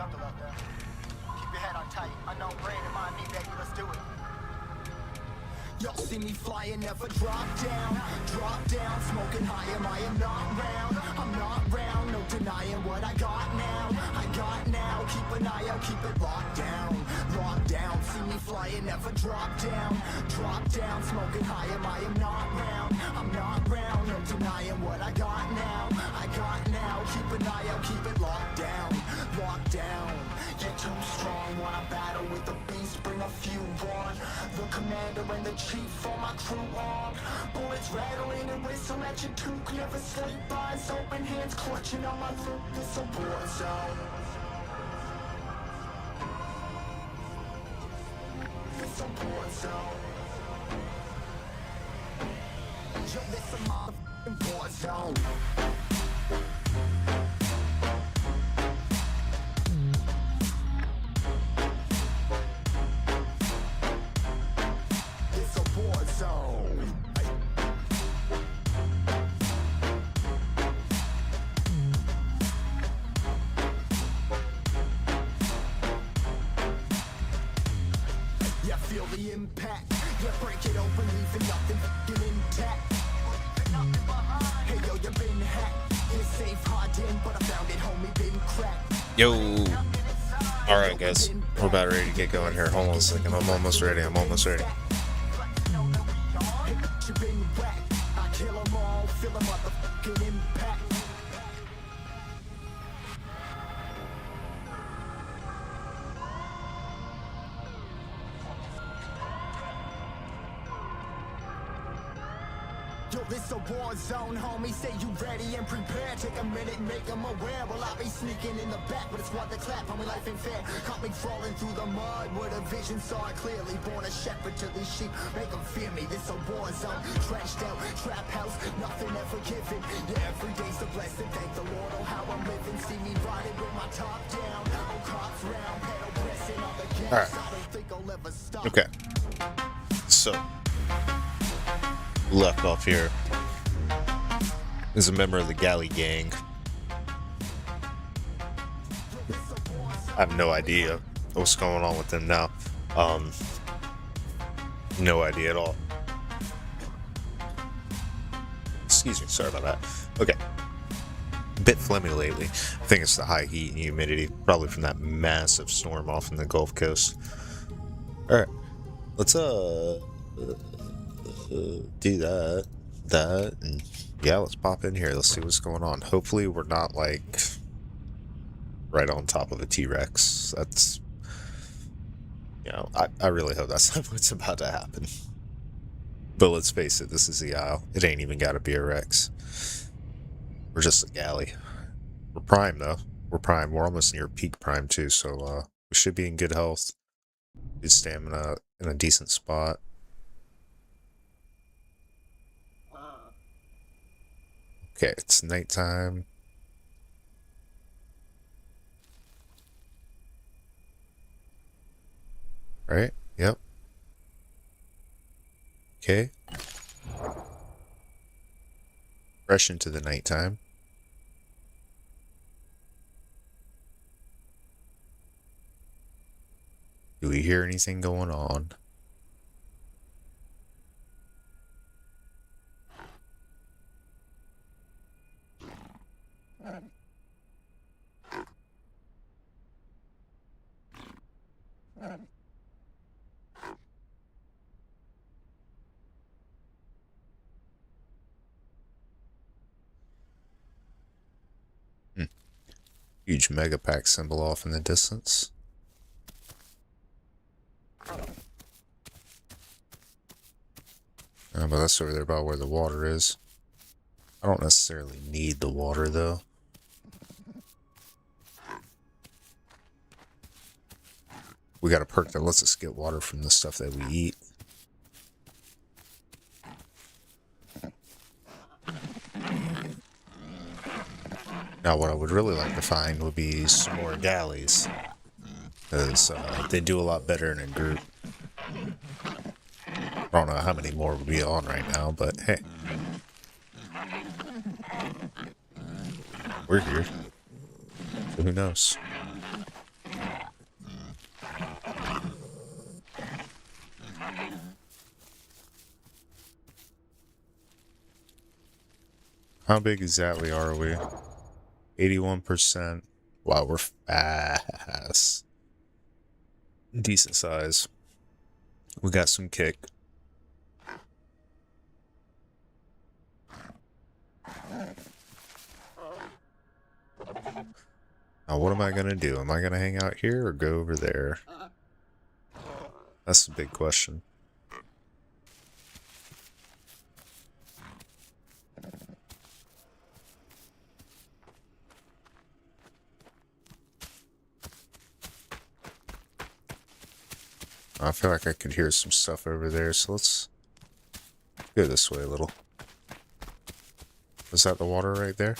jungle out there. Keep your head on tight. Unknown brain in mind me, baby. Let's do it. Y'all see me flying, never drop down, smoking high, I am not round, I'm not round, no denying what I got now, keep an eye out, keep it locked down, see me flying, never drop down, smoking high, I am not round, I'm not round, no denying what I got now, keep an eye out, keep it locked down, you're too strong, wanna battle with the beast, bring a few on, the commander and the chief for my crew on, bullets rattling and whistle at your toque, never sleep, eyes open, hands clutching on my loot, this a war zone. This a war zone. Yo, this a motherfucking war zone. Yo, alright guys, we're about ready to get going here. Hold on a second, I'm almost ready. Yo, this a war zone, homie, say you ready and prepared. Take a minute, make them aware. Well, I'll be sneaking in the back, but it's what the clap, homie, life ain't fair. Caught me crawling through the mud, where the vision saw it clearly. Born a shepherd to these sheep, make them fear me. This a war zone, trenched out, trap house, nothing ever given. Yeah, every day's a blessing, thank the Lord, oh how I'm living. See me riding with my top down, oh cops round, pedal pressing on the gas. All right. I don't think I'll ever stop. Okay, so left off here is a member of the Galley gang. I have no idea what's going on with them now. No idea at all. Excuse me, sorry about that. Okay. A bit phlegmy lately. I think it's the high heat and humidity, probably from that massive storm off in the Gulf Coast. Alright. Let's do that, and yeah, let's pop in here. Let's see what's going on. Hopefully we're not like right on top of a T-Rex. That's, you know, I really hope that's not what's about to happen. But let's face it, this is the Isle. It ain't even gotta be a Rex. We're just a galley. We're prime though. We're prime. We're almost near peak prime too, so we should be in good health. Good stamina, in a decent spot. Okay, it's nighttime. Right? Yep. Okay. Fresh into the nighttime. Do we hear anything going on? Huge mega pack symbol off in the distance. But that's over there about where the water is. I don't necessarily need the water though. We got a perk that lets us get water from the stuff that we eat. Now what I would really like to find would be some more galleys, because they do a lot better in a group. I don't know how many more would be on right now, but hey. We're here. So who knows? How big exactly are we? 81%. Wow, we're fast. Decent size. We got some kick. Now, what am I going to do? Am I going to hang out here or go over there? That's the big question. I feel like I could hear some stuff over there, so let's go this way a little. Is that the water right there?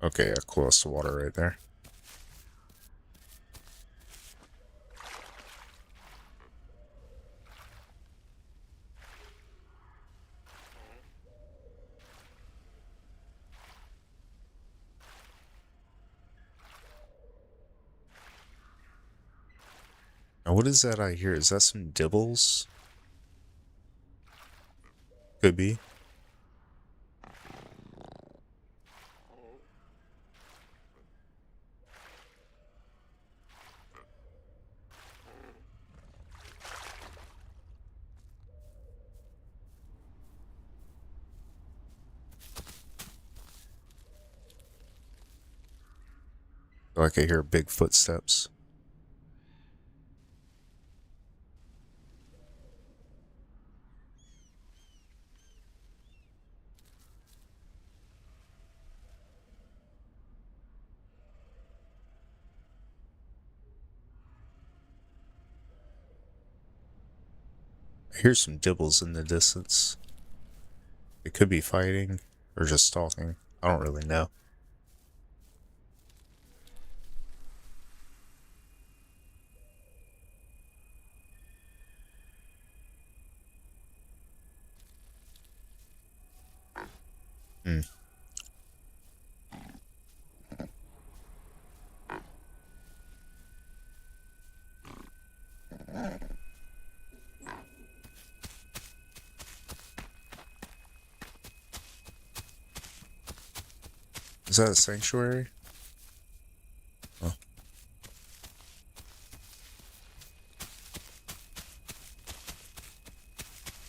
Okay, yeah, cool. That's the water right there. Now, what is that I hear? Is that some dibbles? Could be. Like I hear big footsteps. I hear some dibbles in the distance. It could be fighting or just stalking. I don't really know. Hmm. Is that a sanctuary? Oh.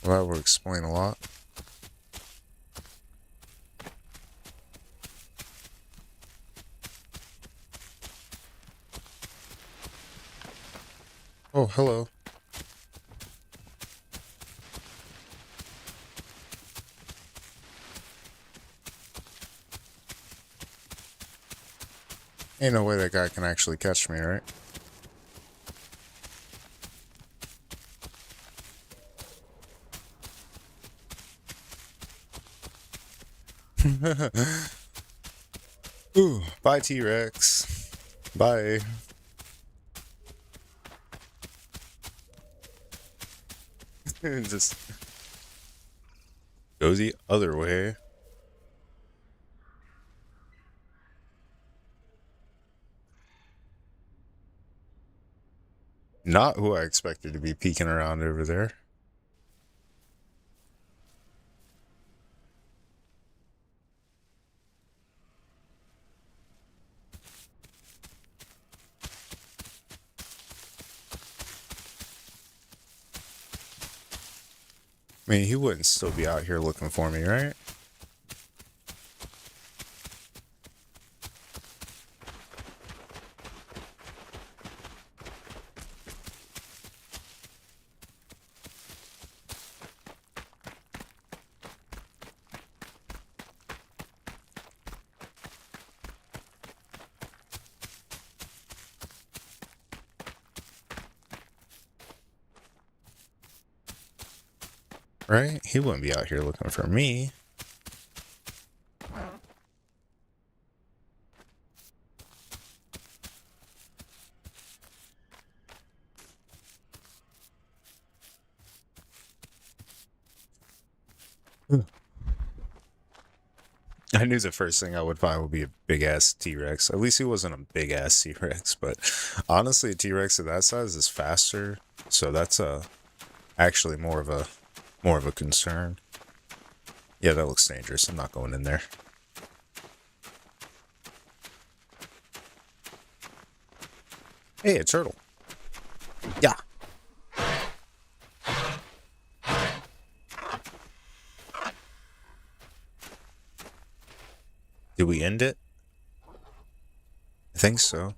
Well, that would explain a lot. Oh, hello. Ain't no way that guy can actually catch me, right? Ooh, bye T-Rex. Bye. Just go the other way. Not who I expected to be peeking around over there. I mean, he wouldn't still be out here looking for me, right? Right? He wouldn't be out here looking for me. I knew the first thing I would find would be a big ass T-Rex. At least he wasn't a big ass T-Rex, but honestly, a T-Rex of that size is faster, so that's actually more of a concern. Yeah, that looks dangerous. I'm not going in there. Hey, a turtle. Yeah. Did we end it? I think so.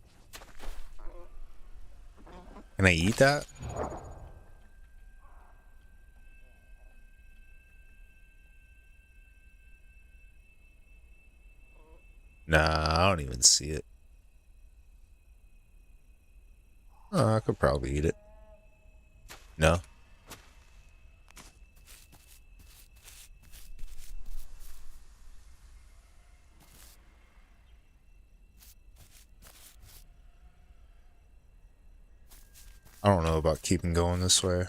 Can I eat that? Nah, I don't even see it. Oh, I could probably eat it. No. I don't know about keeping going this way.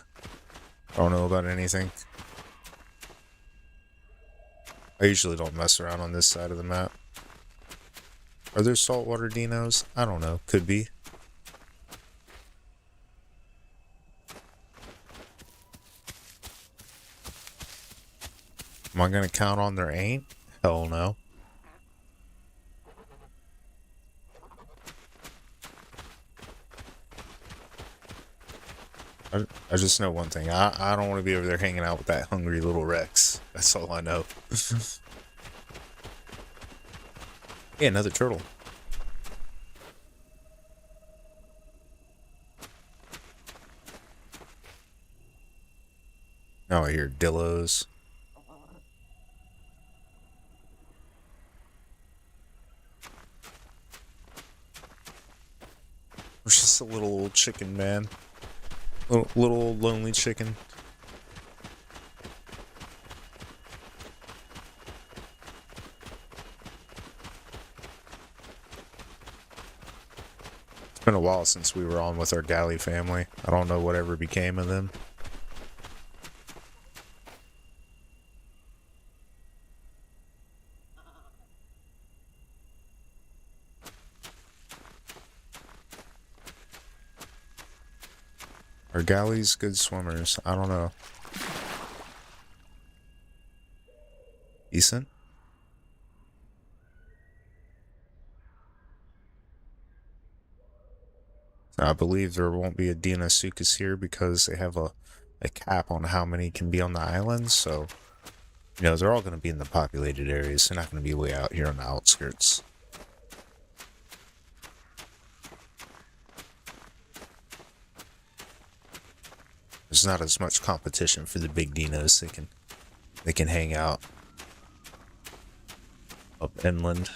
I don't know about anything. I usually don't mess around on this side of the map. Are there saltwater dinos? I don't know. Could be. Am I gonna count on there ain't? Hell no. I just know one thing. I don't want to be over there hanging out with that hungry little Rex. That's all I know. Hey, another turtle. Now I hear dillos. There's just a little old chicken, man. Little old lonely chicken. It's been a while since we were on with our galley family. I don't know whatever became of them. Are galleys good swimmers? I don't know. Decent? I believe there won't be a Deinosuchus here because they have a cap on how many can be on the island, so you know, they're all going to be in the populated areas. They're not going to be way out here on the outskirts. There's not as much competition for the big dinos. They can hang out up inland.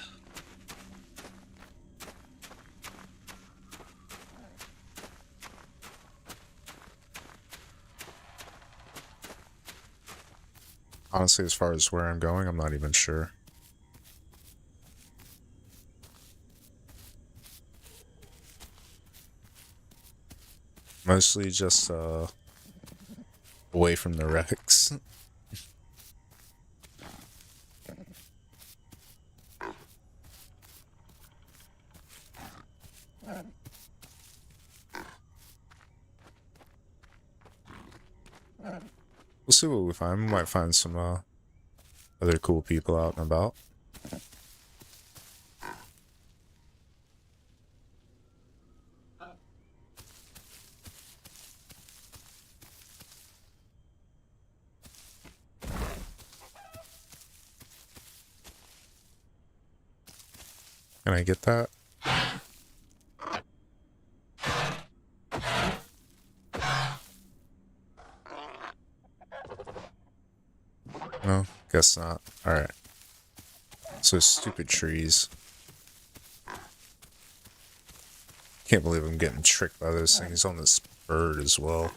Honestly, as far as where I'm going, I'm not even sure. Mostly just away from the wrecks. We'll see what we find. We might find some other cool people out and about. Can I get that? No, guess not. Alright. So stupid trees. Can't believe I'm getting tricked by those things on this bird as well.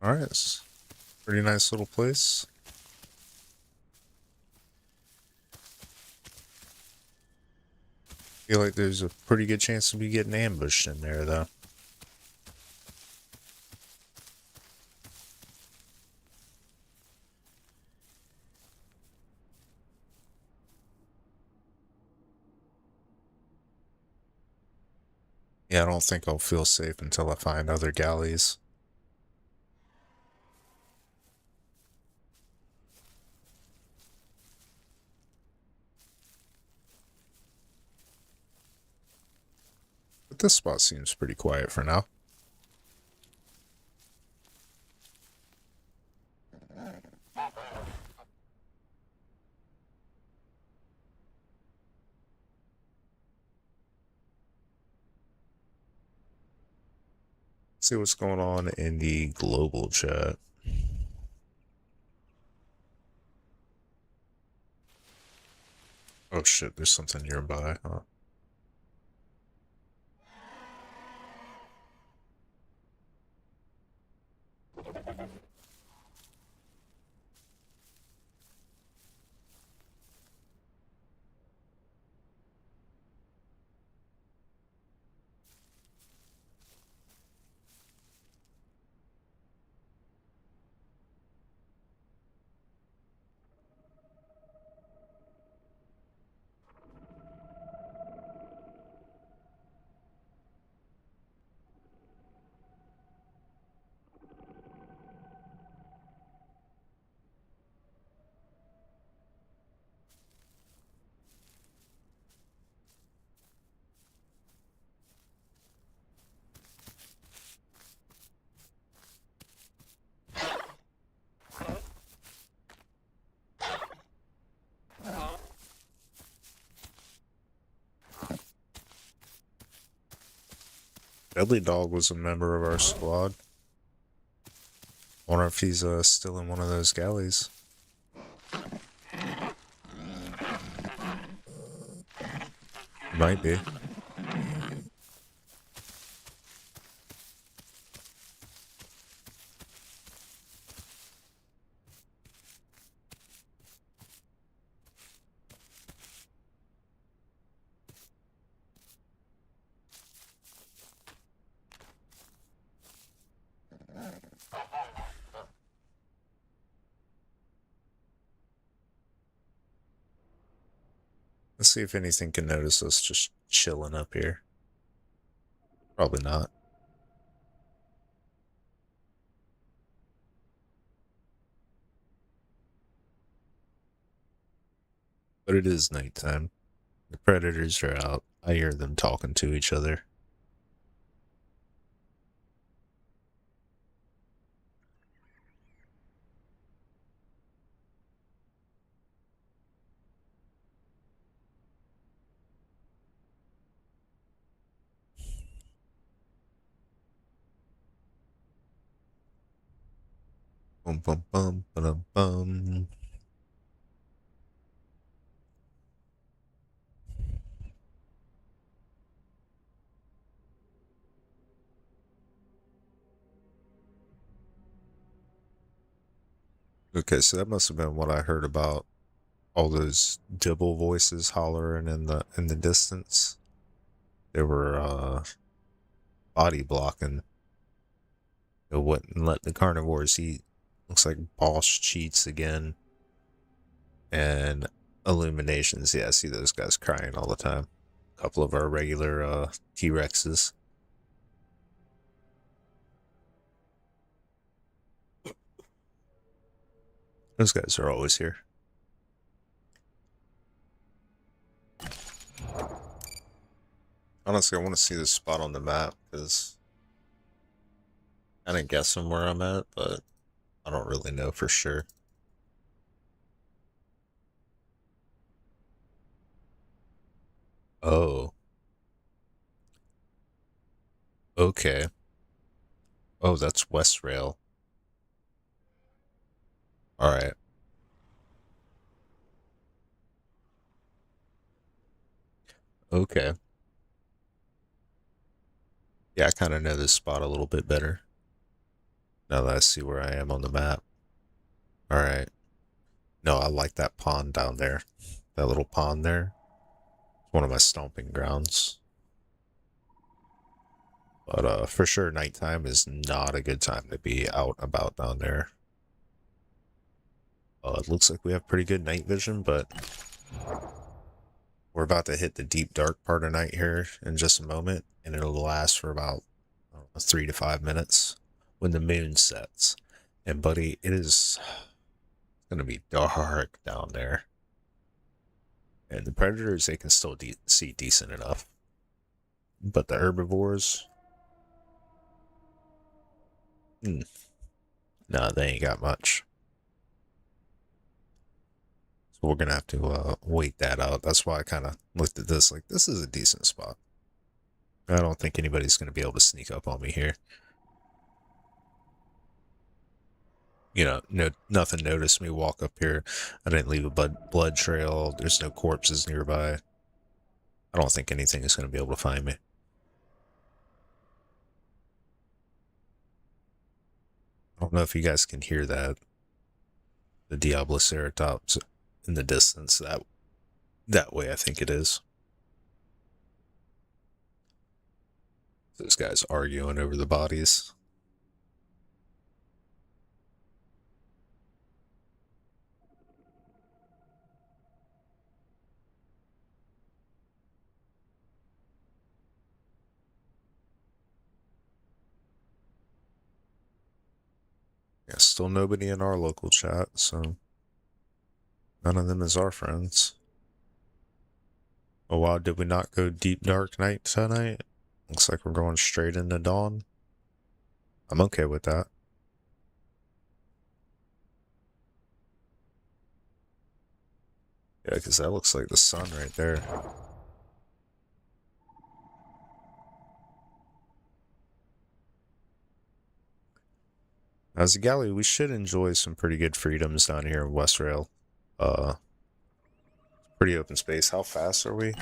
Alright, it's a pretty nice little place. Feel like there's a pretty good chance to be getting ambushed in there, though. Yeah, I don't think I'll feel safe until I find other galleys. But this spot seems pretty quiet for now. See what's going on in the global chat. Oh shit, there's something nearby, huh? Deadly Dog was a member of our squad. Wonder if he's still in one of those galleys. Might be. Let's see if anything can notice us just chilling up here. Probably not. But it is nighttime. The predators are out. I hear them talking to each other. Bum bum bum bum bum. Okay, so that must have been what I heard about all those dibble voices hollering in the distance. They were body blocking. It wouldn't let the carnivores eat. Looks like Boss cheats again. And Illuminations, yeah, I see those guys crying all the time. A couple of our regular T-Rexes. Those guys are always here. Honestly, I want to see this spot on the map, because I didn't guess them where I'm at, but I don't really know for sure. Oh. Okay. Oh, that's West Rail. Alright. Okay. Yeah, I kind of know this spot a little bit better Now that I see where I am on the map. Alright. No, I like that pond down there. That little pond there. It's one of my stomping grounds. But for sure, nighttime is not a good time to be out about down there. It looks like we have pretty good night vision, but we're about to hit the deep dark part of night here in just a moment, and it'll last for about 3 to 5 minutes when the moon sets. And buddy, it is gonna be dark down there. And the predators, they can still see decent enough. But the herbivores, nah, they ain't got much. So we're gonna have to wait that out. That's why I kind of looked at this like, this is a decent spot. I don't think anybody's gonna be able to sneak up on me here. You know, no, nothing noticed me walk up here. I didn't leave a blood trail. There's no corpses nearby. I don't think anything is going to be able to find me. I don't know if you guys can hear that. The Diabloceratops in the distance. That way I think it is. Those guys arguing over the bodies. Yeah, still nobody in our local chat, so none of them is our friends. Oh wow, did we not go deep dark night tonight? Looks like we're going straight into dawn. I'm okay with that. Yeah, because that looks like the sun right there. As a galley, we should enjoy some pretty good freedoms down here in West Rail. Pretty open space. How fast are we?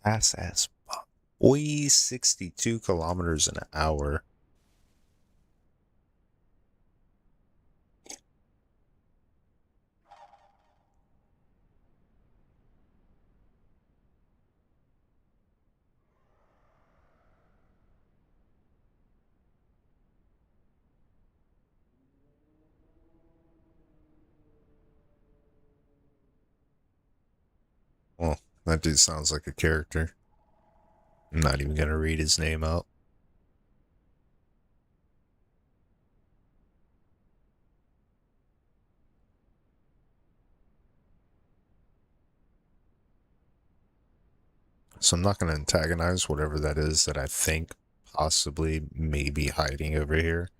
Fast as fuck. Boy, 62 kilometers an hour. Well, that dude sounds like a character. I'm not even gonna read his name out. So I'm not gonna antagonize whatever that is that I think possibly may be hiding over here.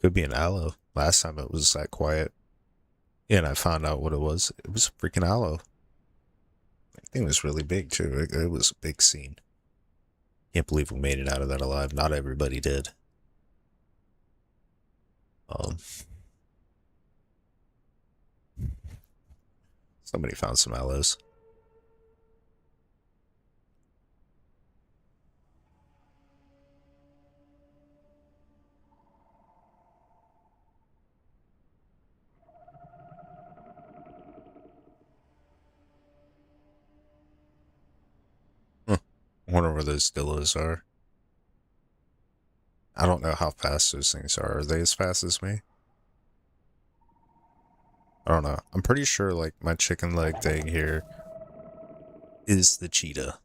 Could be an aloe. Last time it was that quiet. Yeah, and I found out what it was. It was a freaking aloe. That thing was really big too. It was a big scene. Can't believe we made it out of that alive. Not everybody did. Somebody found some aloes. Huh. I wonder where those dillos are. I don't know how fast those things are. Are they as fast as me? I don't know. I'm pretty sure, like, my chicken leg thing here is the cheetah.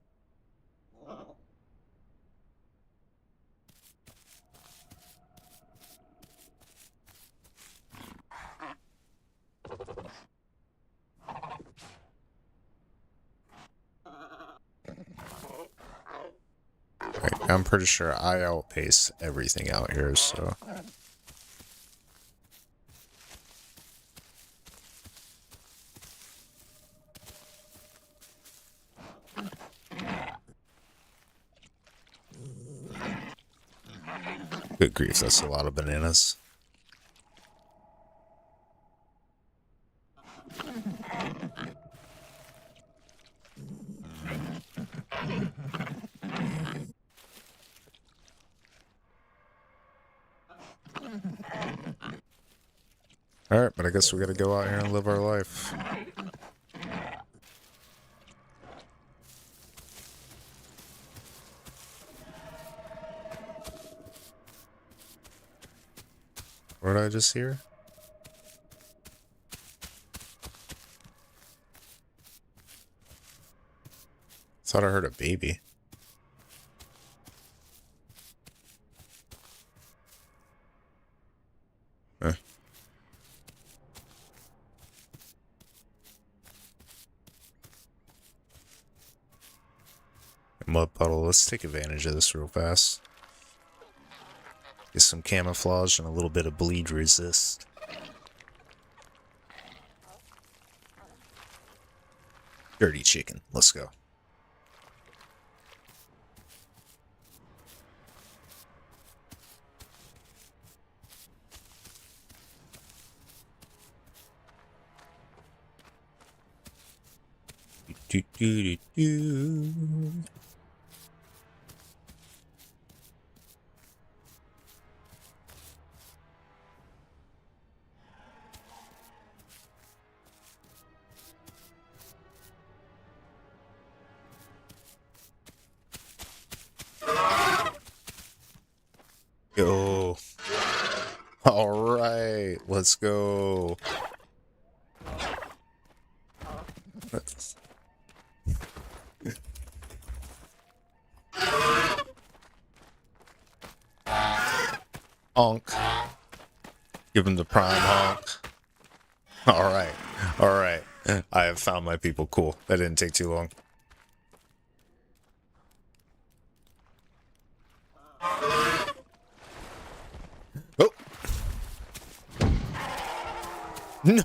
Like, I'm pretty sure I outpace everything out here, so... Good grief, that's a lot of bananas. Alright, but I guess we gotta go out here and live our life. What did I just hear? Thought I heard a baby. Huh. Mud puddle. Let's take advantage of this real fast. Get some camouflage and a little bit of bleed resist. Dirty chicken. Let's go. Do, do, do, do. Yo. All right, let's go. Honk. Give him the prime honk. Alright. Alright. I have found my people. Cool. That didn't take too long. Oh! No!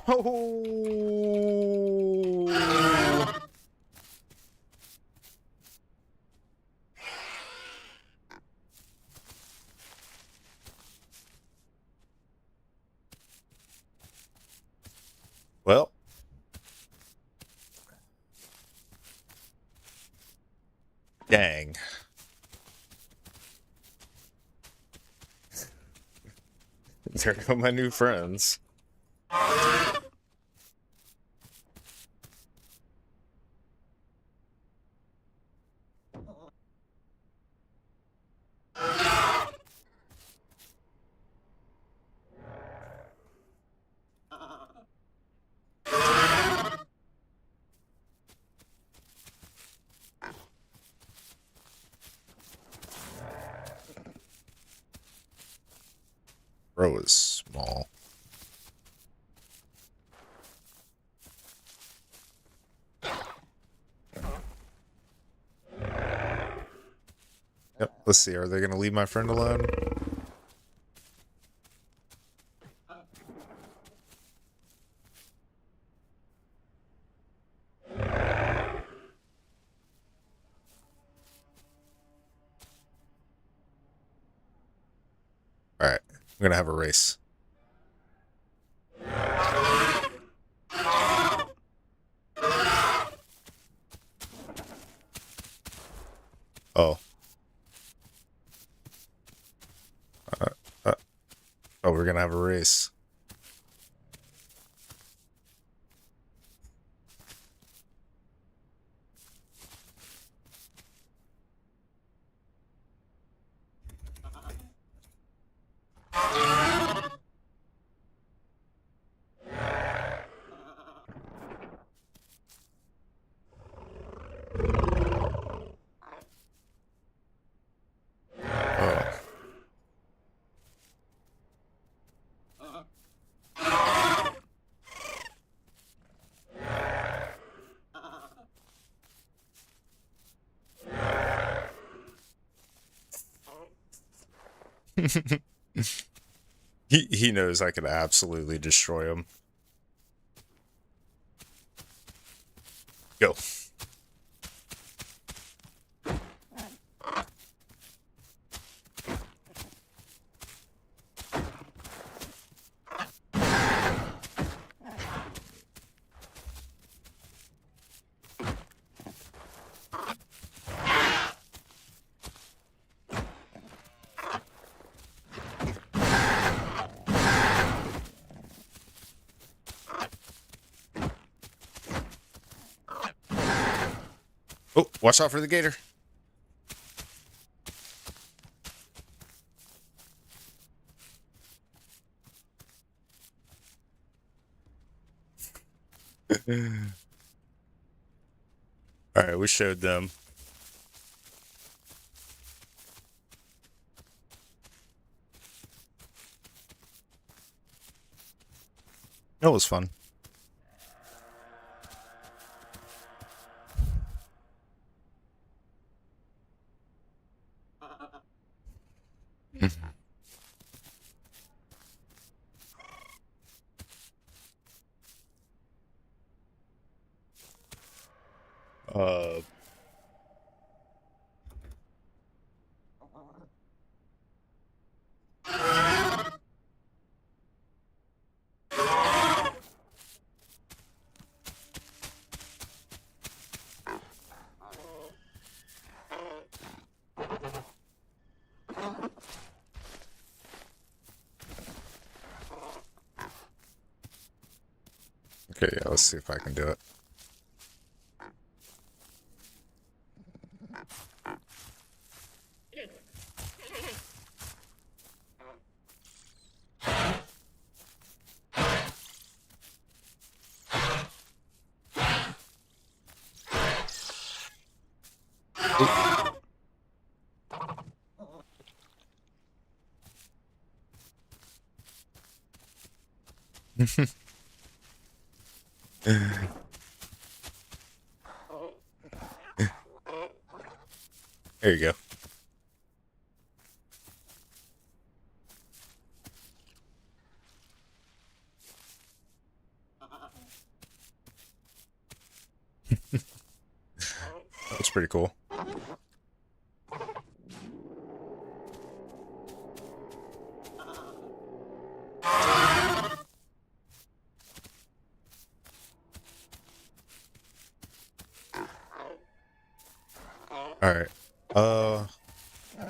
Well. Dang. There go my new friends. Bro is small. Yep, let's see. Are they going to leave my friend alone? Alright, I'm going to have a race. Oh. Oh, we're going to have a race. He knows I could absolutely destroy him. Go. Oh, watch out for the gator. Alright, we showed them. It was fun. uh Okay, yeah, let's see if I can do it. There you go. That's pretty cool. Alright.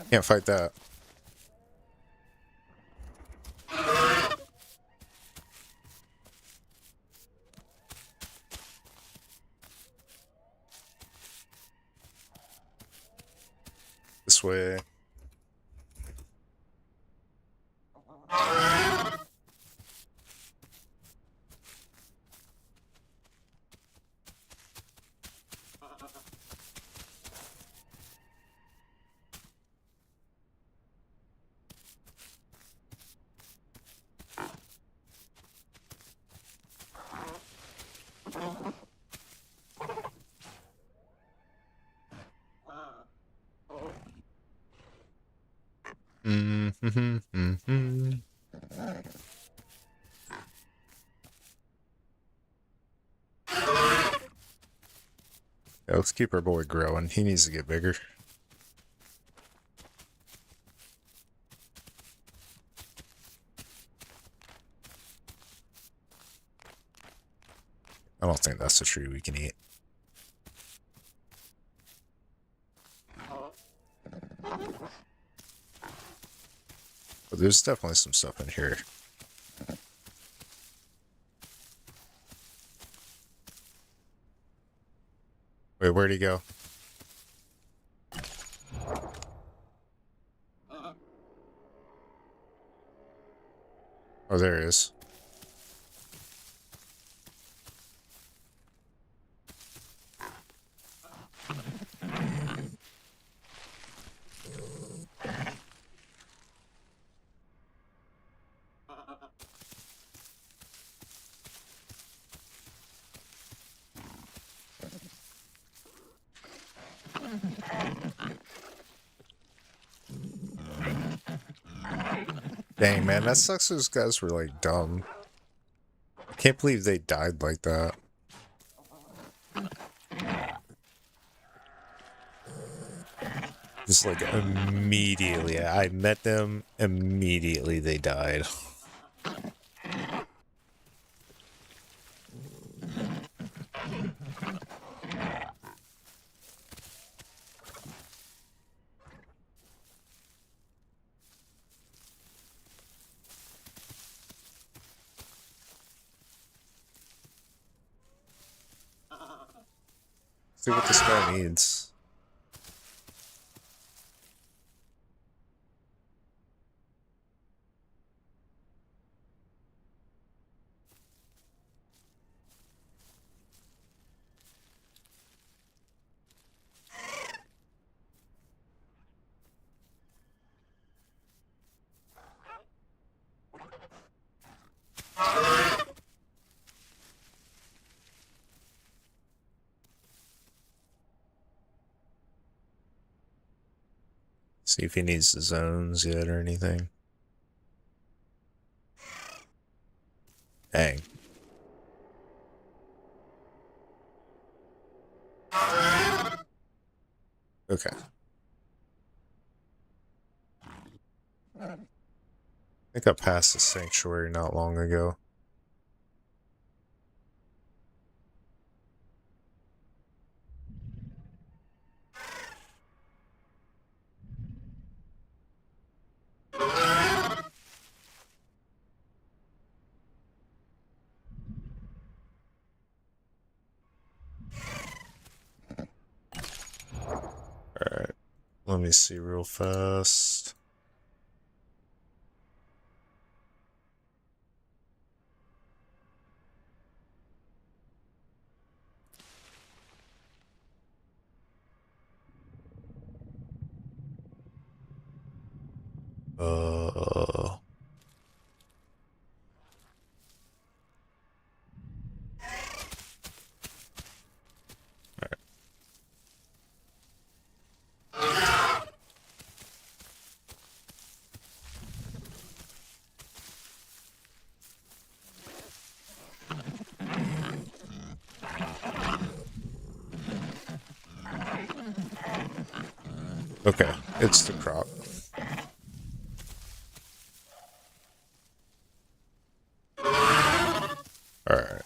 Can't fight that. This way. Yeah, let's keep our boy growing. He needs to get bigger. I don't think that's a tree we can eat. But there's definitely some stuff in here. Wait, where'd he go? Oh, there he is. Dang, man, that sucks. Those guys were like dumb. I can't believe they died like that. Just like immediately. I met them, immediately they died. See what this guy needs. See if he needs the zones yet or anything. Dang. Okay. I think I passed the sanctuary not long ago. Alright. Let me see real fast. Okay, it's the crop. Alright.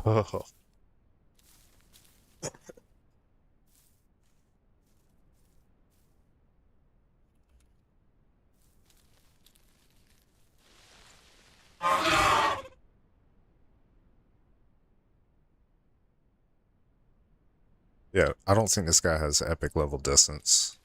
Oh. Yeah, I don't think this guy has epic level distance.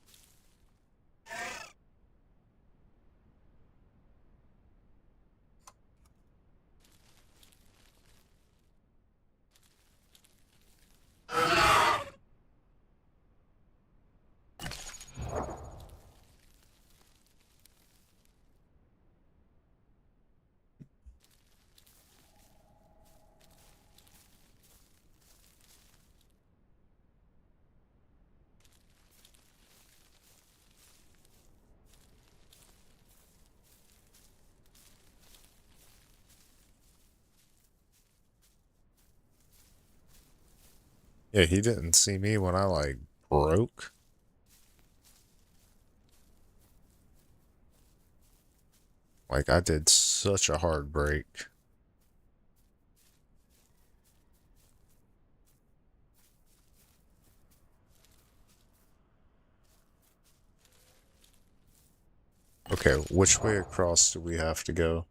Yeah, he didn't see me when I, like, broke. Like, I did such a hard break. Okay, which way across do we have to go?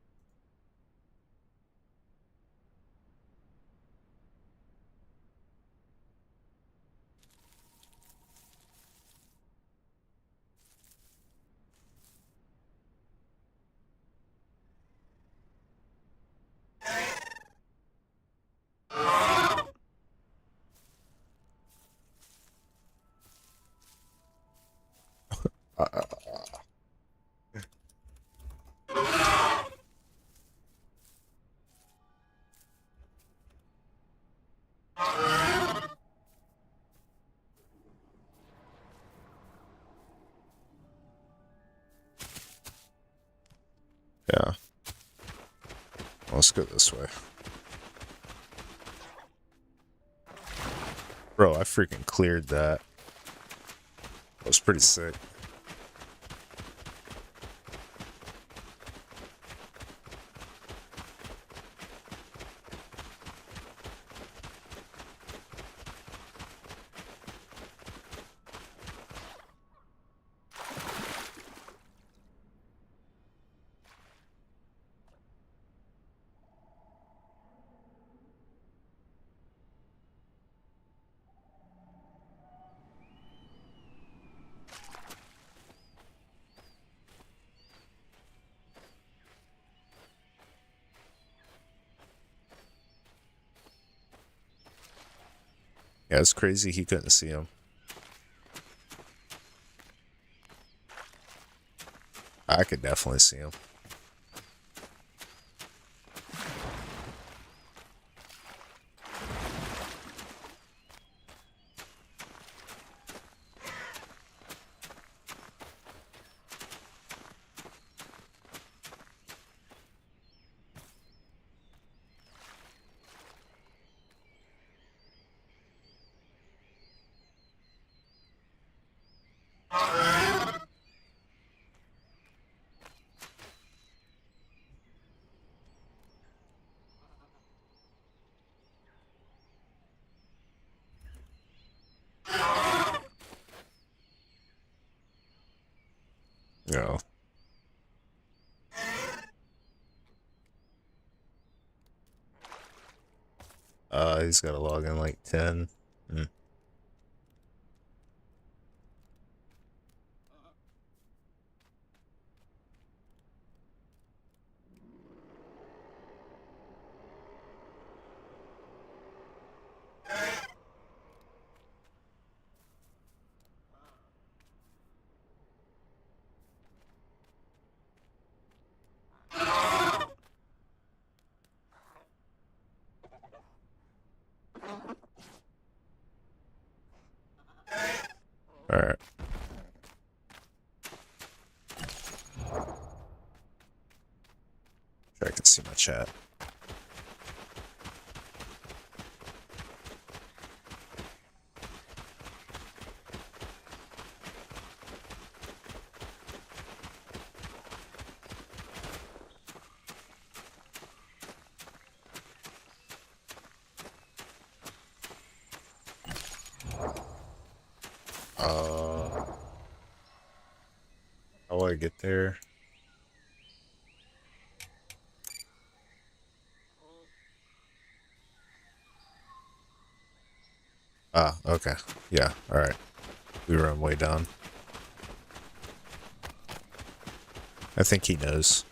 Uh, Yeah. Let's go this way. Bro, I freaking cleared that. That was pretty sick. Yeah, it's crazy he couldn't see him. I could definitely see him. You know. He's got to log in like 10. Alright. I can see my chat. How do I get there? Ah, okay. Yeah, alright. We run way down. I think he knows.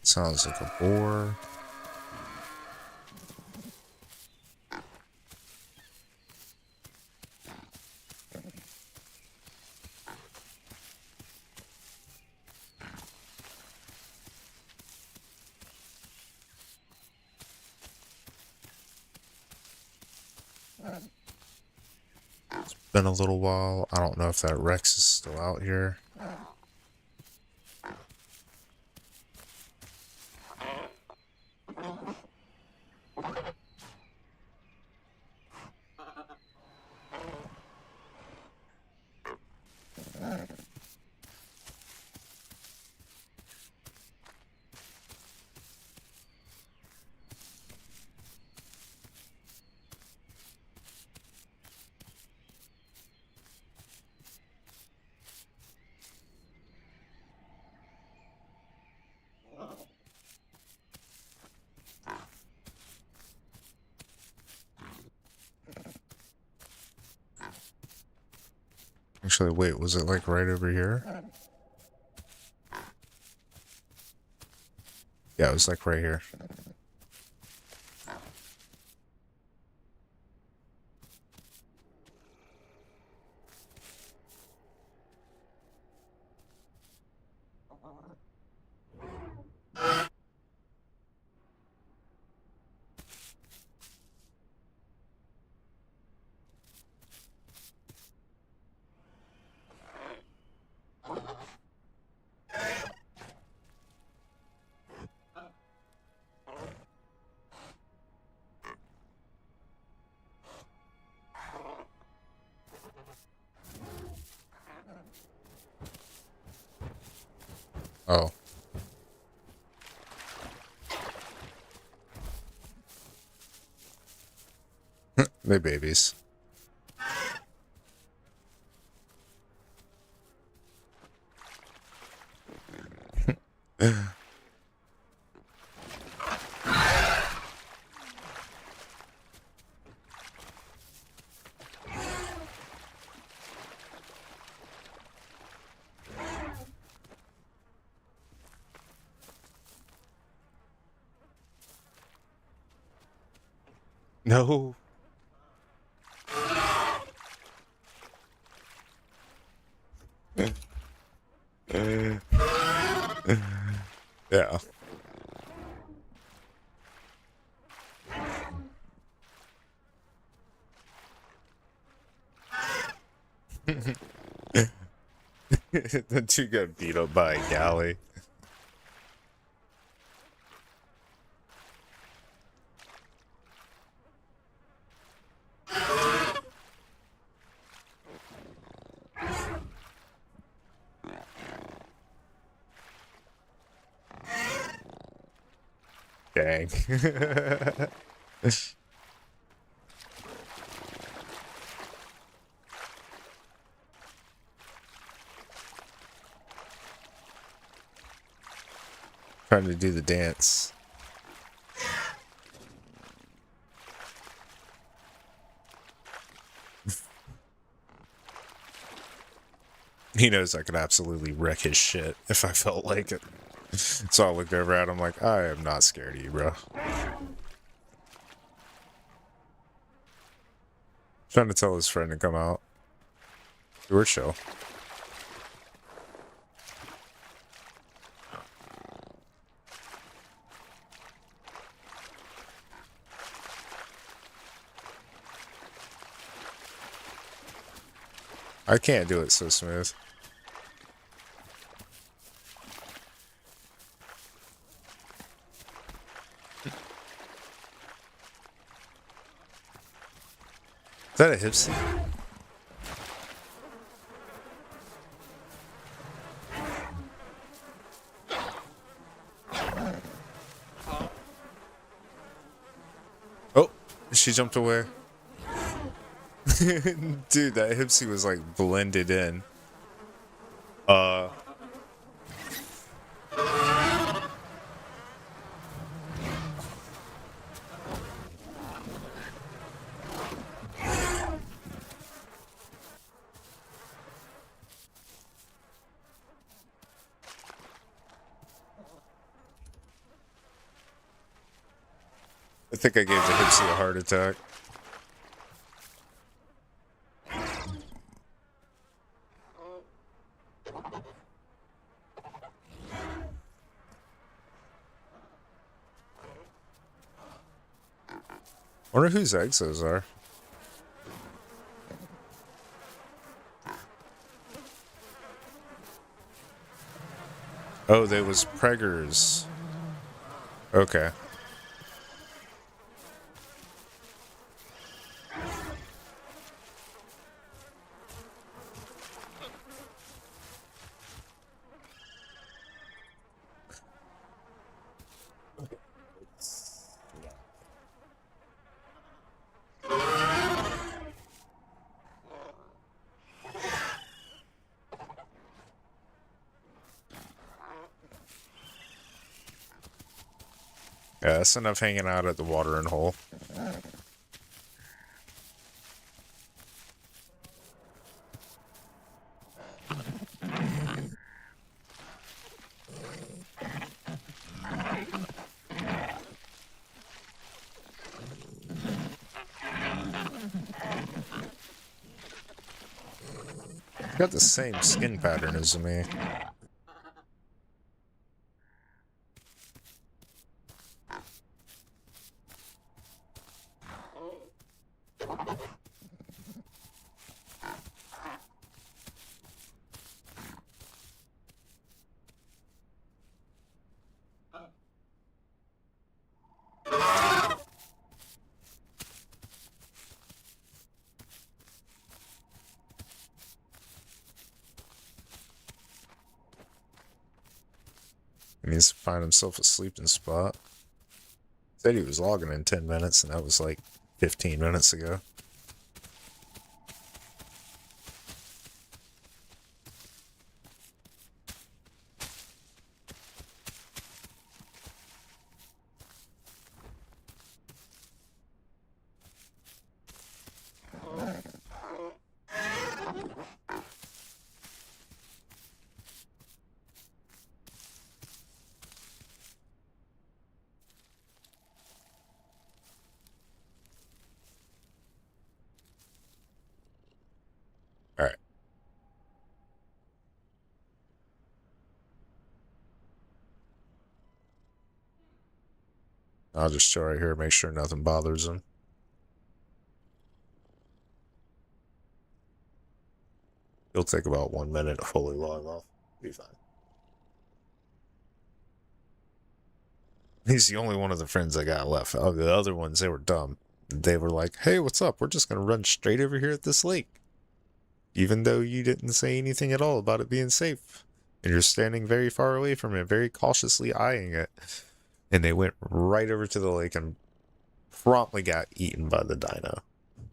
Sounds like a boar. It's been a little while. I don't know if that Rex is still out here. Actually, wait, was it like right over here? Yeah, it was like right here. Oh. They babies. No. Yeah. The two got beat up by a galley. Dang. Trying to do the dance. He knows I could absolutely wreck his shit if I felt like it. So I looked over at him like, I am not scared of you, bro. Trying to tell his friend to come out. We were chill. I can't do it so smooth. Is that a hipsy? Oh, she jumped away. Dude, that hipsy was like blended in. I think I gave the hipsy a heart attack. Wonder whose eggs those are. Oh, they was preggers. Okay. Yeah, that's enough hanging out at the watering hole. Got the same skin pattern as me. He needs to find himself a sleeping spot. Said he was logging in 10 minutes, and that was like 15 minutes ago. Alright. I'll just chill right here, make sure nothing bothers him. It'll take about 1 minute to fully log off. Be fine. He's the only one of the friends I got left. Oh, the other ones, they were dumb. They were like, hey, what's up? We're just going to run straight over here at this lake. Even though you didn't say anything at all about it being safe. And you're standing very far away from it, very cautiously eyeing it. And they went right over to the lake and promptly got eaten by the dino.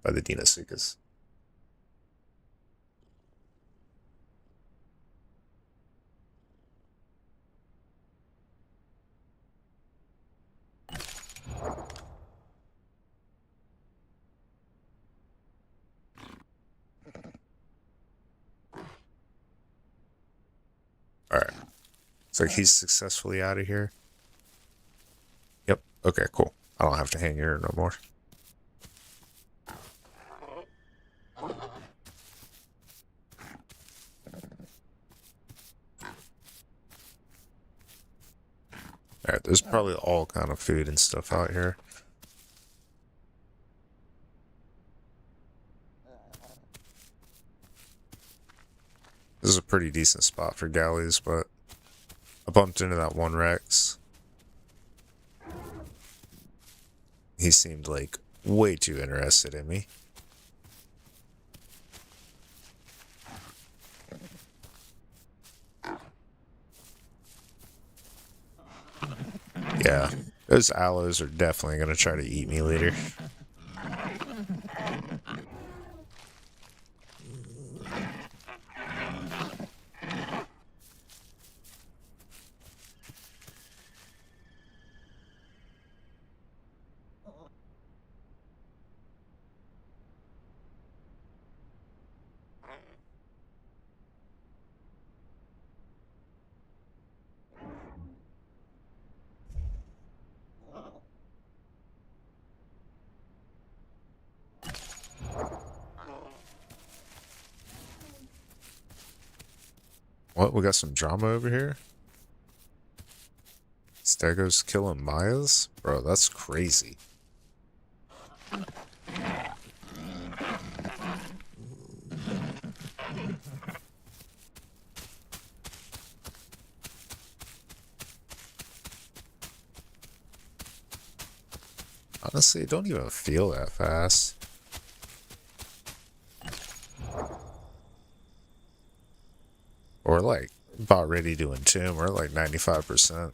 By the Dinosuchus. Alright. It's like he's successfully out of here. Yep. Okay, cool. I don't have to hang here no more. Alright, there's probably all kind of food and stuff out here. This is a pretty decent spot for galleys, but I bumped into that one Rex. He seemed like way too interested in me. Yeah, those aloes are definitely going to try to eat me later. What? We got some drama over here? Stego's killing Mayas? Bro, that's crazy. Honestly, it don't even feel that fast. We're like about ready to entomb. We're like 95%.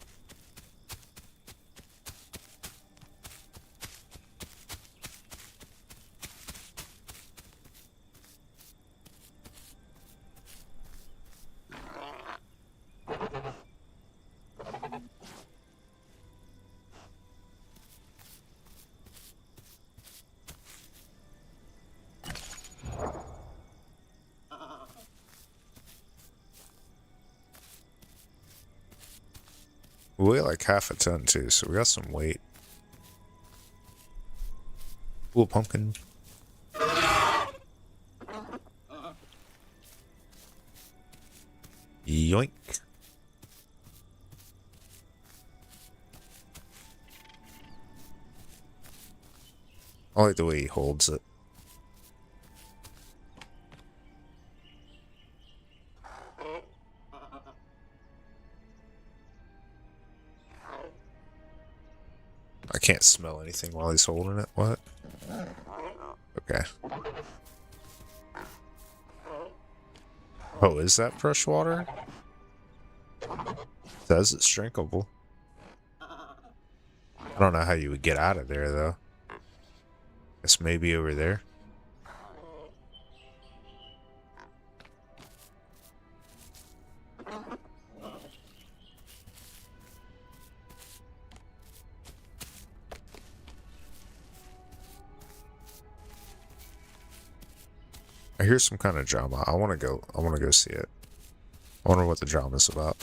We weigh like half a ton too, so we got some weight. Ooh, pumpkin. Yoink. I like the way he holds it. I can't smell anything while he's holding it. What? Okay. Oh, is that fresh water? It says it's drinkable. I don't know how you would get out of there, though. Guess maybe over there. I hear some kind of drama. I want to go see it. I wonder what the drama's about.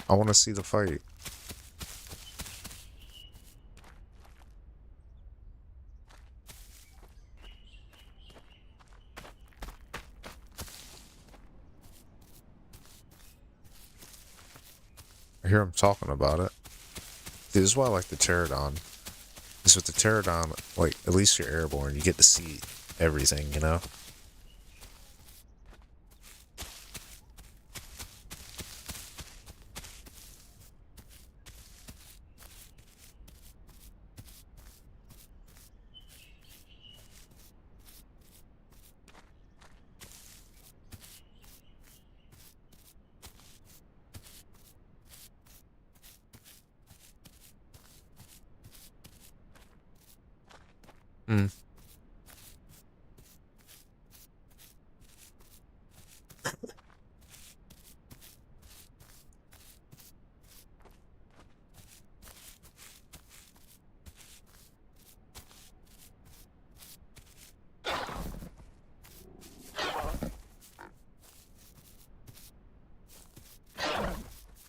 I want to see the fight. I hear him talking about it. See, this is why I like the pterodon. Is with the pterodon, like, at least you're airborne, you get to see everything, you know? Hmm.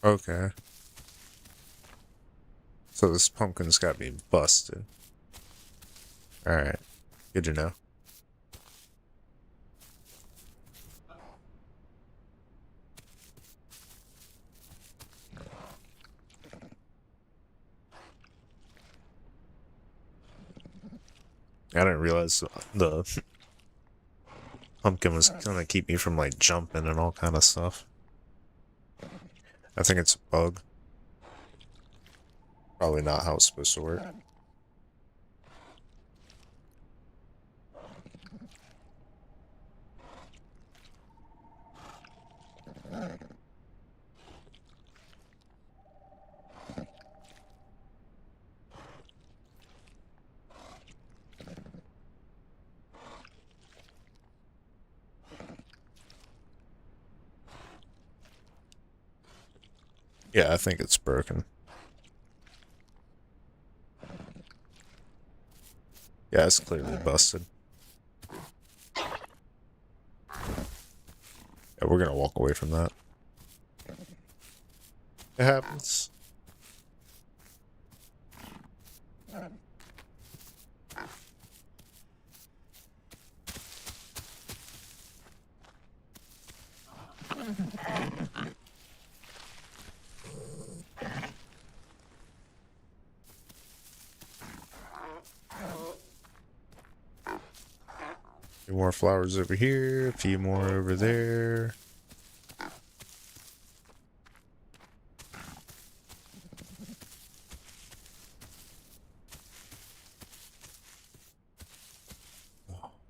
Okay. So this pumpkin's got me busted. Alright. Good to know. I didn't realize the pumpkin was gonna keep me from, like, jumping and all kind of stuff. I think it's a bug. Probably not how it's supposed to work. Yeah, I think it's broken. Yeah, it's clearly busted. Yeah, we're gonna walk away from that. It happens. A few more flowers over here, a few more over there.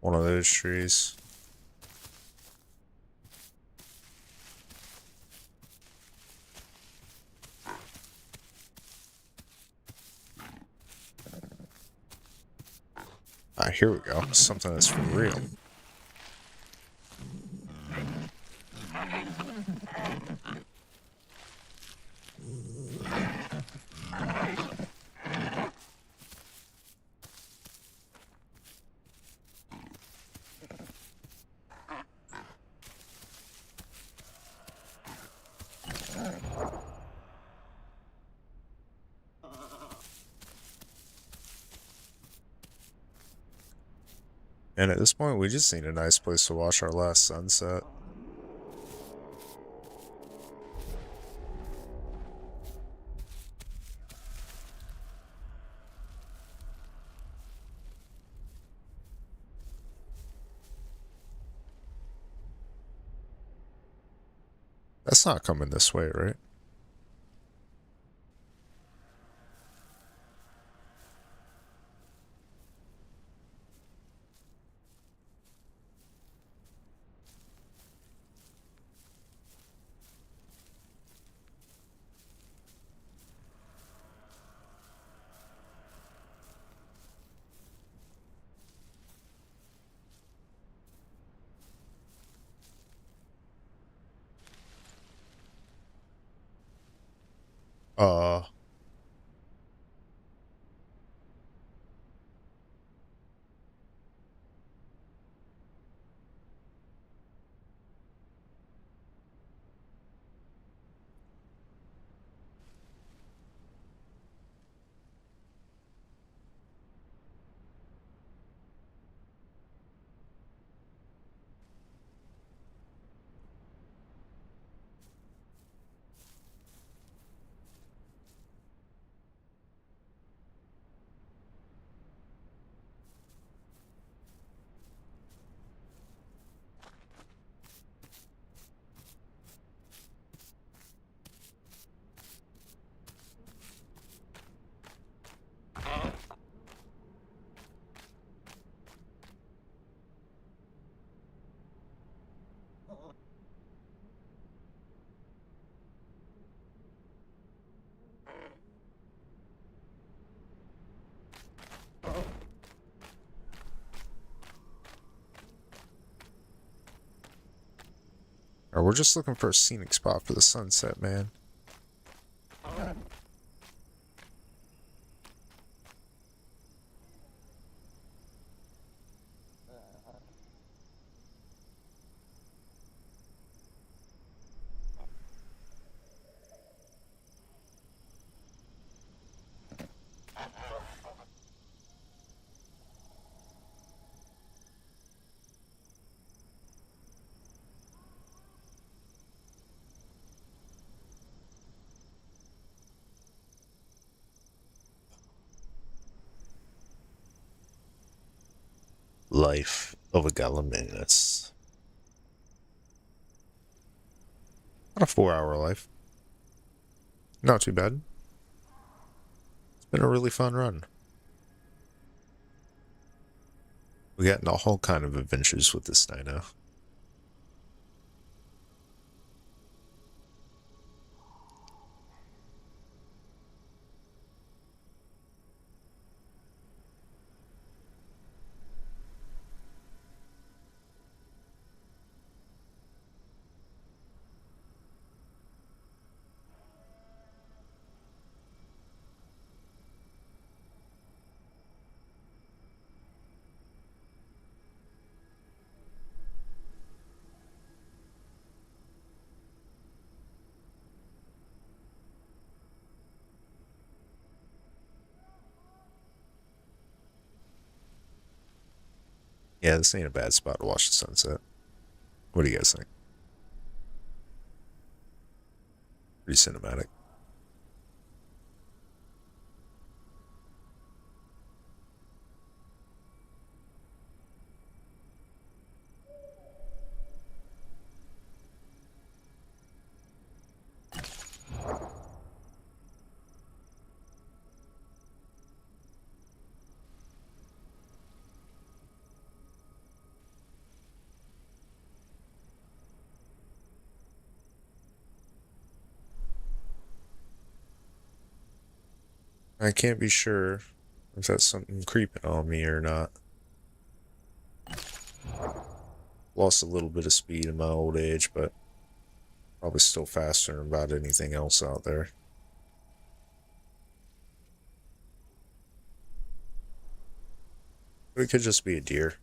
One of those trees. Ah, here we go. Something that's for real. And at this point, we just need a nice place to watch our last sunset. That's not coming this way, right? Uh, or we're just looking for a scenic spot for the sunset, man. Life of a Gallimimus. About a 4-hour life. Not too bad. It's been a really fun run. We got in a whole kind of adventures with this Dino. Yeah, this ain't a bad spot to watch the sunset. What do you guys think? Pretty cinematic. I can't be sure if that's something creeping on me or not. Lost a little bit of speed in my old age, but probably still faster than about anything else out there. But it could just be a deer.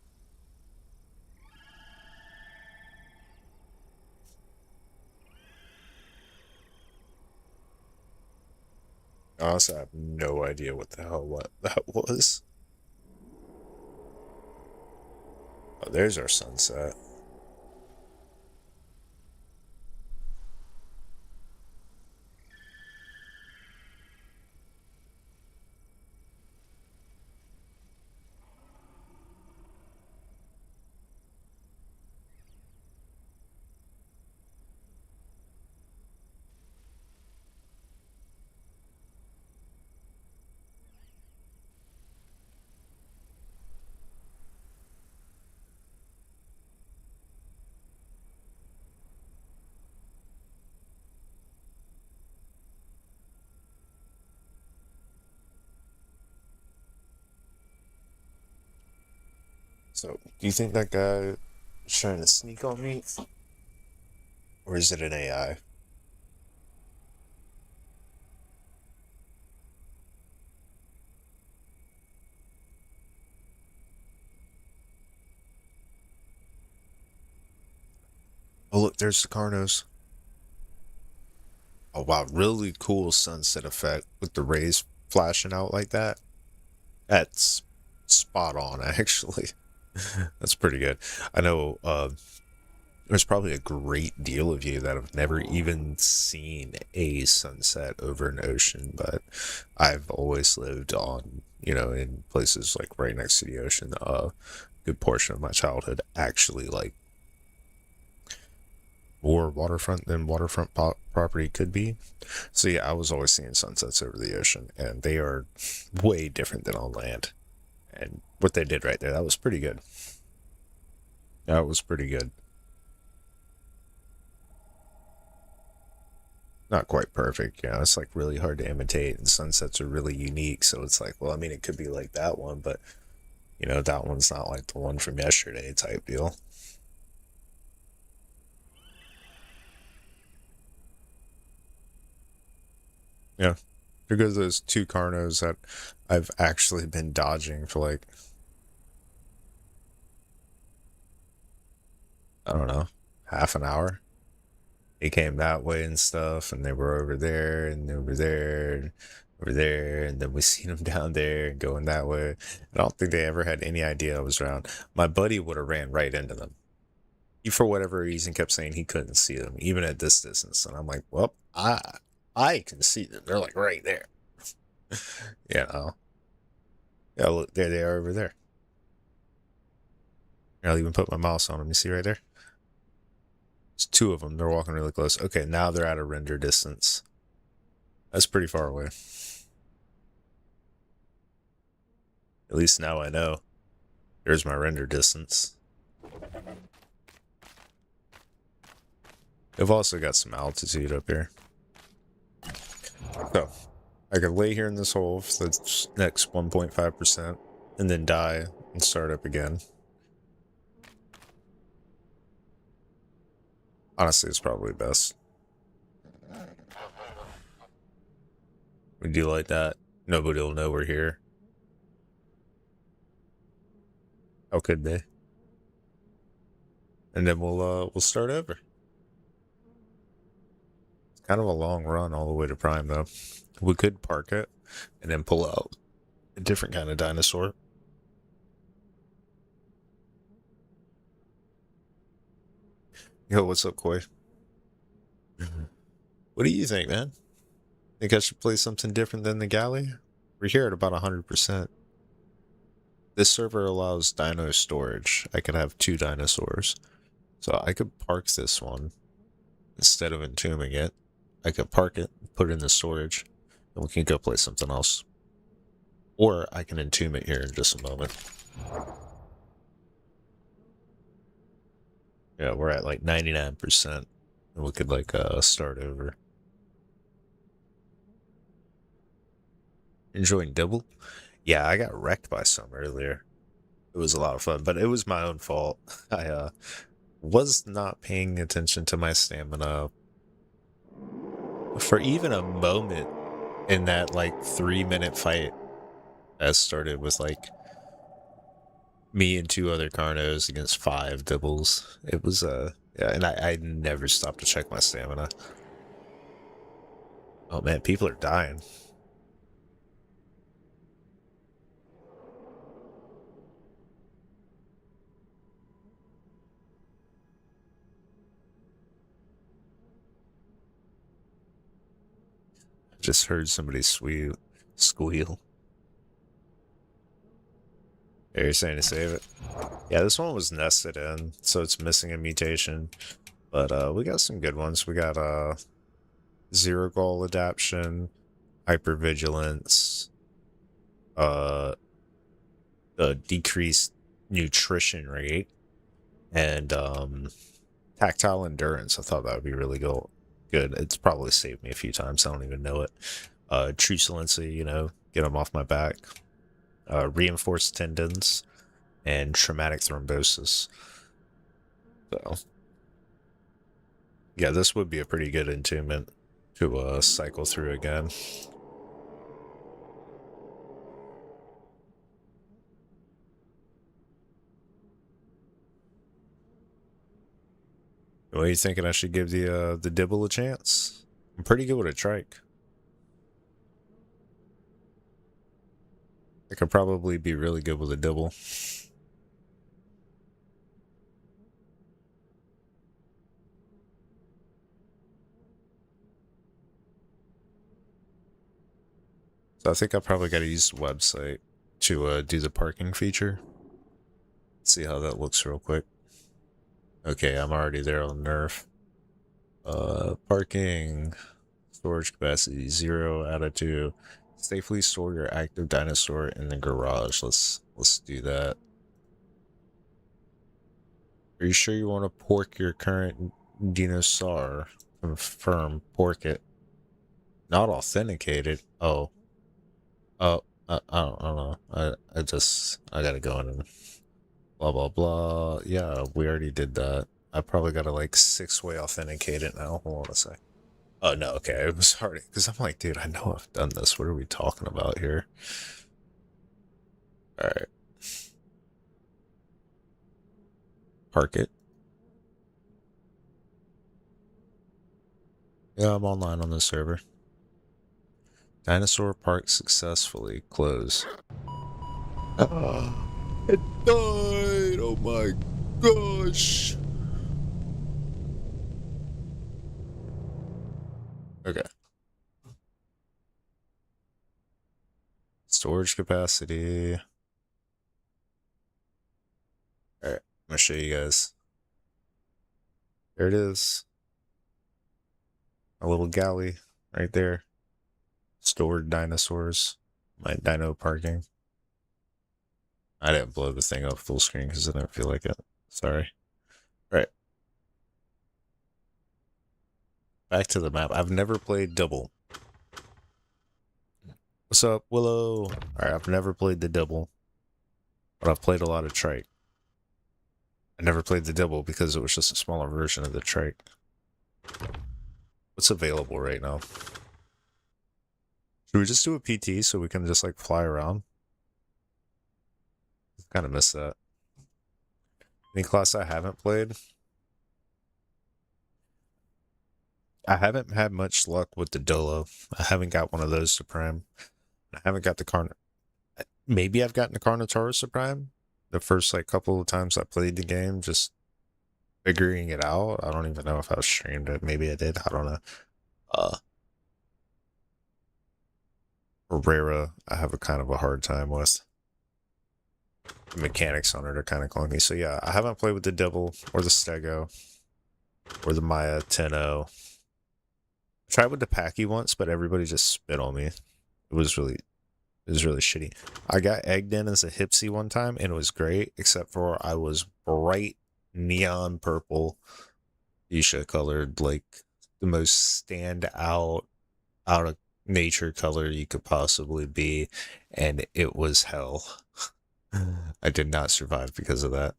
Honestly, I have no idea what the hell what that was. Oh, there's our sunset. So, do you think that guy is trying to sneak on me? Or is it an AI? Oh, look, there's the Carnos. Oh, wow, really cool sunset effect with the rays flashing out like that. That's spot on, actually. That's pretty good. I know there's probably a great deal of you that have never even seen a sunset over an ocean, but I've always lived on, in places like right next to the ocean. A good portion of my childhood actually, like, more waterfront than waterfront property could be. So yeah, I was always seeing sunsets over the ocean, and they are way different than on land. And what they did right there, that was pretty good. That was pretty good. Not quite perfect, it's like really hard to imitate, and sunsets are really unique, so it's like, well, I mean, it could be like that one, but that one's not like the one from yesterday type deal. Yeah, because those two Carnos that I've actually been dodging for like, I don't know, half an hour. He came that way and stuff, and they were over there and over there and over there, and then we seen them down there and going that way. I don't think they ever had any idea I was around. My buddy would have ran right into them. He, for whatever reason, kept saying he couldn't see them, even at this distance. And I'm like, well, I can see them. They're like right there. Yeah, look, there they are over there. I'll even put my mouse on them. You see right there? It's two of them. They're walking really close. Okay, now they're at a render distance. That's pretty far away. At least now I know. There's my render distance. They've also got some altitude up here. So, I could lay here in this hole for the next 1.5% and then die and start up again. Honestly, it's probably best. We do like that. Nobody will know we're here. How could they? And then we'll start over. It's kind of a long run all the way to Prime, though. We could park it and then pull out a different kind of dinosaur. Yo, what's up, Koi? What do you think, man? Think I should play something different than the galley? We're here at about 100%. This server allows dino storage. I could have 2 dinosaurs. So I could park this one instead of entombing it. I could park it, put it in the storage, and we can go play something else. Or I can entomb it here in just a moment. Yeah, we're at like 99%. And we could like start over. Enjoying double? Yeah, I got wrecked by some earlier. It was a lot of fun, but it was my own fault. I was not paying attention to my stamina for even a moment in that like 3-minute fight that started with like me and 2 other Carnos against 5 Dibbles. It was yeah, and I never stopped to check my stamina. Oh man, people are dying. I just heard somebody squeal. Are you saying to save it? Yeah, this one was nested in, so it's missing a mutation. But we got some good ones. We got zero goal adaption, hypervigilance, the decreased nutrition rate, and tactile endurance. I thought that would be really good. It's probably saved me a few times. I don't even know it. Truculency, you know, get them off my back. Reinforced tendons and traumatic thrombosis. So, yeah, this would be a pretty good entombment to cycle through again. What are you thinking? I should give the Dibble a chance? I'm pretty good with a trike. I could probably be really good with a Dibble. So I think I probably got to use the website to do the parking feature. See how that looks real quick. Okay, I'm already there on Nerf. Parking, storage capacity 0 out of 2. Safely store your active dinosaur in the garage. Let's do that. Are you sure you want to pork your current dinosaur? Confirm, pork it. Not authenticated. Oh. I don't know. I gotta go in and blah, blah, blah. Yeah, we already did that. I probably gotta like 6-way authenticate it now. Hold on a sec. Oh, no, okay. It was hard because I'm like, dude, I know I've done this. What are we talking about here? All right. Park it. Yeah, I'm online on the server. Dinosaur park successfully. Close. It died! Oh my gosh! Okay. Storage capacity. Alright, I'm gonna show you guys. There it is. A little galley right there. Stored dinosaurs. My dino parking. I didn't blow the thing up full screen because I didn't feel like it. Sorry. Alright. Back to the map. I've never played double. What's up, Willow? Alright, I've never played the double. But I've played a lot of trike. I never played the double because it was just a smaller version of the trike. What's available right now? Should we just do a PT so we can just like fly around? I kind of miss that. Any class I haven't played? I haven't had much luck with the Dolo. I haven't got one of those to Prime. I haven't got the maybe I've gotten the Carnotaurus to Prime. The first like couple of times I played the game, just figuring it out. I don't even know if I streamed it. Maybe I did. I don't know. Rara, I have a kind of a hard time with. The mechanics on it are kind of clunky. So yeah, I haven't played with the Devil or the Stego or the Maya 10-0. I tried with the Packy once, but everybody just spit on me. It was really shitty. I got egged in as a Hipsy one time, and it was great, except for I was bright neon purple, fuchsia colored, like the most out of nature color you could possibly be, and it was hell. I did not survive because of that.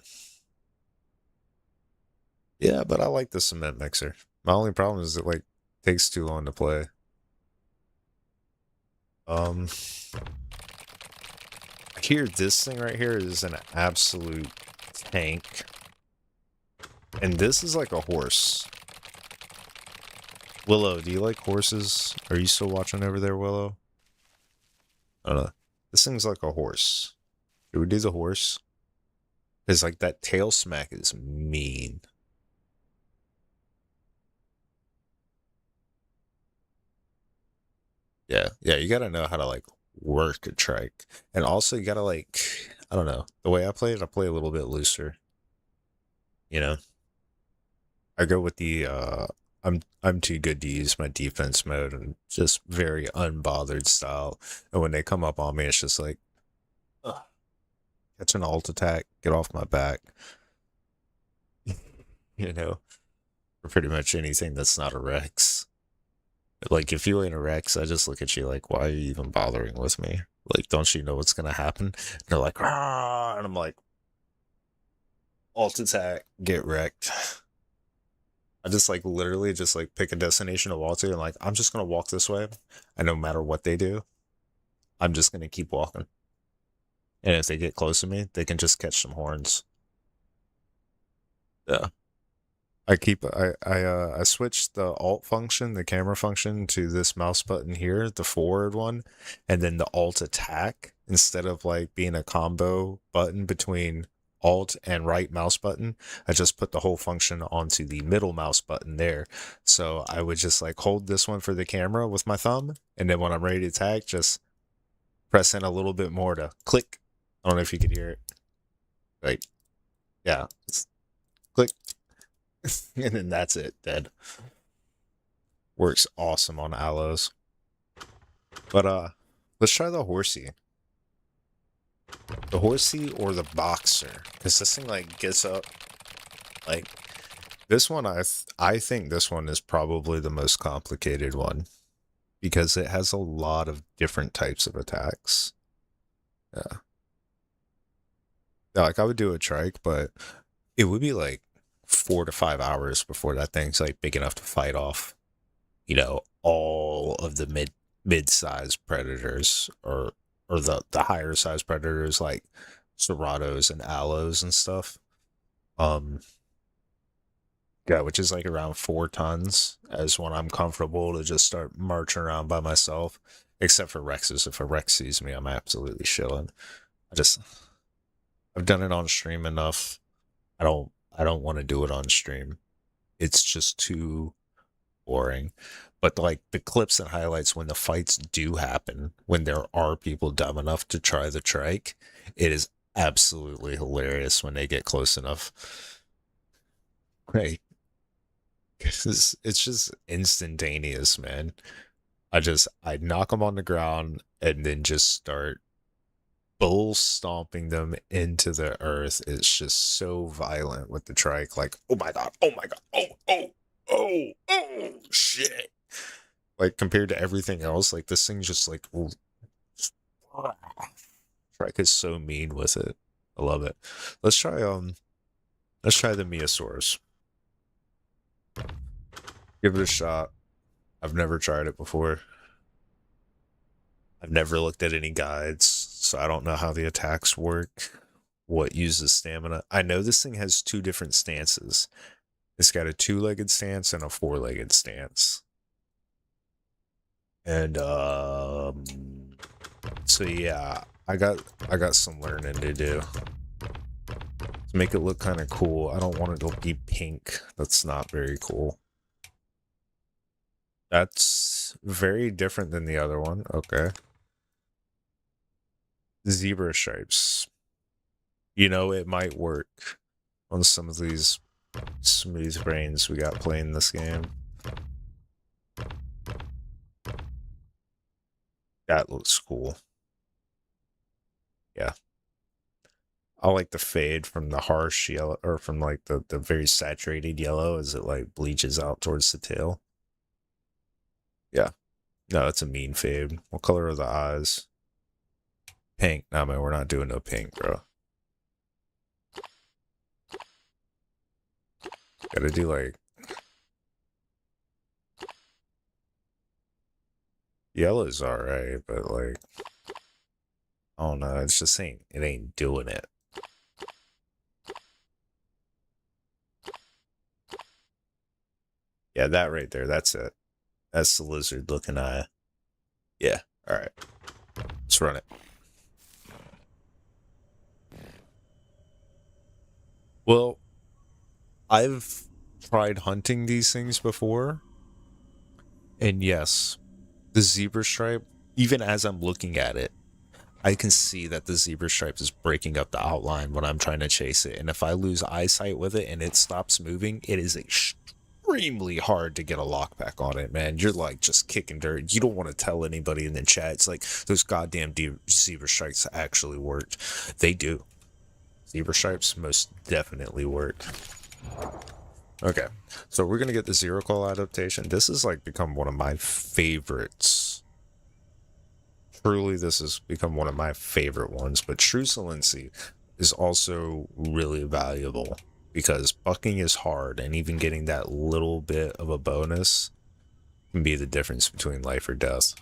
Yeah, but I like the cement mixer. My only problem is it like takes too long to play. Here, this thing right here is an absolute tank. And this is like a horse. Willow, do you like horses? Are you still watching over there, Willow? I don't know. This thing's like a horse. Should we do the horse? Because like that tail smack is mean. Yeah, you gotta know how to like work a trike. And also you gotta like, I don't know. The way I play it, I play a little bit looser. You know? I go with the I'm too good to use my defense mode and just very unbothered style. And when they come up on me, it's just like catch an alt attack, get off my back. You know, for pretty much anything that's not a Rex. Like if you ain't a Rex, I just look at you like, why are you even bothering with me? Like, don't you know what's gonna happen? And they're like, ah, and I'm like, alt attack, get wrecked. I just like literally just like pick a destination to walk to and like, I'm just gonna walk this way. And no matter what they do, I'm just gonna keep walking. And if they get close to me, they can just catch some horns. Yeah. I switched the alt function, the camera function, to this mouse button here, the forward one, and then the alt attack, instead of like being a combo button between alt and right mouse button, I just put the whole function onto the middle mouse button there. So I would just like hold this one for the camera with my thumb, and then when I'm ready to attack, just press in a little bit more to click. I don't know if you could hear it. Like, yeah, just click. And then that's it, dead. Works awesome on aloes. But let's try the horsey. The horsey or the boxer, because this thing like gets up. Like this one, I think this one is probably the most complicated one because it has a lot of different types of attacks. Yeah. Yeah, like I would do a trike, but it would be like 4 to 5 hours before that thing's like big enough to fight off, you know, all of the mid-sized predators or the higher sized predators like serratos and aloes and stuff. Yeah, which is like around 4 tons as when I'm comfortable to just start marching around by myself. Except for Rexes. If a Rex sees me, I'm absolutely chilling. I've done it on stream enough. I don't want to do it on stream. It's just too boring. But like the clips and highlights when the fights do happen, when there are people dumb enough to try the trike, it is absolutely hilarious when they get close enough. Right. It's just instantaneous, man. I knock them on the ground and then just start bull stomping them into the earth. It's just so violent with the trike. Like, oh my god, oh my god, oh shit. Like compared to everything else, like this thing's just like trike is so mean with it. I love it. Let's try the Miosaurus. Give it a shot. I've never tried it before. I've never looked at any guides, so I don't know how the attacks work, what uses stamina. I know this thing has 2 different stances. It's got a 2-legged stance and a 4-legged stance. And so yeah, I got some learning to do to make it look kind of cool. I don't want it to be pink. That's not very cool. That's very different than the other one. Okay. Zebra stripes. You know, it might work on some of these smooth brains we got playing this game. That looks cool. Yeah. I like the fade from the harsh yellow, or from like the very saturated yellow as it like bleaches out towards the tail. Yeah. No, it's a mean fade. What color are the eyes? Pink. Nah, man, we're not doing no pink, bro. Gotta do like yellow's alright, but like I don't know, it's just it ain't doing it. Yeah, that right there, that's it. That's the lizard looking eye. Yeah, alright. Let's run it. Well, I've tried hunting these things before. And yes, the zebra stripe, even as I'm looking at it, I can see that the zebra stripe is breaking up the outline when I'm trying to chase it. And if I lose eyesight with it and it stops moving, it is extremely hard to get a lockback on it, man. You're like just kicking dirt. You don't want to tell anybody in the chat. It's like those goddamn zebra stripes actually worked. They do. Zebra stripes most definitely work. Okay, so we're gonna get the zero call adaptation. This has like become one of my favorites. Truly, this has become one of my favorite ones, but truculency is also really valuable because bucking is hard, and even getting that little bit of a bonus can be the difference between life or death.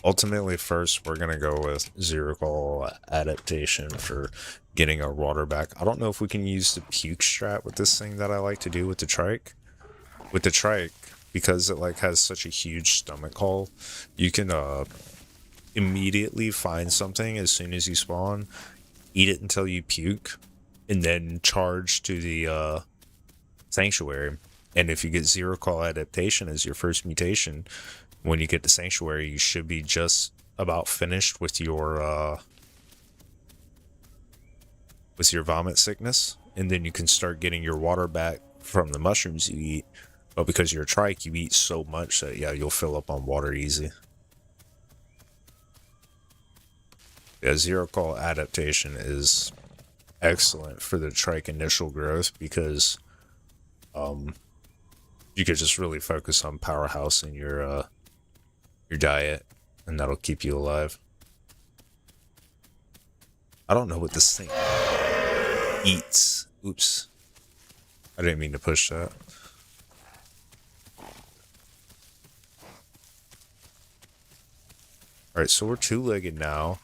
Ultimately, first, we're going to go with zero call adaptation for getting our water back. I don't know if we can use the puke strat with this thing that I like to do with the trike. With the trike, because it like has such a huge stomach hole, you can immediately find something as soon as you spawn, eat it until you puke, and then charge to the sanctuary. And if you get zero call adaptation as your first mutation, when you get to sanctuary, you should be just about finished with your vomit sickness, and then you can start getting your water back from the mushrooms you eat. But because you're a trike, you eat so much that, yeah, you'll fill up on water easy. Yeah, zero call adaptation is excellent for the trike initial growth because you could just really focus on powerhousing your diet, and that'll keep you alive. I don't know what this thing eats. Oops. I didn't mean to push that. Alright, so we're two-legged now.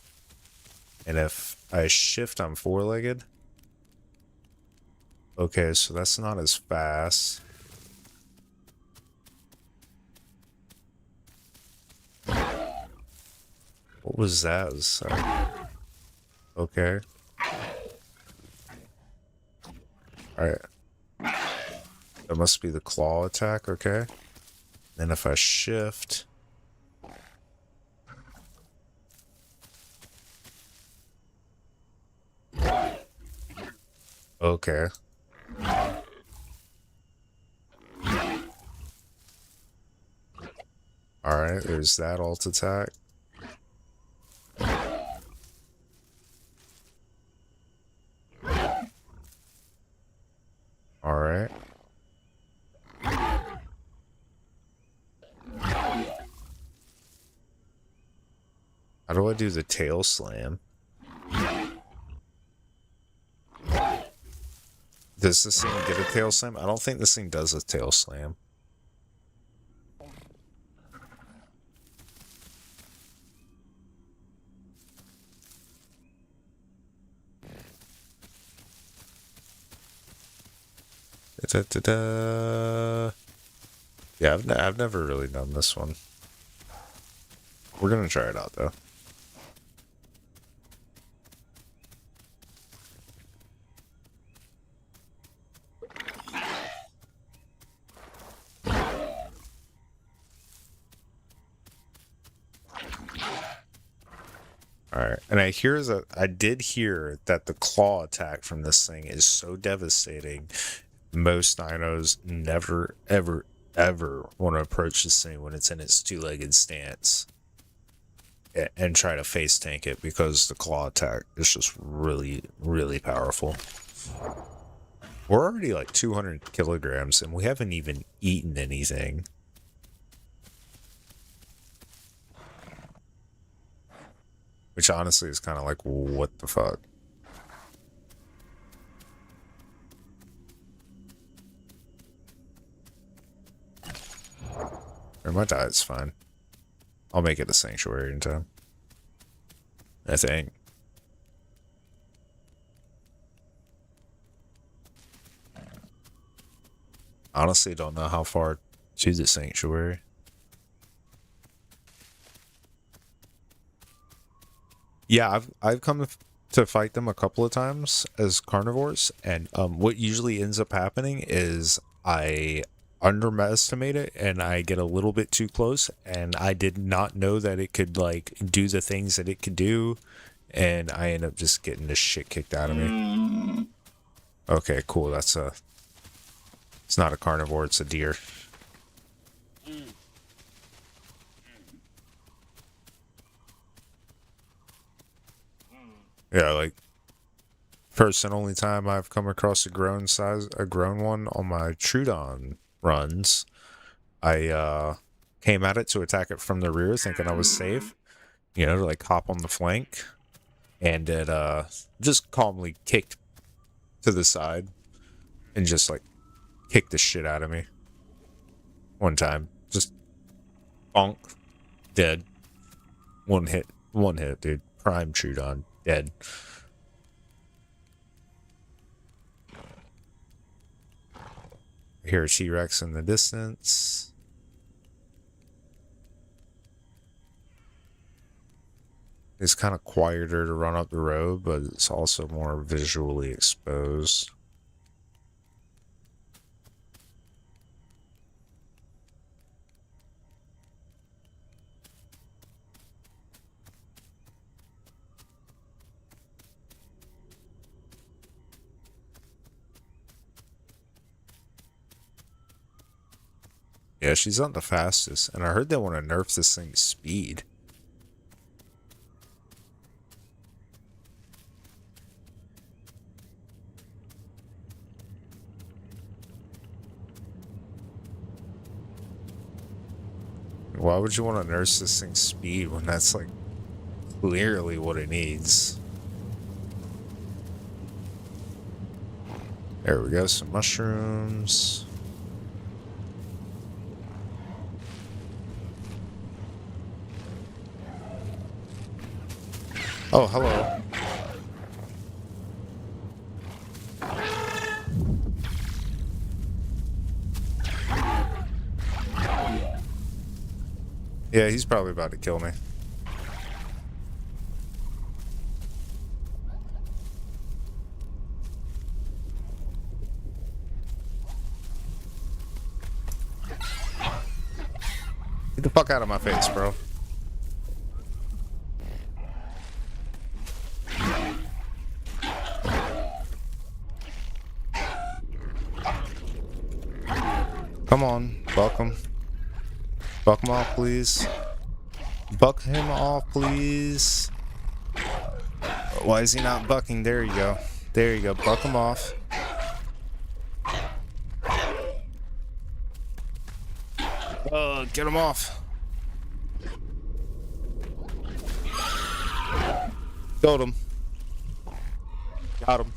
And if I shift, I'm four-legged. Okay, so that's not as fast. What was that? Okay. Alright. That must be the claw attack, okay. Then if I shift... Okay. Alright, there's that alt attack. Alright. How do I do the tail slam? Does this thing get a tail slam? I don't think this thing does a tail slam. Yeah, I've never really done this one. We're gonna try it out though. Alright, and I did hear that the claw attack from this thing is so devastating, most dinos never, ever, ever want to approach this thing when it's in its two-legged stance and try to face tank it, because the claw attack is just really, really powerful. We're already like 200 kilograms and we haven't even eaten anything. Which honestly is kind of like, what the fuck? Or my diet's fine. I'll make it a sanctuary in time. I think. Honestly, don't know how far to the sanctuary. Yeah, I've come to fight them a couple of times as carnivores, and what usually ends up happening is I underestimate it and I get a little bit too close, and I did not know that it could like do the things that it could do, and I end up just getting the shit kicked out of me. Okay, cool. That's a. It's not a carnivore. It's a deer. Yeah, like first and only time I've come across a grown one on my Trudon runs. I came at it to attack it from the rear, thinking I was safe, you know, to like hop on the flank, and it just calmly kicked to the side and just like kicked the shit out of me. One time, just bonk, dead. One hit, dude. Prime Trudon, dead. I hear a T-Rex in the distance. It's kind of quieter to run up the road, but it's also more visually exposed. Yeah, she's not the fastest, and I heard they want to nerf this thing's speed. Why would you want to nurse this thing's speed when that's like clearly what it needs? There we go, some mushrooms. Oh, hello. Yeah, he's probably about to kill me. Get the fuck out of my face, bro. Come on, buck him. Buck him off, please. Buck him off, please. Why is he not bucking? There you go. There you go. Buck him off. Get him off. Got him. Got him.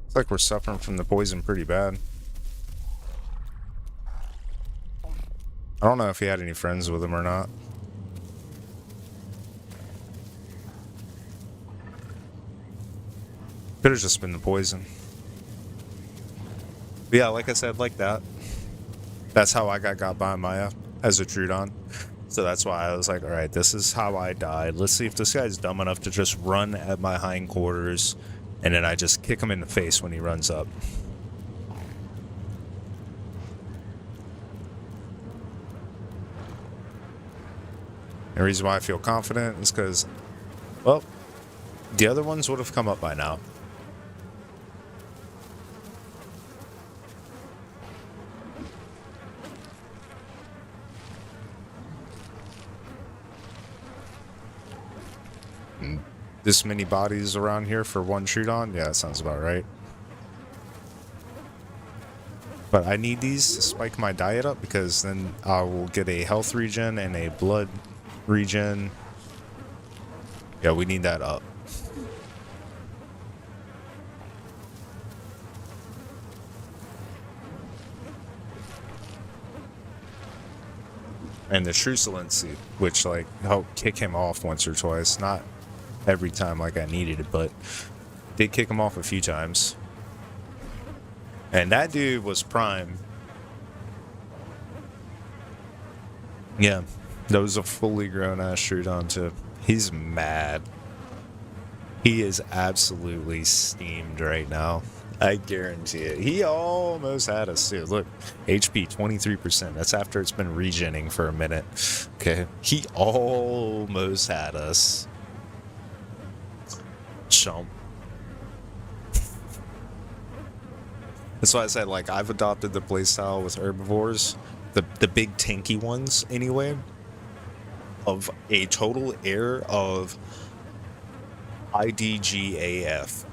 Looks like we're suffering from the poison pretty bad. I don't know if he had any friends with him or not. Could have just been the poison. But yeah, like I said, like that. That's how I got by Maya as a Trudon. So that's why I was like, alright, this is how I died. Let's see if this guy's dumb enough to just run at my hindquarters, and then I just kick him in the face when he runs up. The reason why I feel confident is because, well, the other ones would have come up by now. This many bodies around here for one Trudon? Yeah, that sounds about right. But I need these to spike my diet up because then I will get a health regen and a blood regen. Yeah, we need that up. And the truculency, which like helped kick him off once or twice. Not every time like I needed it, but did kick him off a few times. And that dude was prime. Yeah, that was a fully grown ass Troodon too. He's mad. He is absolutely steamed right now. I guarantee it. He almost had us too. Look, HP 23%. That's after it's been regenning for a minute. Okay, he almost had us. Chump. That's why I said, like, I've adopted the playstyle with herbivores, the big tanky ones anyway, of a total air of IDGAF.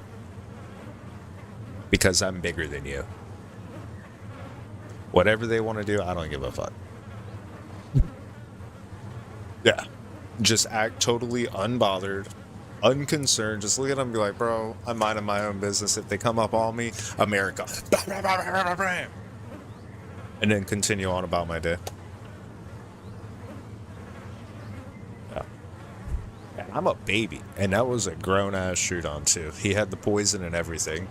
Because I'm bigger than you. Whatever they want to do, I don't give a fuck. Yeah. Just act totally unbothered, unconcerned. Just look at them and be like, bro, I'm minding my own business. If they come up on me, America. And then continue on about my day. Yeah. And I'm a baby. And that was a grown-ass Troodon, too. He had the poison and everything.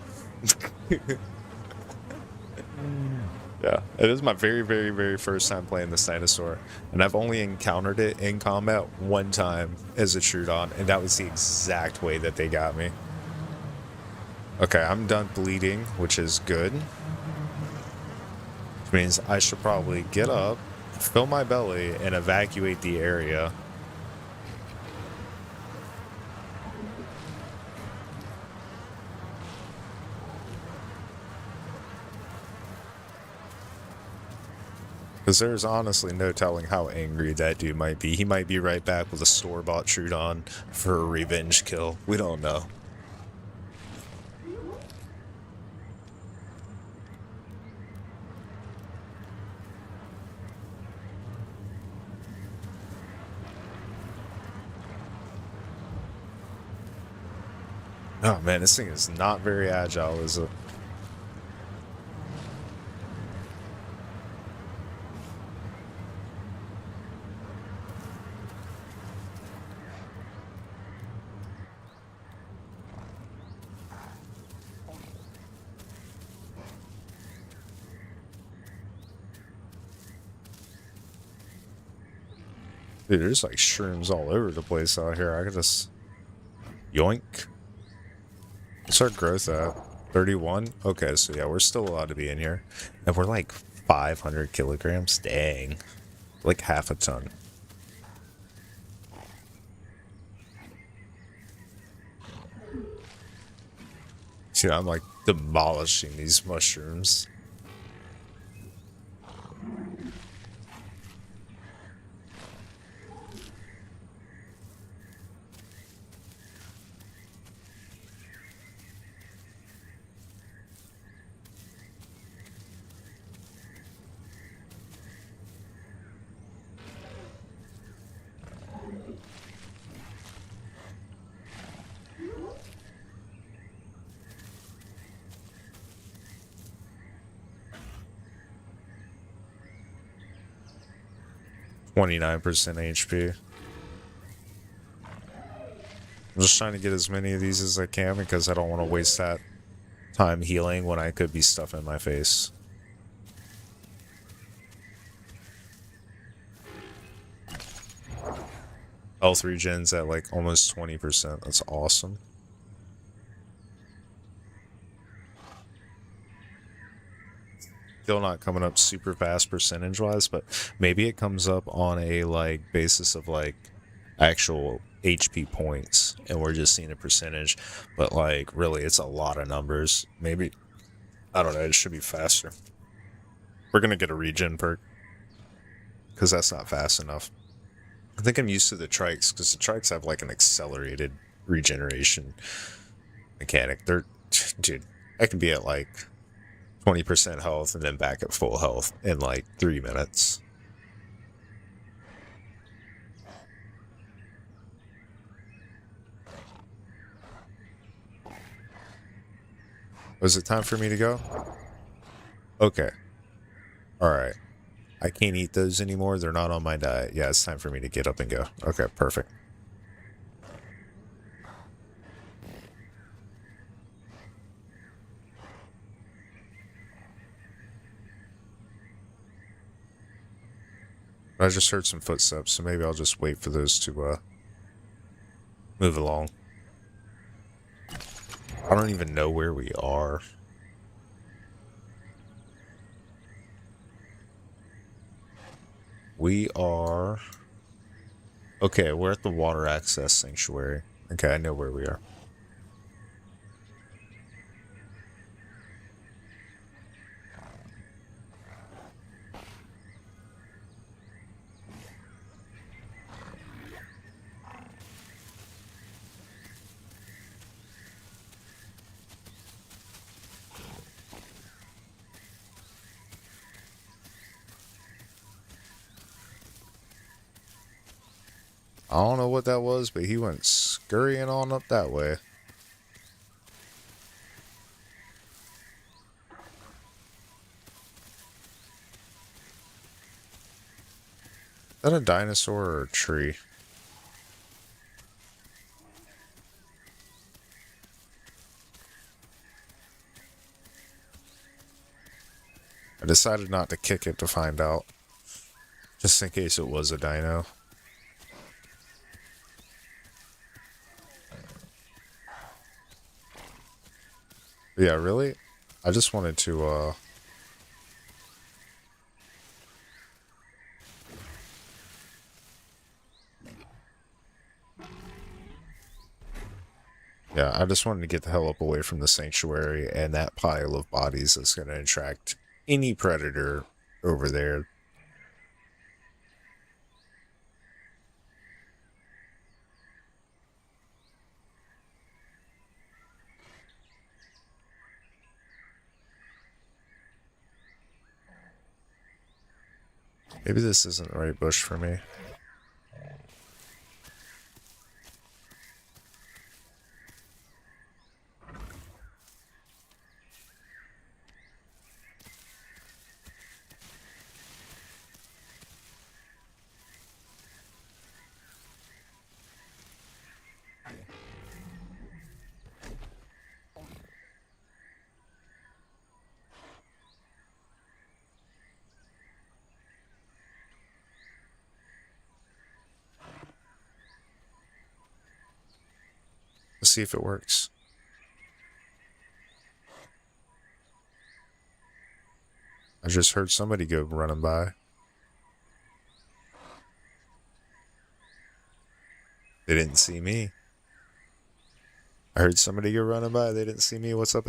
Yeah, it is my very, very, very first time playing this dinosaur, and I've only encountered it in combat one time as a Troodon, and that was the exact way that they got me. Okay, I'm done bleeding, which is good. Which means I should probably get up, fill my belly, and evacuate the area. Because there's honestly no telling how angry that dude might be. He might be right back with a store-bought Troodon for a revenge kill. We don't know. Oh man, this thing is not very agile, is it? Dude, there's like shrooms all over the place out here. I could just yoink. What's our growth at? 31? Okay, so yeah, we're still allowed to be in here. And we're like 500 kilograms? Dang. Like half a ton. See, I'm like demolishing these mushrooms. .29% HP. I'm just trying to get as many of these as I can because I don't want to waste that time healing when I could be stuffing my face. Health regen's at like almost 20%. That's awesome. Still not coming up super fast percentage wise, but maybe it comes up on a like basis of like actual HP points and we're just seeing a percentage, but like really it's a lot of numbers. Maybe, I don't know, it should be faster. We're gonna get a regen perk because that's not fast enough. I think I'm used to the trikes because the trikes have like an accelerated regeneration mechanic. They're, dude, I can be at like 20% health and then back at full health in like 3 minutes. Was it time for me to go? Okay. Alright. I can't eat those anymore. They're not on my diet. Yeah, it's time for me to get up and go. Okay, perfect. I just heard some footsteps, so maybe I'll just wait for those to move along. I don't even know where we are. We are... Okay, we're at the water access sanctuary. Okay, I know where we are. I don't know what that was, but he went scurrying on up that way. Is that a dinosaur or a tree? I decided not to kick it to find out. Just in case it was a dino. Yeah, really? I just wanted to, Yeah, I just wanted to get the hell up away from the sanctuary and that pile of bodies that's going to attract any predator over there. Maybe this isn't the right bush for me. Let's see if it works. I just heard somebody go running by. They didn't see me. I heard somebody go running by. They didn't see me. What's up,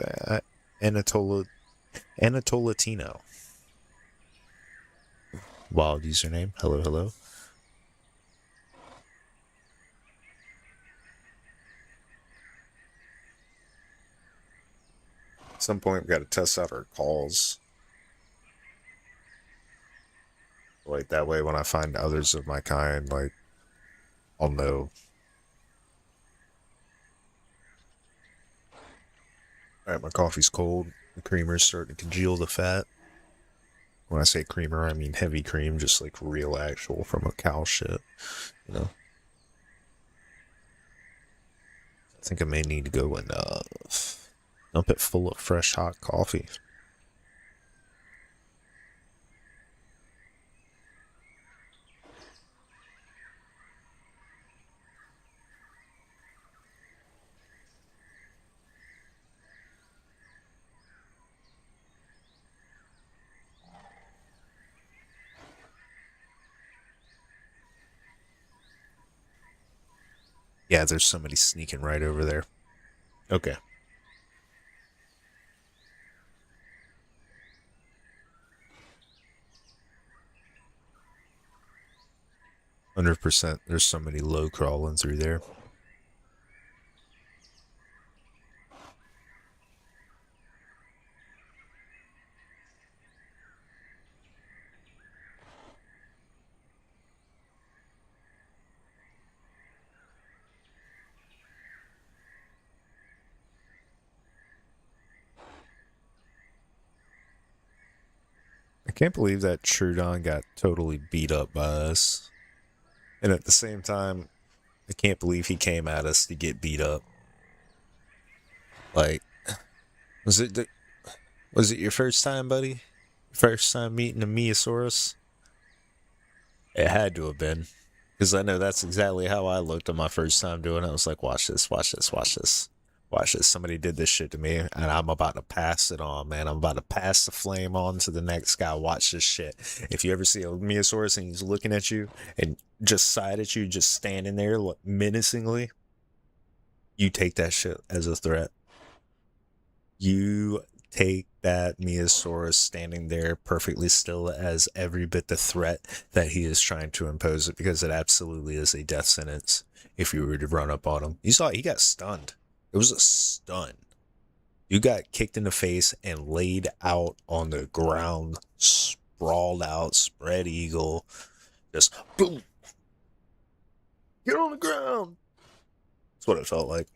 Anatolatino? Wild username. Hello, hello. At some point, we got to test out our calls. Like, that way, when I find others of my kind, like, I'll know. Alright, my coffee's cold. The creamer's starting to congeal the fat. When I say creamer, I mean heavy cream, just like real actual from a cow shit, you know? I think I may need to go and, dump it full of fresh hot coffee. Yeah, there's somebody sneaking right over there. Okay. %. There's somebody low crawling through there. can't believe that Trudon got totally beat up by us. And at the same time, I can't believe he came at us to get beat up. Like, was it your first time, buddy? First time meeting a Meosaurus? It had to have been. Because I know that's exactly how I looked on my first time doing it. I was like, watch this, watch this, watch this. Watch this. Somebody did this shit to me, and I'm about to pass it on, man. I'm about to pass the flame on to the next guy. Watch this shit. If you ever see a Meosaurus and he's looking at you and just side at you, just standing there menacingly, you take that shit as a threat. You take that Meosaurus standing there perfectly still as every bit the threat that he is trying to impose it, because it absolutely is a death sentence if you were to run up on him. You saw he got stunned. It was a stun. You got kicked in the face and laid out on the ground, sprawled out, spread eagle, just boom. Get on the ground. That's what it felt like.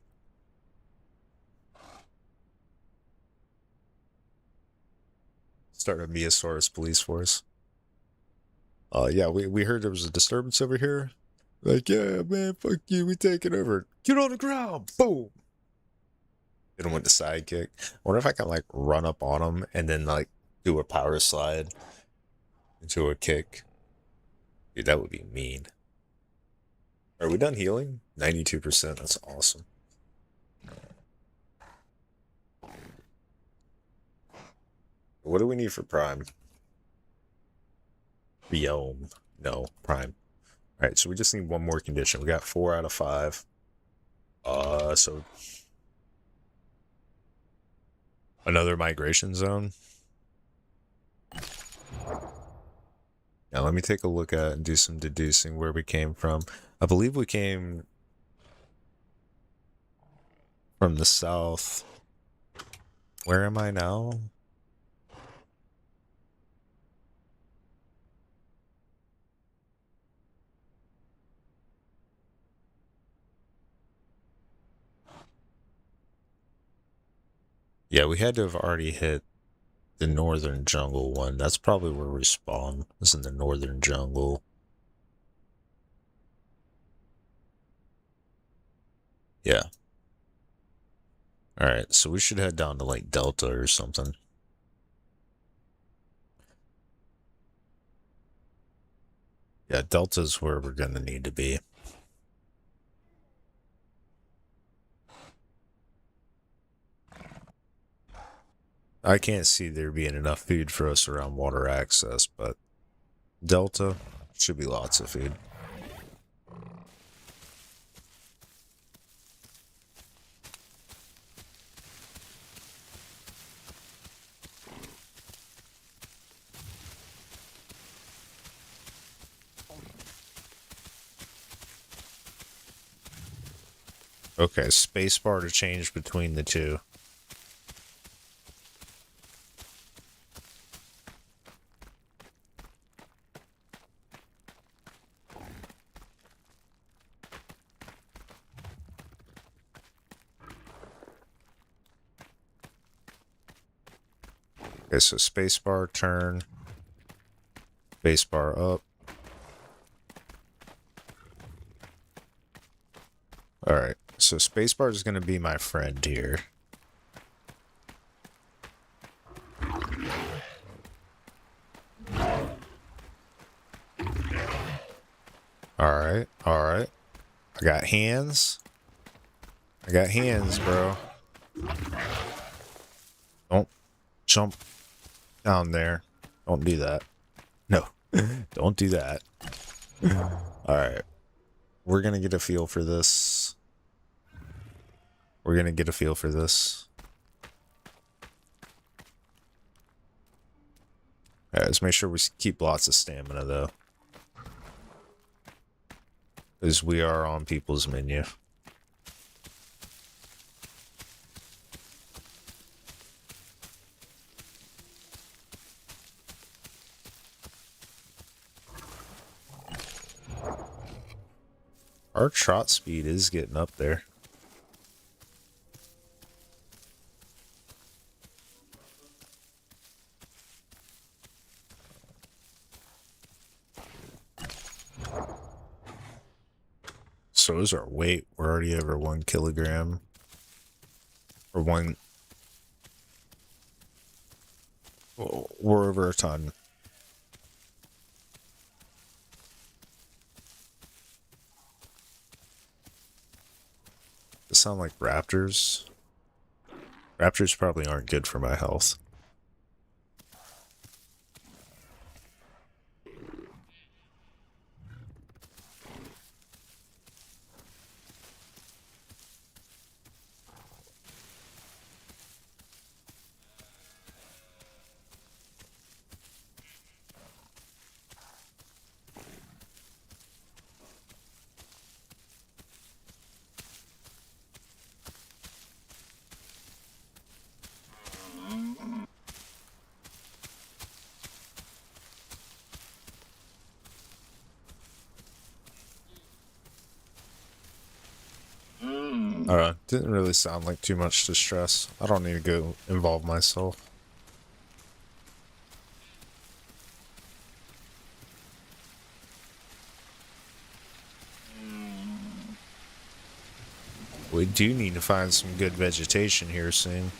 Start a Meosaurus police force. Yeah, we heard there was a disturbance over here. Like, yeah, man, fuck you, we taking over. Get on the ground, boom. Then went to sidekick. I wonder if I can like run up on him and then like do a power slide into a kick. Dude, that would be mean. Are we done healing? 92%. That's awesome. What do we need for Prime? Biome. No, Prime. Alright, so we just need one more condition. We got 4 out of 5. So another migration zone. Now let me take a look at and do some deducing where we came from. I believe we came from the south. Where am I now? Yeah, we had to have already hit the northern jungle one. That's probably where we spawn. It's in the northern jungle. Yeah. Alright, so we should head down to like Delta or something. Yeah, Delta's where we're gonna need to be. I can't see there being enough food for us around water access, but Delta should be lots of food. Okay, spacebar to change between the two. Okay, so spacebar turn, spacebar up. Alright, so spacebar is going to be my friend here. Alright, alright. I got hands. I got hands, bro. Don't jump down there. Don't do that. No, don't do that. Alright. We're gonna get a feel for this. We're gonna get a feel for this. Alright, let's make sure we keep lots of stamina, though. Because we are on people's menu. Our trot speed is getting up there. So what is our weight? We're already over 1 kilogram. Or one... We're over a ton. They sound like raptors. Raptors probably aren't good for my health. Didn't really sound like too much distress. I don't need to go involve myself. We do need to find some good vegetation here soon.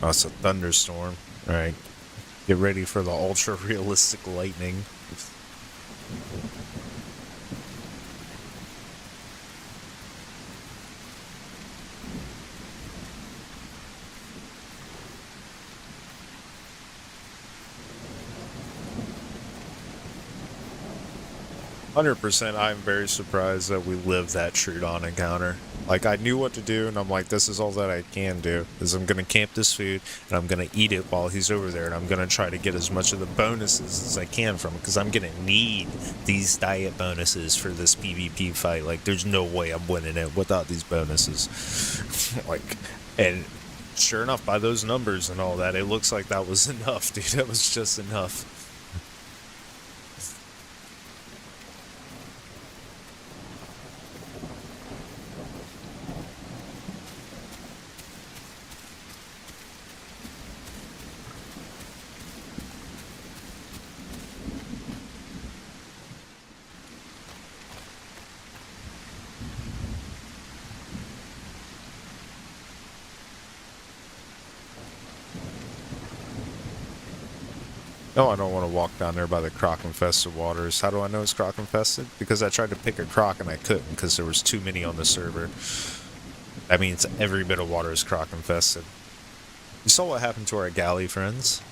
Oh, it's a thunderstorm. Alright. Get ready for the ultra-realistic lightning. 100%, I'm very surprised that we lived that Trudon encounter. Like, I knew what to do, and I'm like, this is all that I can do, is I'm gonna camp this food, and I'm gonna eat it while he's over there, and I'm gonna try to get as much of the bonuses as I can from it, because I'm gonna need these diet bonuses for this PvP fight. Like, there's no way I'm winning it without these bonuses. Like, and sure enough, by those numbers and all that, it looks like that was enough, dude. That was just enough. No, I don't want to walk down there by the croc-infested waters. How do I know it's croc-infested? Because I tried to pick a croc and I couldn't because there was too many on the server. That means every bit of water is croc-infested. You saw what happened to our galley friends.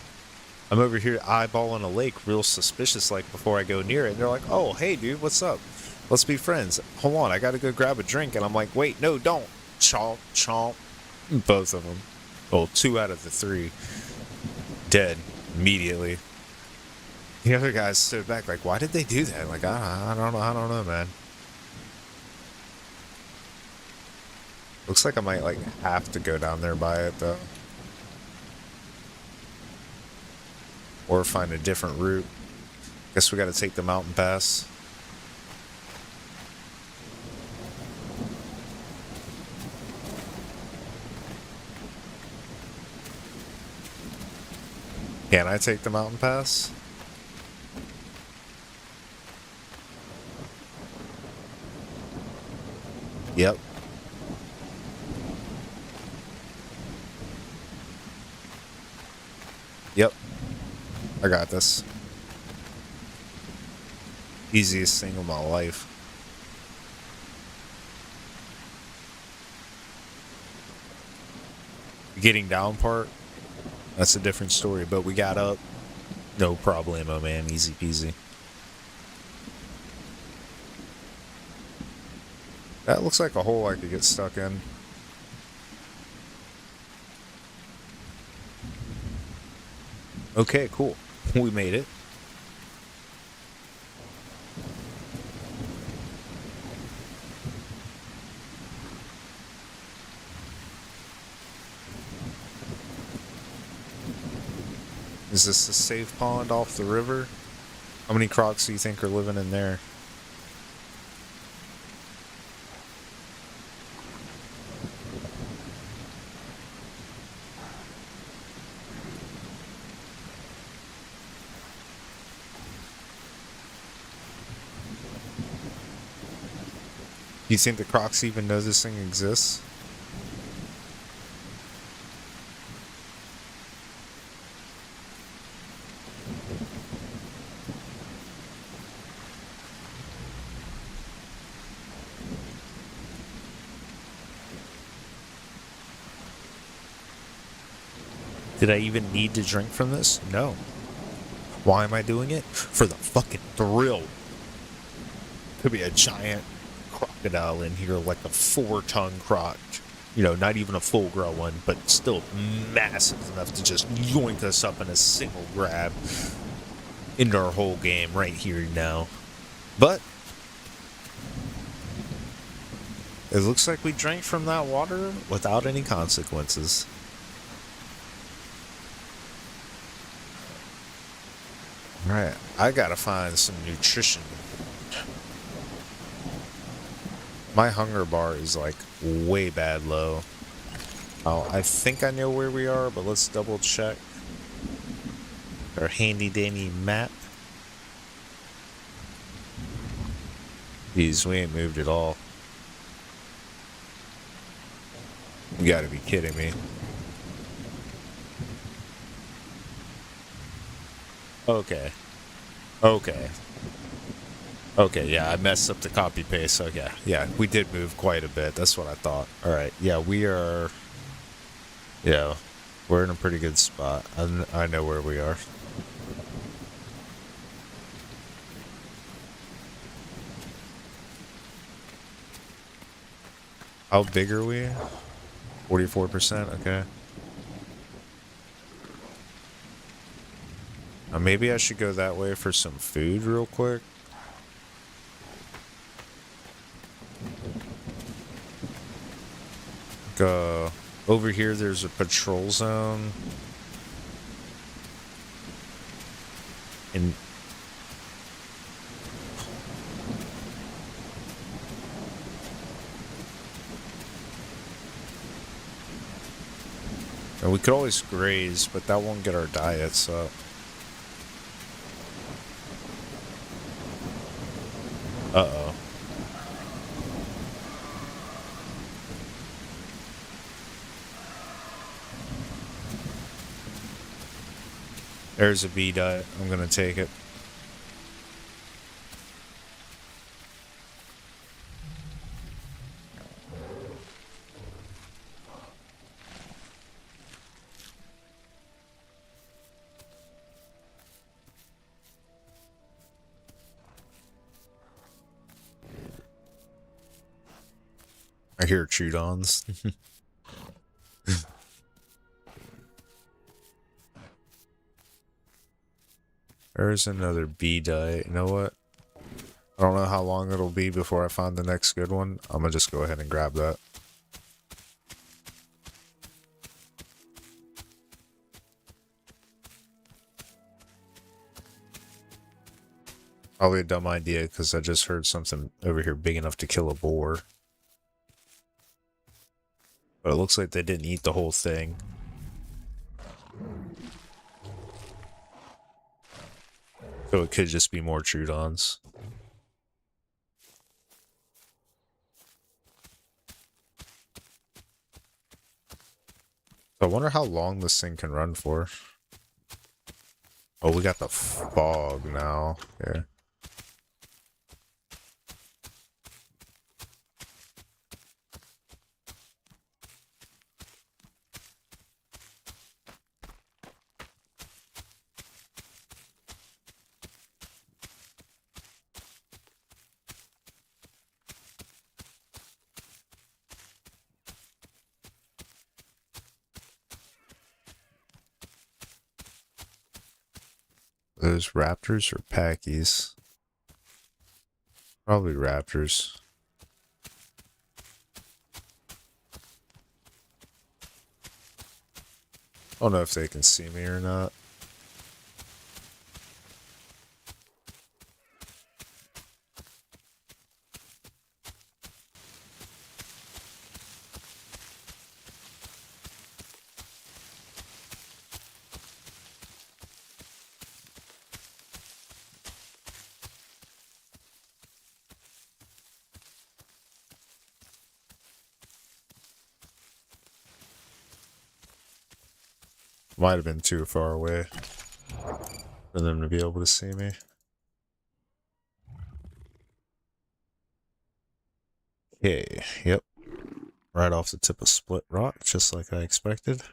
I'm over here eyeballing a lake real suspicious-like before I go near it. And they're like, oh, hey, dude, what's up? Let's be friends. Hold on, I gotta go grab a drink. And I'm like, wait, no, don't. Chomp, chomp. Both of them. Well, 2 out of the 3. Dead. Immediately. The other guys stood back like, why did they do that? Like, I don't know, man. Looks like I might, like, have to go down there by it, though. Or find a different route. Guess we gotta take the mountain pass. Can I take the mountain pass? Yep. Yep. I got this. Easiest thing of my life. The getting down part, that's a different story, but we got up. No problemo, man. Easy peasy. That looks like a hole I could get stuck in. Okay, cool. We made it. Is this a safe pond off the river? How many crocs do you think are living in there? You think the Crocs even know this thing exists? Did I even need to drink from this? No. Why am I doing it? For the fucking thrill. Could be a giant crocodile in here, like a 4-ton croc. You know, not even a full grown one, but still massive enough to just yoink us up in a single grab into our whole game right here now. But it looks like we drank from that water without any consequences. Alright, I gotta find some nutrition. My hunger bar is like way bad low. Oh, I think I know where we are, but let's double check. Our handy dandy map. Jeez, we ain't moved at all. You gotta be kidding me. Okay. Okay. Okay, yeah, I messed up the copy paste. Okay, yeah, we did move quite a bit. That's what I thought. Alright, yeah, we are... Yeah, we're in a pretty good spot. I know where we are. How big are we? 44%, okay. Maybe I should go that way for some food real quick. Over here there's a patrol zone. And we could always graze, but that won't get our diets up. Uh-oh. There's a bee diet. I'm gonna take it. I hear Trudons. There's another bee diet. You know what? I don't know how long it'll be before I find the next good one. I'm gonna just go ahead and grab that. Probably a dumb idea because I just heard something over here big enough to kill a boar. But it looks like they didn't eat the whole thing. So it could just be more Trudons. I wonder how long this thing can run for. Oh, we got the fog now. Yeah. Those raptors or packies? Probably raptors. I don't know if they can see me or not. Might have been too far away for them to be able to see me. Okay, yep. Right off the tip of split rock, just like I expected.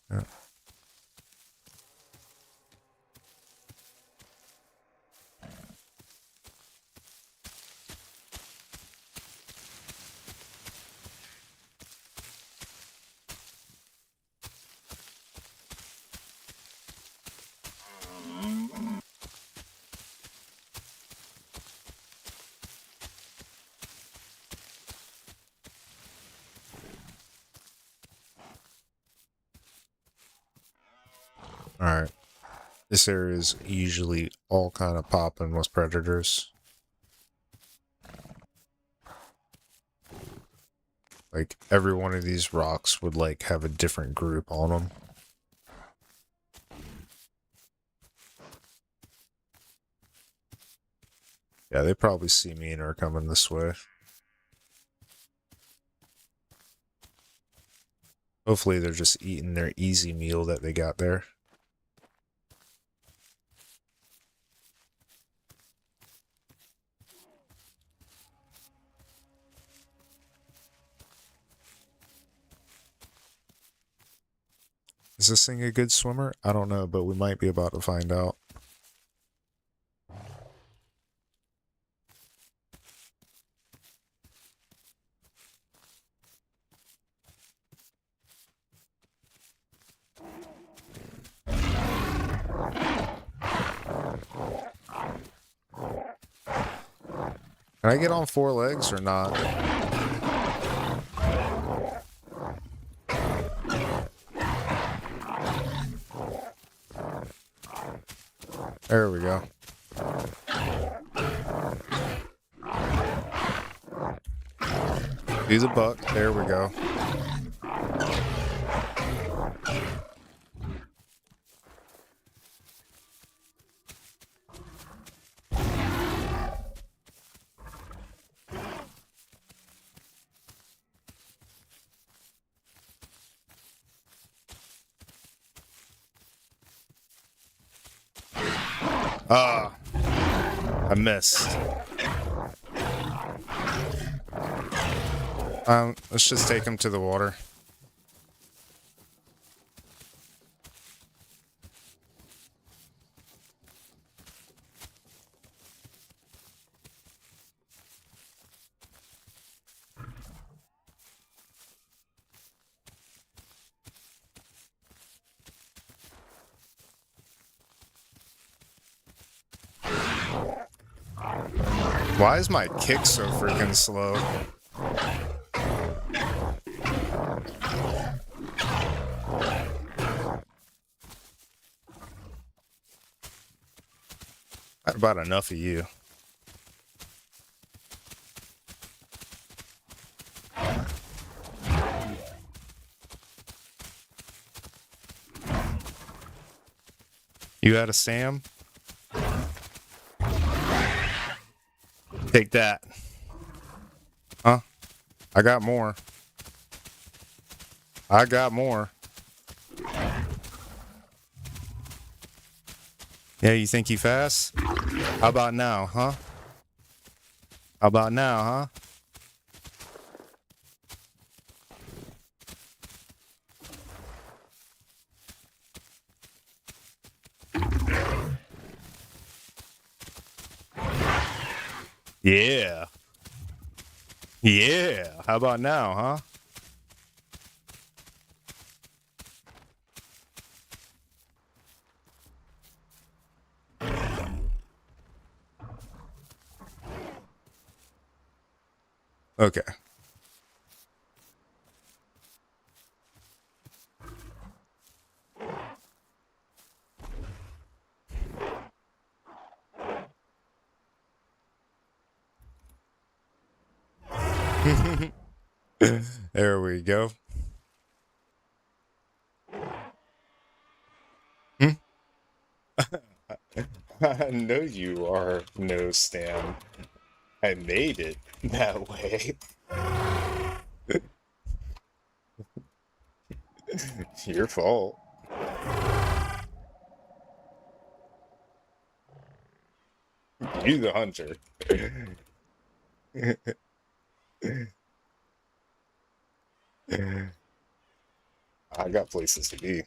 Yeah. Alright. This area is usually all kind of popping with predators. Like, every one of these rocks would, like, have a different group on them. Yeah, they probably see me and are coming this way. Hopefully they're just eating their easy meal that they got there. Is this thing a good swimmer? I don't know, but we might be about to find out. Can I get on 4 legs or not? There we go. Do the buck. There we go. Ah, I missed. Let's just take him to the water. Why is my kick so freaking slow? I had about enough of you. You had a Sam? Take that. Huh? I got more. I got more. Yeah, you think you fast? How about now, huh? How about now, huh? Yeah. Yeah. How about now, huh? Okay. There we go. Hmm? I know you are no Stan. I made it that way. Your fault. You the hunter. I got places to be.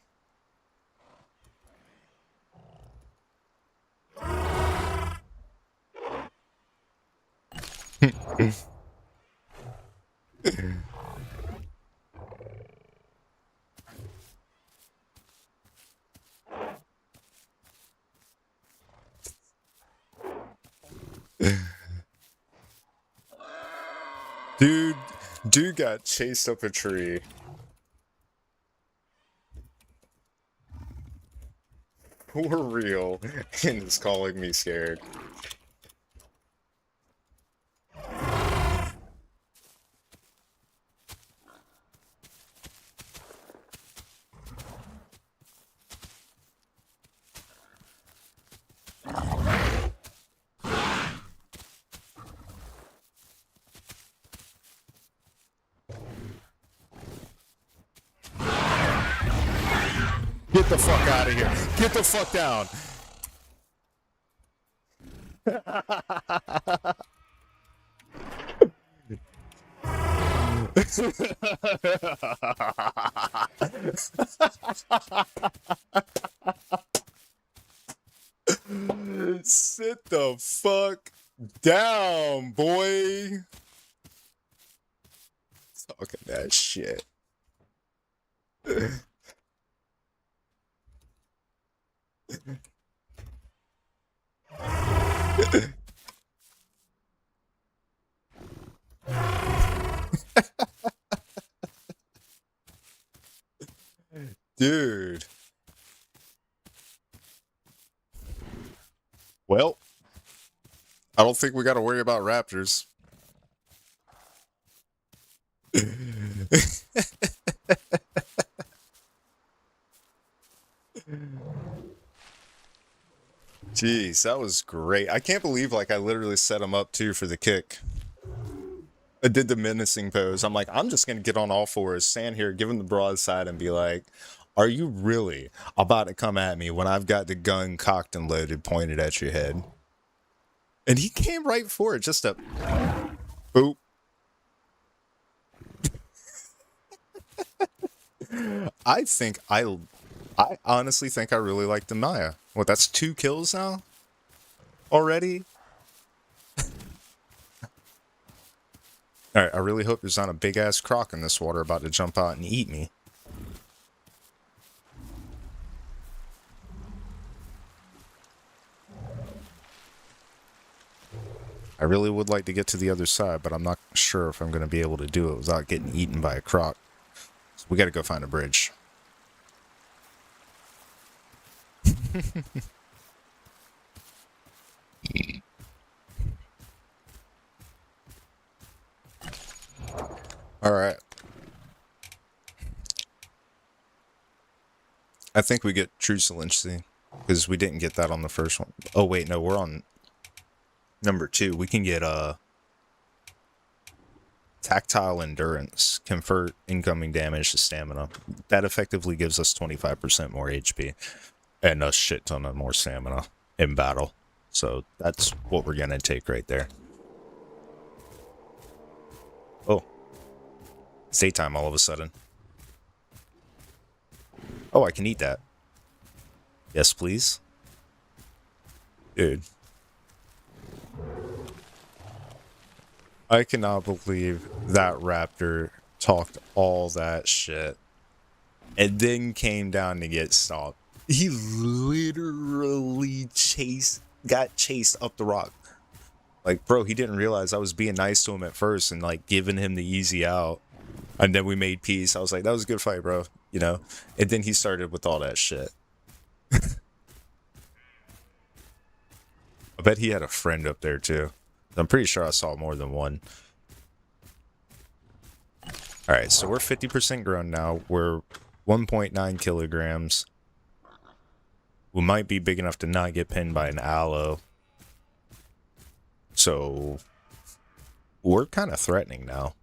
Dude got chased up a tree. For real. And is calling me scared. Get the fuck out of here. Get the fuck down. Sit the fuck down, boy. Talking that shit. Dude. Well, I don't think we got to worry about raptors. Jeez, that was great. I can't believe, like, I literally set him up, too, for the kick. I did the menacing pose. I'm like, I'm just going to get on all fours, stand here, give him the broadside, and be like, are you really about to come at me when I've got the gun cocked and loaded, pointed at your head? And he came right for it, just a... Boop. I honestly think I really like the Maya. What, that's 2 kills now? Already? Alright, I really hope there's not a big-ass croc in this water about to jump out and eat me. I really would like to get to the other side, but I'm not sure if I'm going to be able to do it without getting eaten by a croc. So we got to go find a bridge. Alright. I think we get true salinity, because we didn't get that on the first one. Oh wait, no, we're on number 2. We can get tactile endurance, convert incoming damage to stamina. That effectively gives us 25% more HP and a shit ton of more stamina in battle. So that's what we're gonna take right there. Oh, it's daytime all of a sudden. Oh, I can eat that. Yes, please. Dude. I cannot believe that raptor talked all that shit and then came down to get stopped. He literally got chased up the rock. Like, bro, he didn't realize I was being nice to him at first and, like, giving him the easy out. And then we made peace. I was like, that was a good fight, bro. You know? And then he started with all that shit. I bet he had a friend up there, too. I'm pretty sure I saw more than one. Alright, so we're 50% grown now. We're 1.9 kilograms. We might be big enough to not get pinned by an aloe. So, We're kind of threatening now.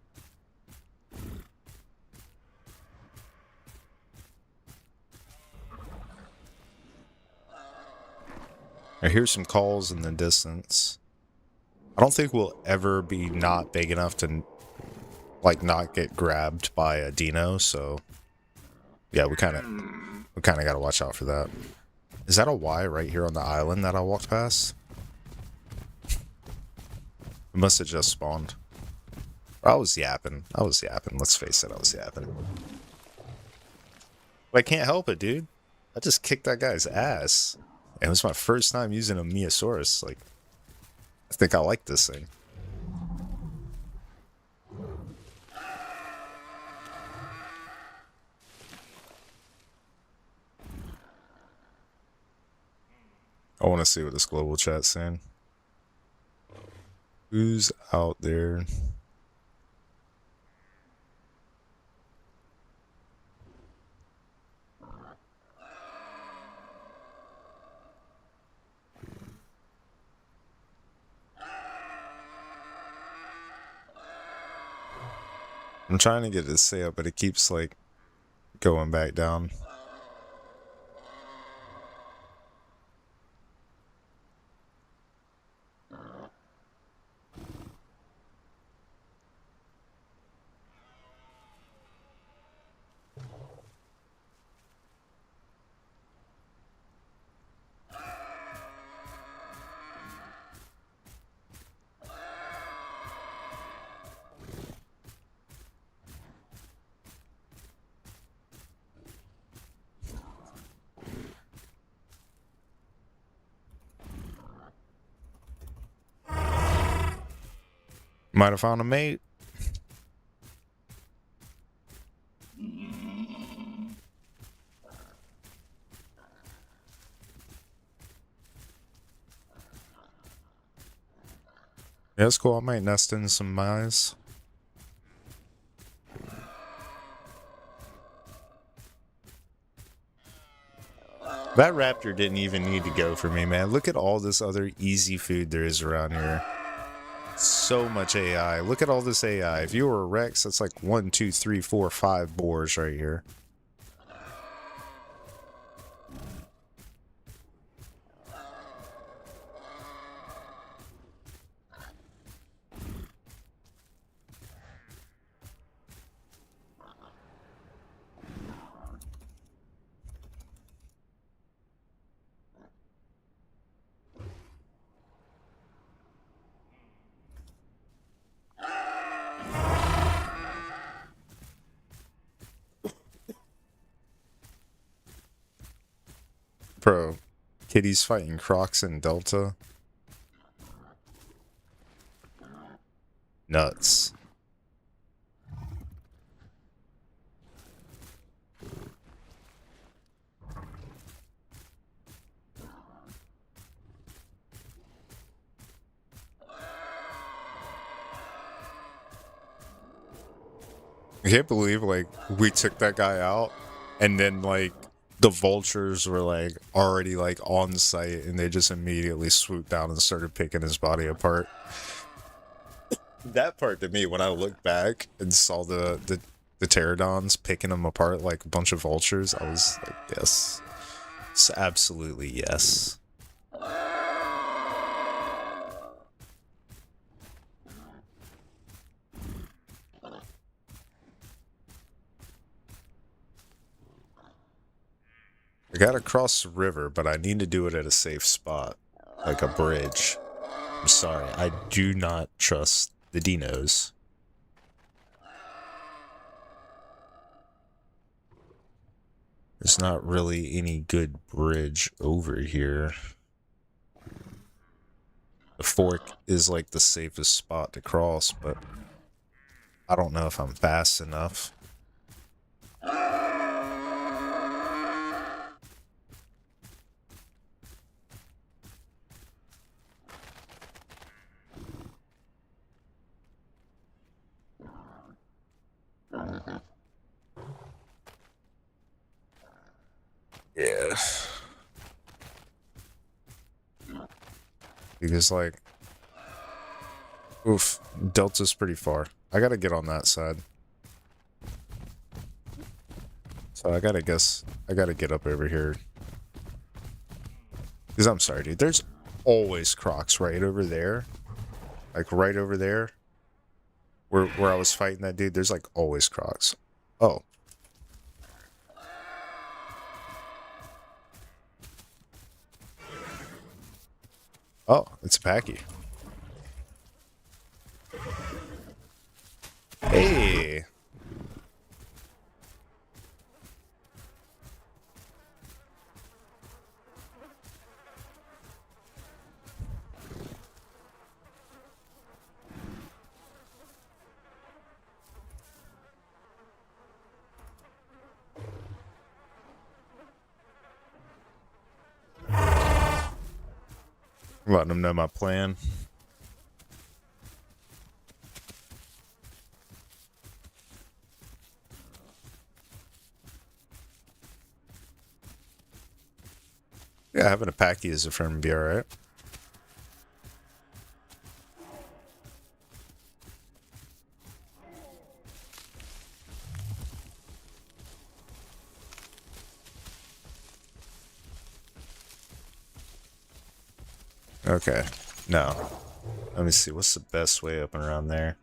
I hear some calls in the distance. I don't think we'll ever be not big enough to, like, not get grabbed by a dino, so... Yeah, we kind of got to watch out for that. Is that a Y right here on the island that I walked past? It must have just spawned. I was yapping. Let's face it, I was yapping. But I can't help it, dude. I just kicked that guy's ass. And it was my first time using a Miosaurus. Like, I think I like this thing. I want to see what this global chat's saying. Who's out there? I'm trying to get it to stay up, but it keeps, like, going back down. Might have found a mate. Yeah, it's cool. I might nest in some mice. That raptor didn't even need to go for me, man. Look at all this other easy food there is around here. So much AI. Look at all this AI. If you were a Rex, that's like 1, 2, 3, 4, 5 boars right here. Bro, kitties fighting crocs in Delta. Nuts. I can't believe, like, we took that guy out, and then, like, the vultures were, like, already, like, on site, and they just immediately swooped down and started picking his body apart. That part to me, when I looked back and saw the pterodons picking him apart like a bunch of vultures, I was like, yes. It's absolutely yes. I gotta cross the river, but I need to do it at a safe spot, like a bridge. I'm sorry, I do not trust the dinos. There's not really any good bridge over here. The fork is like the safest spot to cross, but I don't know if I'm fast enough. Yeah. Because, like, Oof, Delta's pretty far. I gotta get on that side. So I gotta get up over here. Because I'm sorry, dude, there's always crocs right over there. Like right over there. Where I was fighting that dude, there's like always crocs. Oh. Oh, it's a packy. Hey. Letting them know my plan. Yeah, having a packy as a friend would be alright. Okay. No. Let me see. What's the best way up and around there?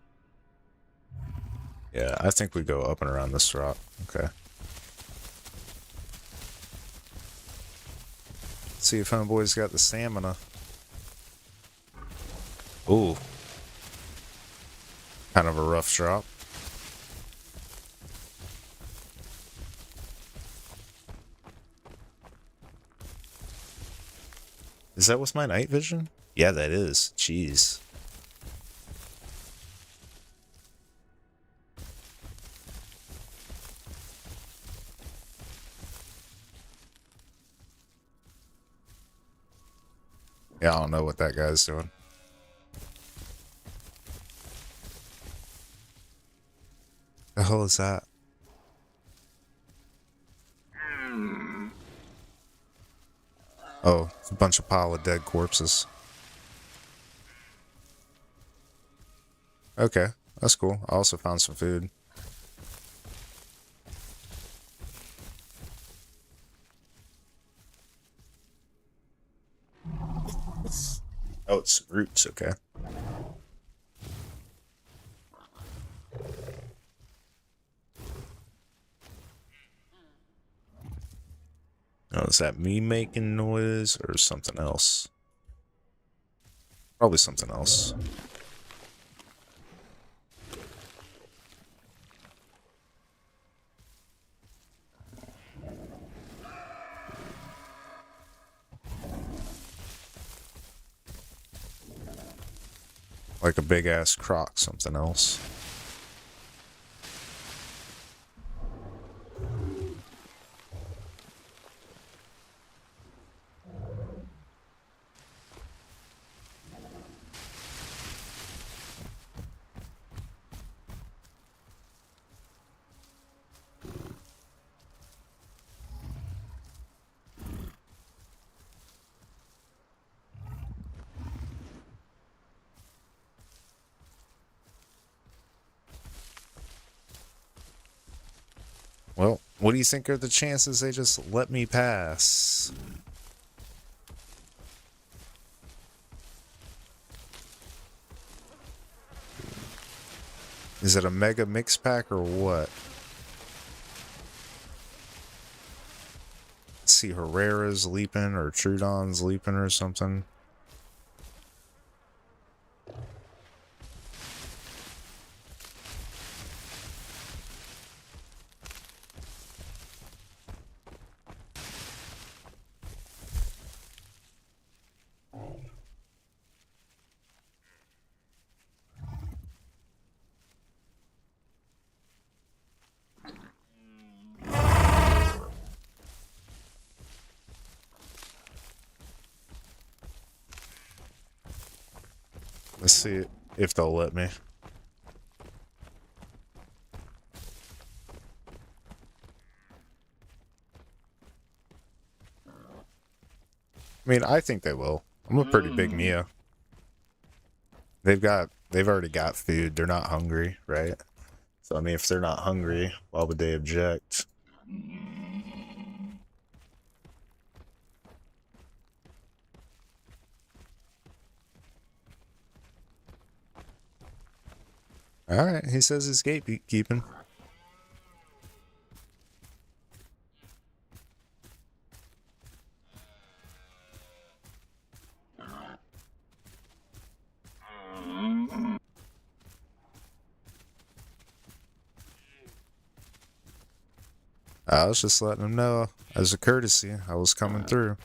Yeah, I think we go up and around this rock. Okay. See if homeboy's got the stamina. Ooh. Kind of a rough drop. Is that with my night vision? Yeah, that is. Jeez. Yeah, I don't know what that guy's doing. The hell is that? Oh, it's a bunch of pile of dead corpses. Okay, that's cool. I also found some food. Oh, it's roots, okay. Oh, is that me making noise or something else? Probably something else. Like a big ass croc, something else. Well, what do you think are the chances they just let me pass? Is it a mega mix pack or what? Let's see, Herrera's leaping or Trudon's leaping or something. Let's see if they'll let me. I mean, I think they will. I'm a pretty big Mia. They've got they've already got food. They're not hungry, right? So, I mean, if they're not hungry, why would they object? Alright, he says he's gatekeeping. I was just letting him know, as a courtesy, I was coming through.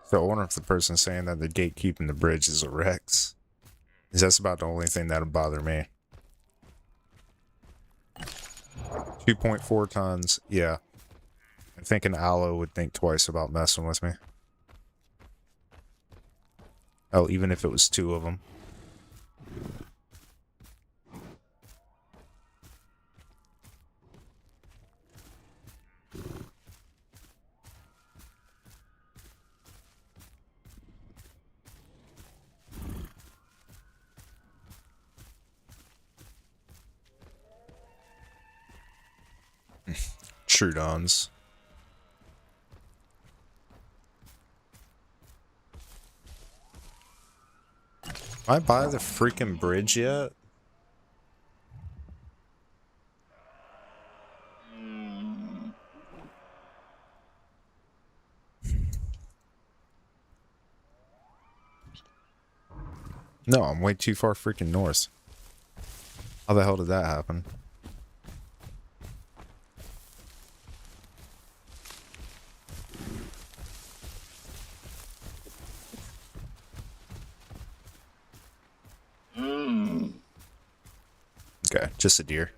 So I wonder if the person saying that they're gatekeeping the bridge is a Rex. Because that's about the only thing that would bother me. 2.4 tons, yeah. I think an aloe would think twice about messing with me. Oh, even if it was two of them. Trudons. Am I by the freaking bridge yet? No, I'm way too far freaking north. How the hell did that happen? Okay, just a deer.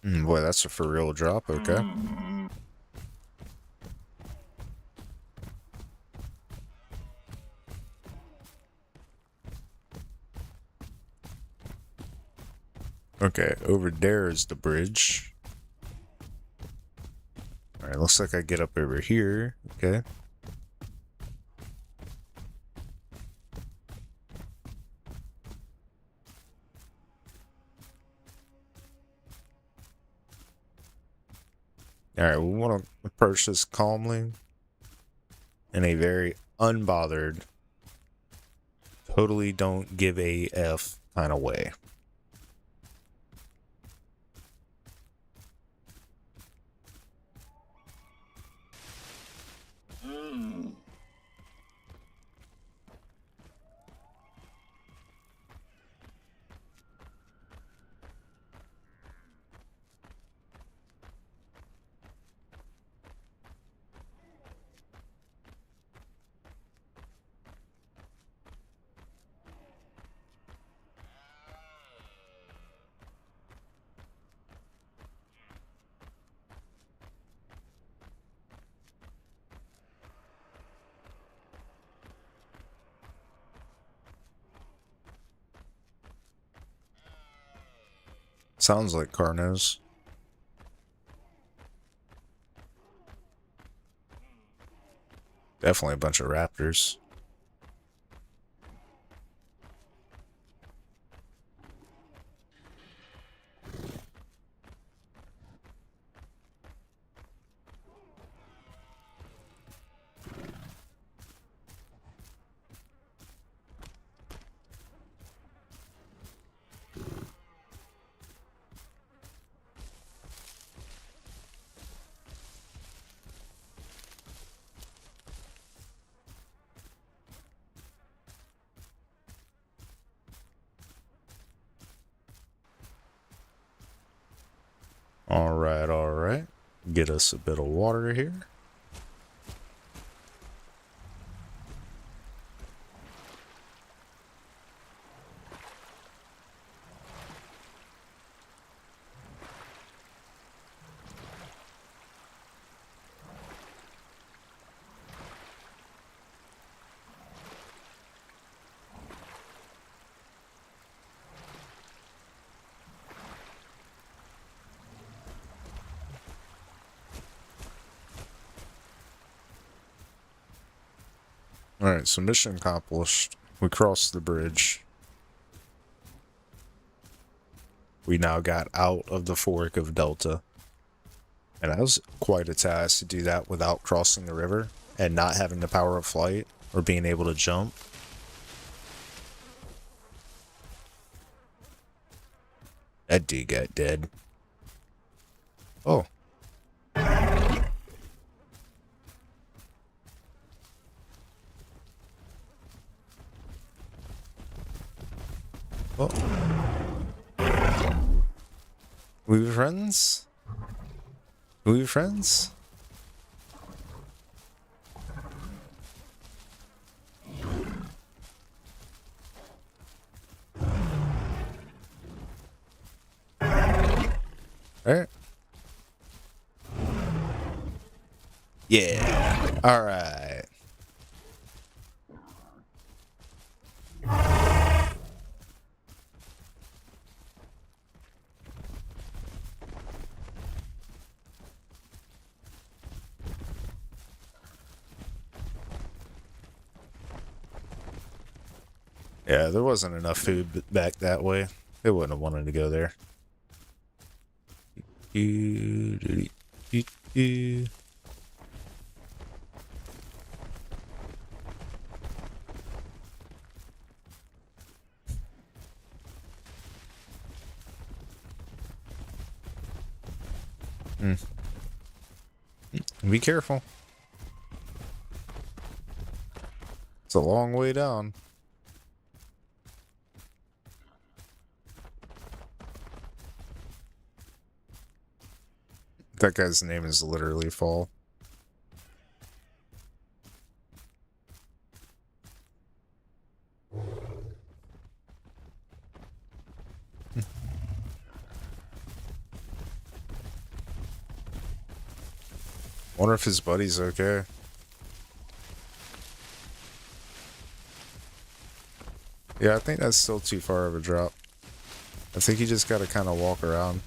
Boy, that's a for real drop, okay. Okay, over there is the bridge. Alright, looks like I get up over here. Okay. Alright, we want to approach this calmly. In a very unbothered, totally don't give a F kind of way. Sounds like Carnos. Definitely a bunch of raptors. Alright, alright. Get us a bit of water here. Alright, so mission accomplished. We crossed the bridge. We now got out of the fork of Delta. And that was quite a task to do that without crossing the river and not having the power of flight or being able to jump. That dude got dead. Oh. Oh. We friends? We friends? Alright. Yeah. Alright. Yeah, there wasn't enough food back that way. They wouldn't have wanted to go there. Be careful. It's a long way down. That guy's name is literally Fall. Wonder if his buddy's okay. Yeah, I think that's still too far of a drop. I think you just gotta kind of walk around.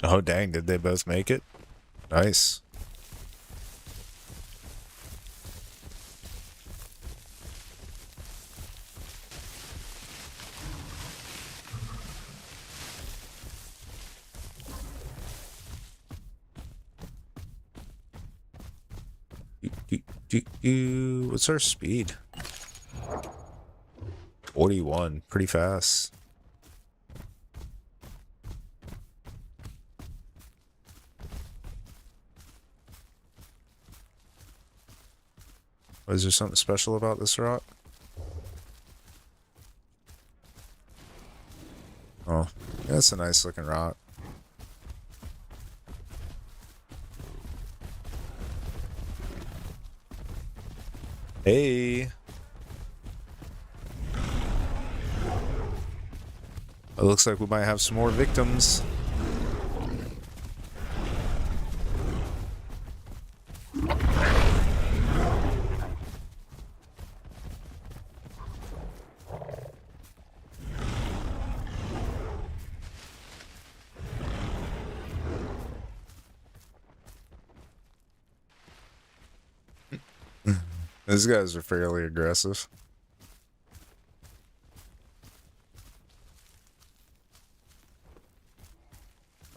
Oh dang, did they both make it? Nice. What's our speed? 41. Pretty fast. Is there something special about this rock? Oh, yeah, that's a nice looking rock. Hey. It looks like we might have some more victims. These guys are fairly aggressive.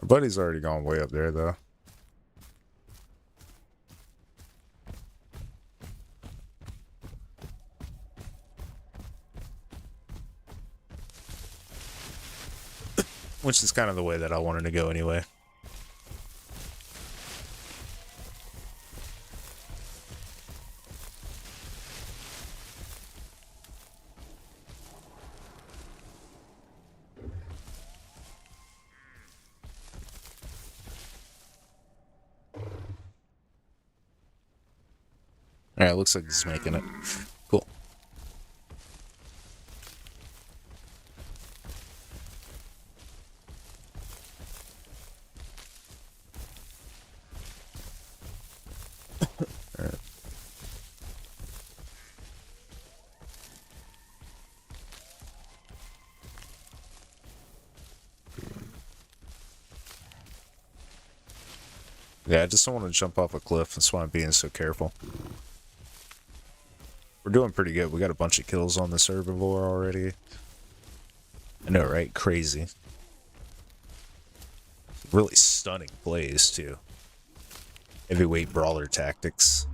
Our buddy's already gone way up there, though. Which is kind of the way that I wanted to go anyway. Alright, looks like he's making it. Cool. Alright. Yeah, I just don't want to jump off a cliff. That's why I'm being so careful. We're doing pretty good. We got a bunch of kills on this herbivore already. I know, right? Crazy. Really stunning plays, too. Heavyweight brawler tactics.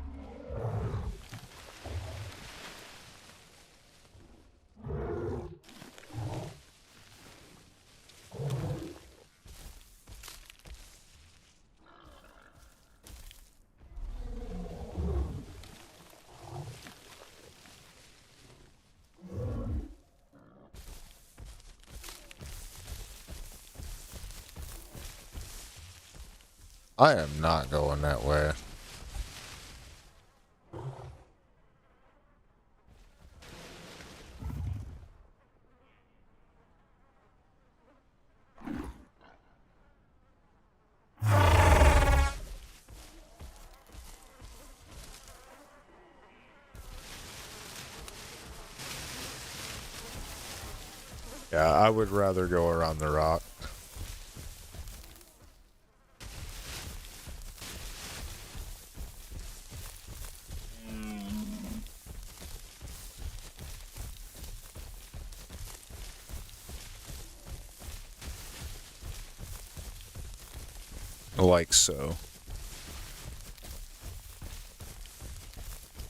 I am not going that way. Yeah, I would rather go around the rock. Like so.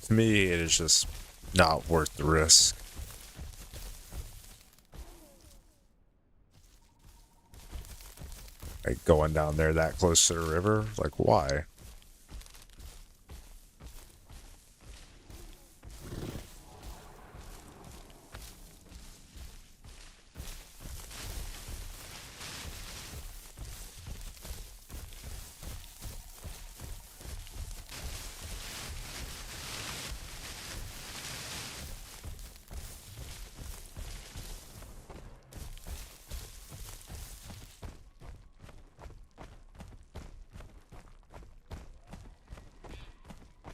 To me, it is just not worth the risk. Like going down there that close to the river, like why?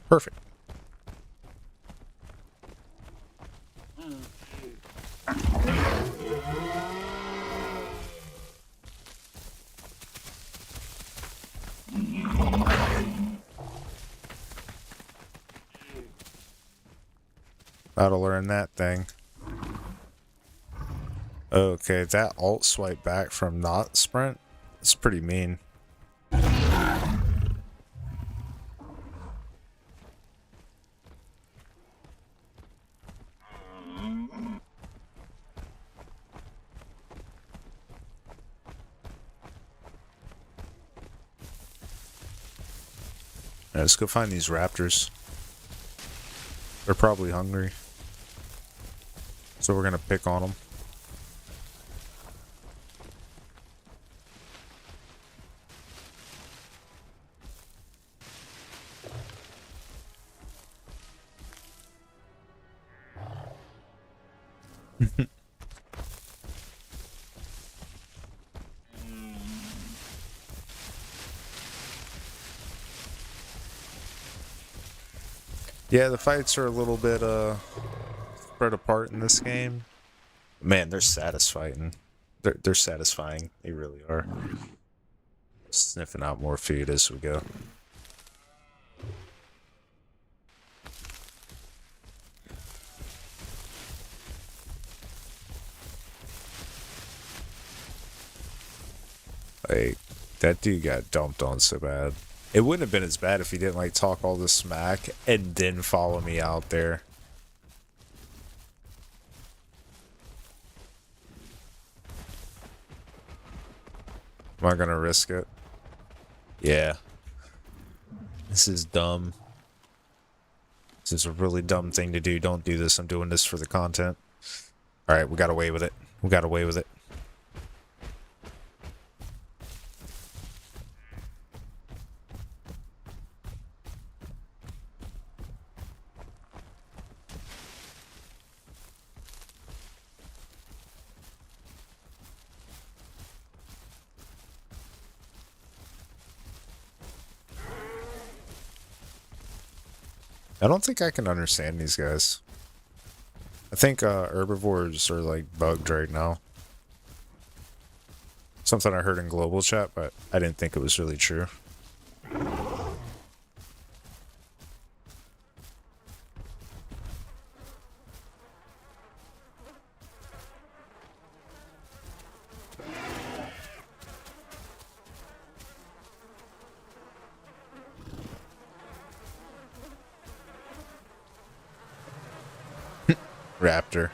Perfect. Gotta learn that thing. Okay, that alt swipe back from not sprint, it's pretty mean. Yeah, let's go find these raptors. They're probably hungry. So we're gonna pick on them. Yeah, the fights are a little bit spread apart in this game. Man, they're satisfying. They're satisfying. They really are. Sniffing out more food as we go. Like, that dude got dumped on so bad. It wouldn't have been as bad if he didn't, like, talk all this smack and then follow me out there. Am I gonna risk it? Yeah. This is dumb. This is a really dumb thing to do. Don't do this. I'm doing this for the content. Alright, we got away with it. We got away with it. I don't think I can understand these guys. I think herbivores are like bugged right now. Something I heard in global chat, but I didn't think it was really true. raptor.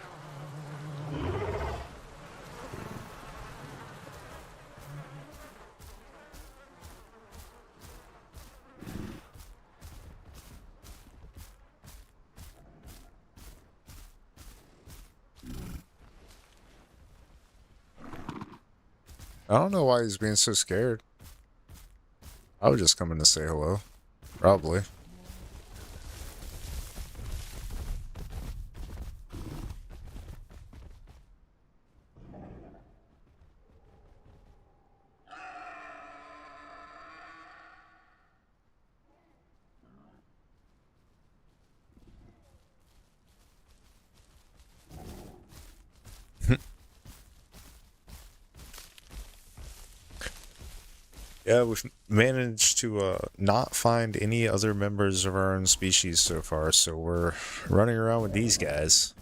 I don't know why he's being so scared. I was just coming to say hello. Probably. Yeah, we've managed to not find any other members of our own species so far, so we're running around with these guys.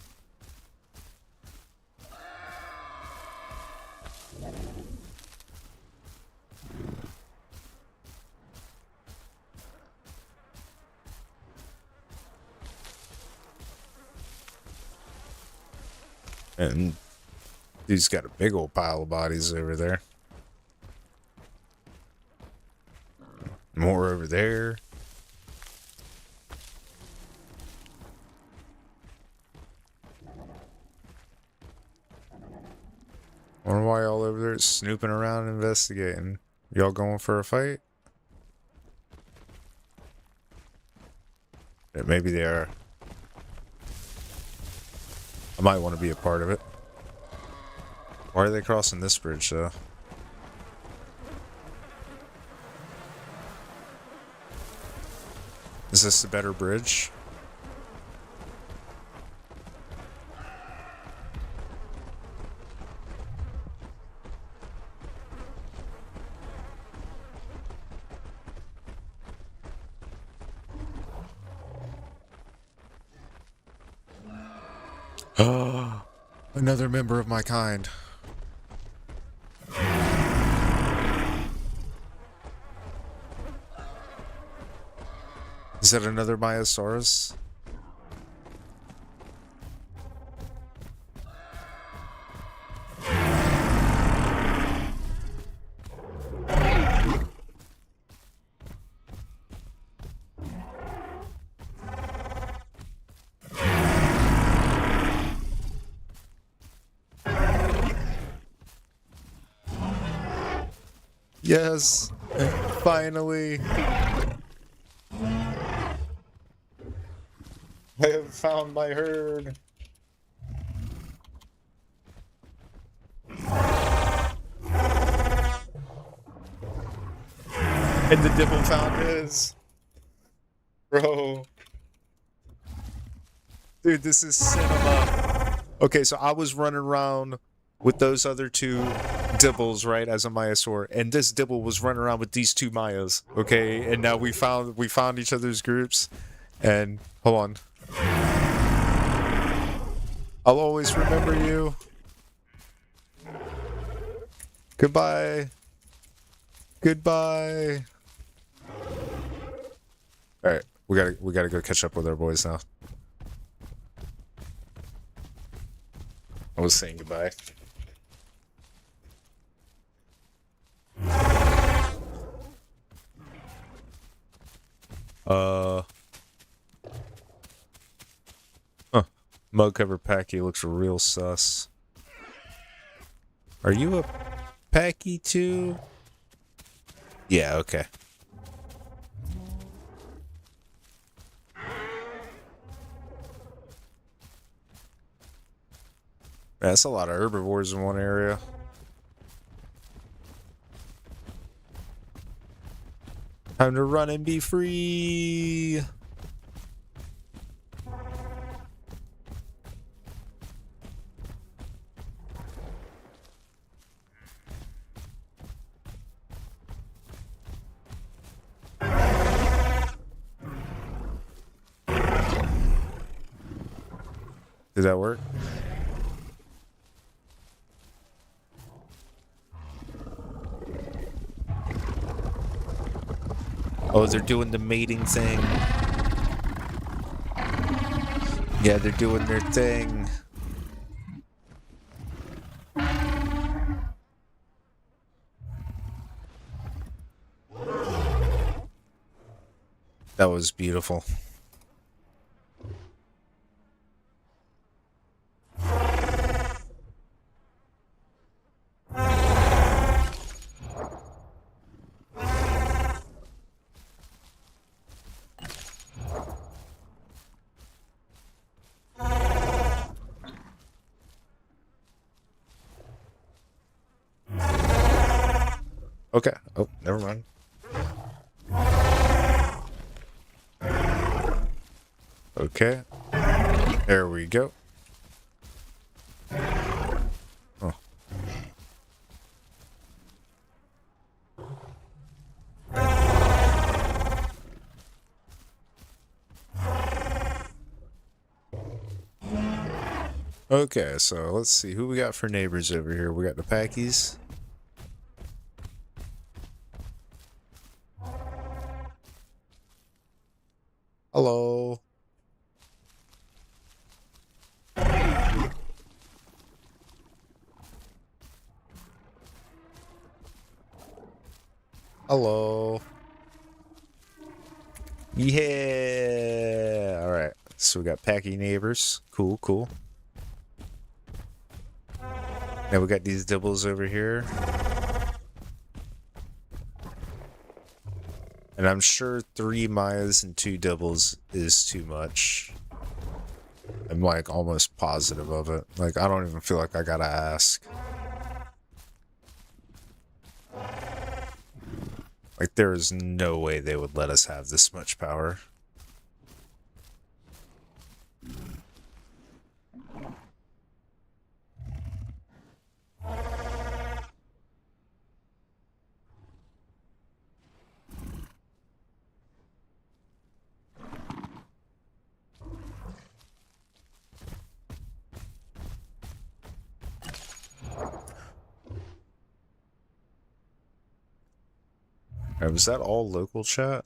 And he's got a big old pile of bodies over there. More over there. Wonder why y'all over there snooping around investigating. Y'all going for a fight? Yeah, maybe they are. I might want to be a part of it. Why are they crossing this bridge, though? Is this a better bridge? Oh, another member of my kind. Is that another Myosaurus? Yes, finally. I have found my herd. And the dibble found his. Bro. Dude, this is cinema. Okay, so I was running around with those other two dibbles, right, as a Myosaur, and this dibble was running around with these two Mayas, okay? And now we found each other's groups, and hold on. I'll always remember you. Goodbye. Goodbye. Alright, we gotta go catch up with our boys now. I was saying goodbye. Mug cover Packy looks real sus. Are you a Packy too? Yeah, okay. That's a lot of herbivores in one area. Time to run and be free. Did that work? Oh, they're doing the mating thing. Yeah, they're doing their thing. That was beautiful. Okay. Oh, never mind. Okay. There we go. Oh. Okay, so let's see who we got for neighbors over here. We got the Packies. Hello. Hello. Yeah. All right. So we got Packy neighbors. Cool, cool. Now we got these dibbles over here. And I'm sure 3 Mayas and 2 dibbles is too much. I'm like almost positive of it. Like I don't even feel like I gotta ask. Like there is no way they would let us have this much power. Was that all local chat?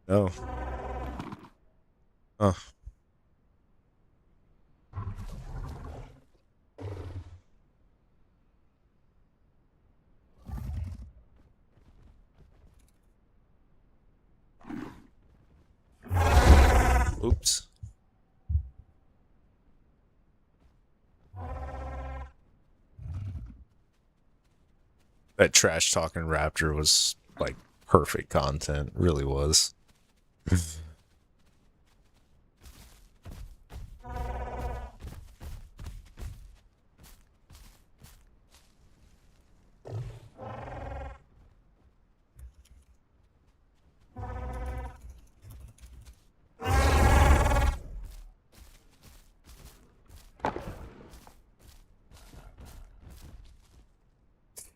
No. Huh. Oops. That trash talking raptor was like perfect content. Really was.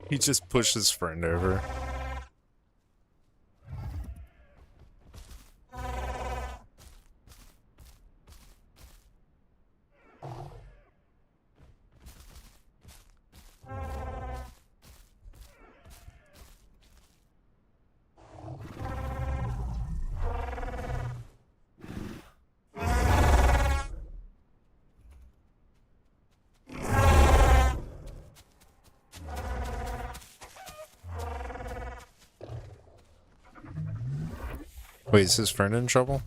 He just pushed his friend over. Wait, is his friend in trouble?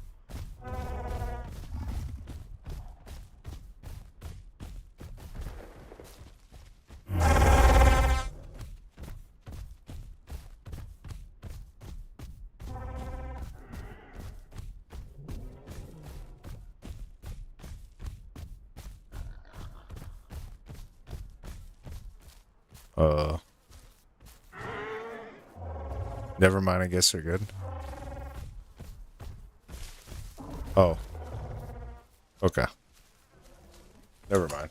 Never mind, I guess they're good. Oh. Okay. Never mind.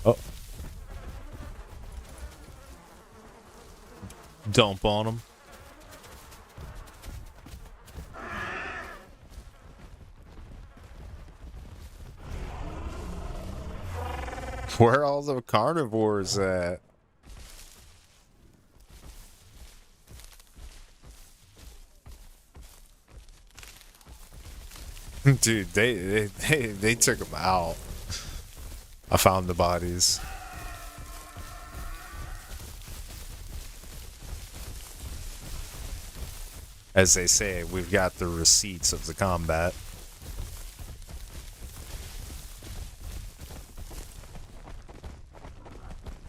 Oh. Dump on him. Where are all the carnivores at? Dude, they took them out. I found the bodies. As they say, we've got the receipts of the combat.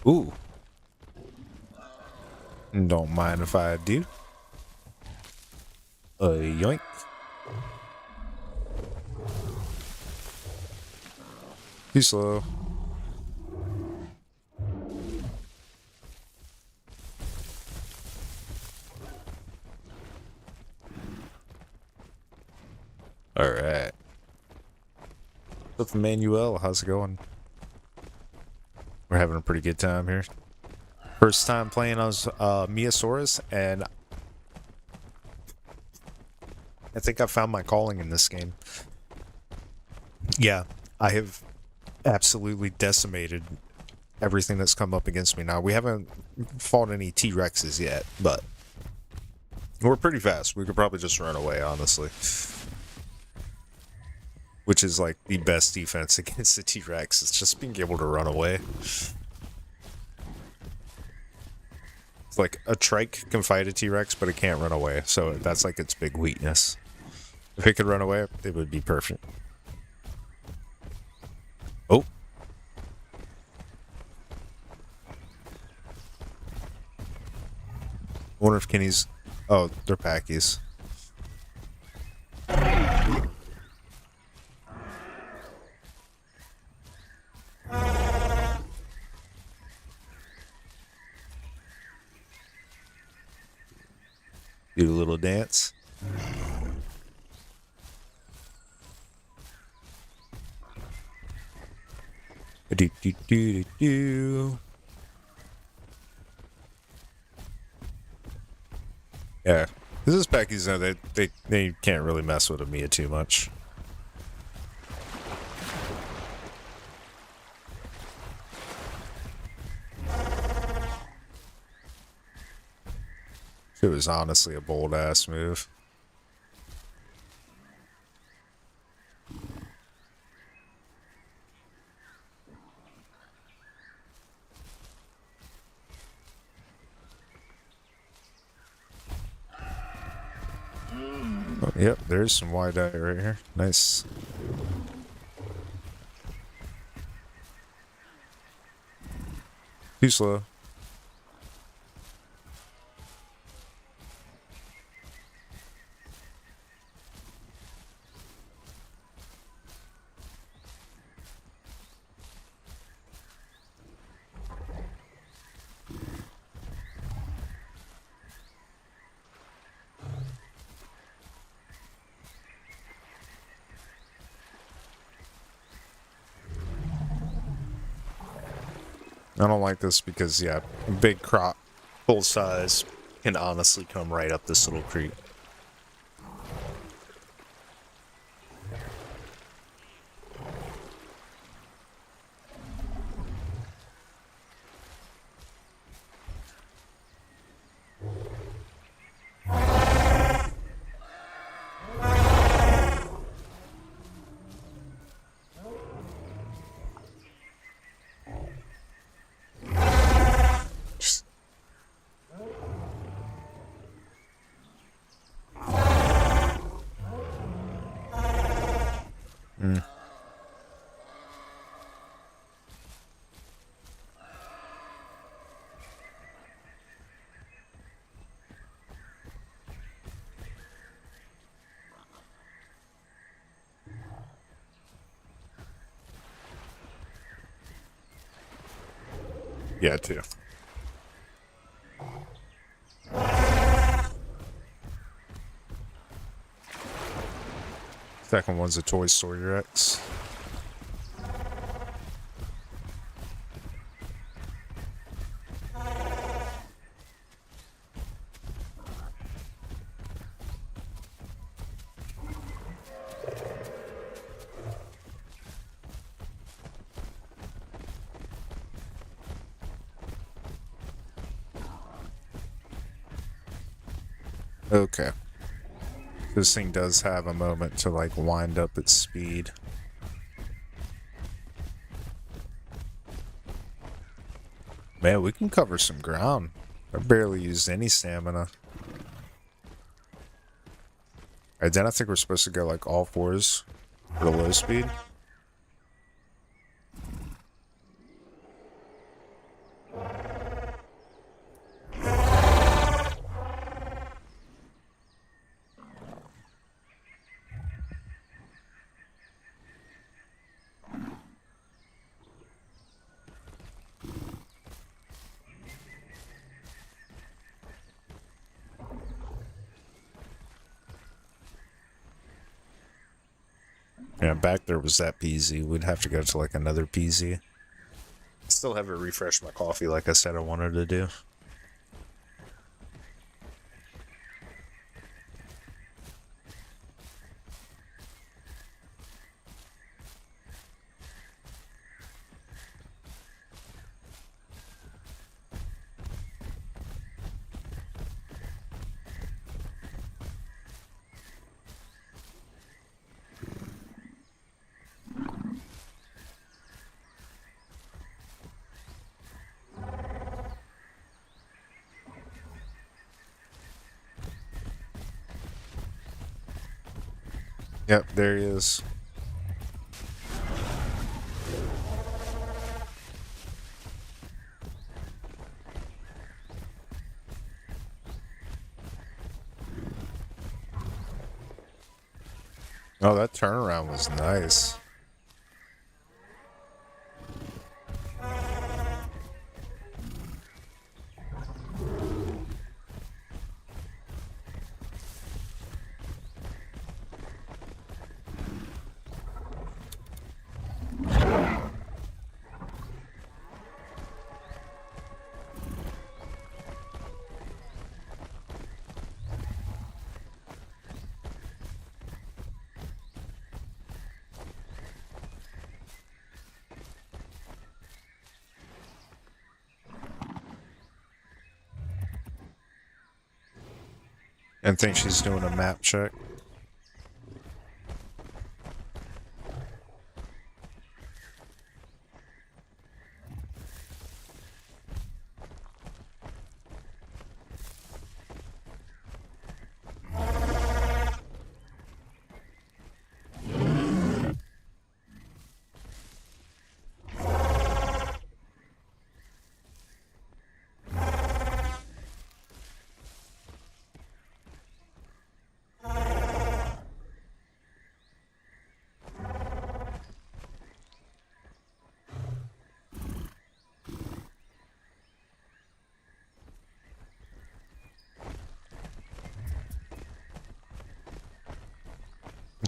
Ooh. Don't mind if I do. Yoink. Too slow. Alright. What's up, Emmanuel? How's it going? We're having a pretty good time here. First time playing as Miasaurus, and I think I found my calling in this game. Yeah, I have absolutely decimated everything that's come up against me. Now, we haven't fought any T-Rexes yet, but we're pretty fast. We could probably just run away, honestly. Which is like the best defense against the T-Rex. It's just being able to run away. It's like a trike can fight a T-Rex, but it can't run away. So that's like its big weakness. If it could run away, it would be perfect. Oh. I wonder if Kenny's... Oh, they're packies. Do a little dance. Do do do do do. Yeah, this is packies. No, they can't really mess with Mia too much. It was honestly a bold ass move. Oh, yep, there's some wide-eye right here. Nice. Too slow. I don't like this because, yeah, big crop, full size, can honestly come right up this little creek. Yeah, too. Second one's a Toy Story Rex. Okay. This thing does have a moment to like wind up its speed. Man, we can cover some ground. I barely used any stamina. Alright, then I think we're supposed to go like all fours for the low speed. Yeah, back there was that PZ. We'd have to go to like another PZ. Still haven't refreshed my coffee like I said I wanted to do. Yep, there he is. Oh, that turnaround was nice. And think she's doing a map check.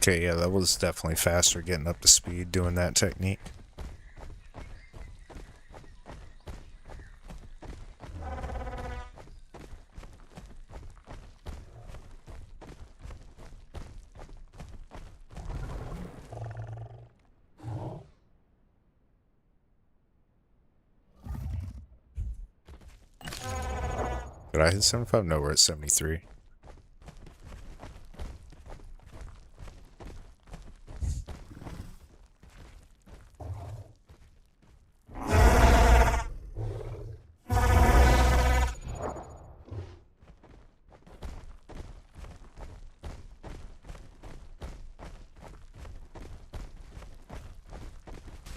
Okay, yeah, that was definitely faster getting up to speed doing that technique. Did I hit 75? No, we're at 73.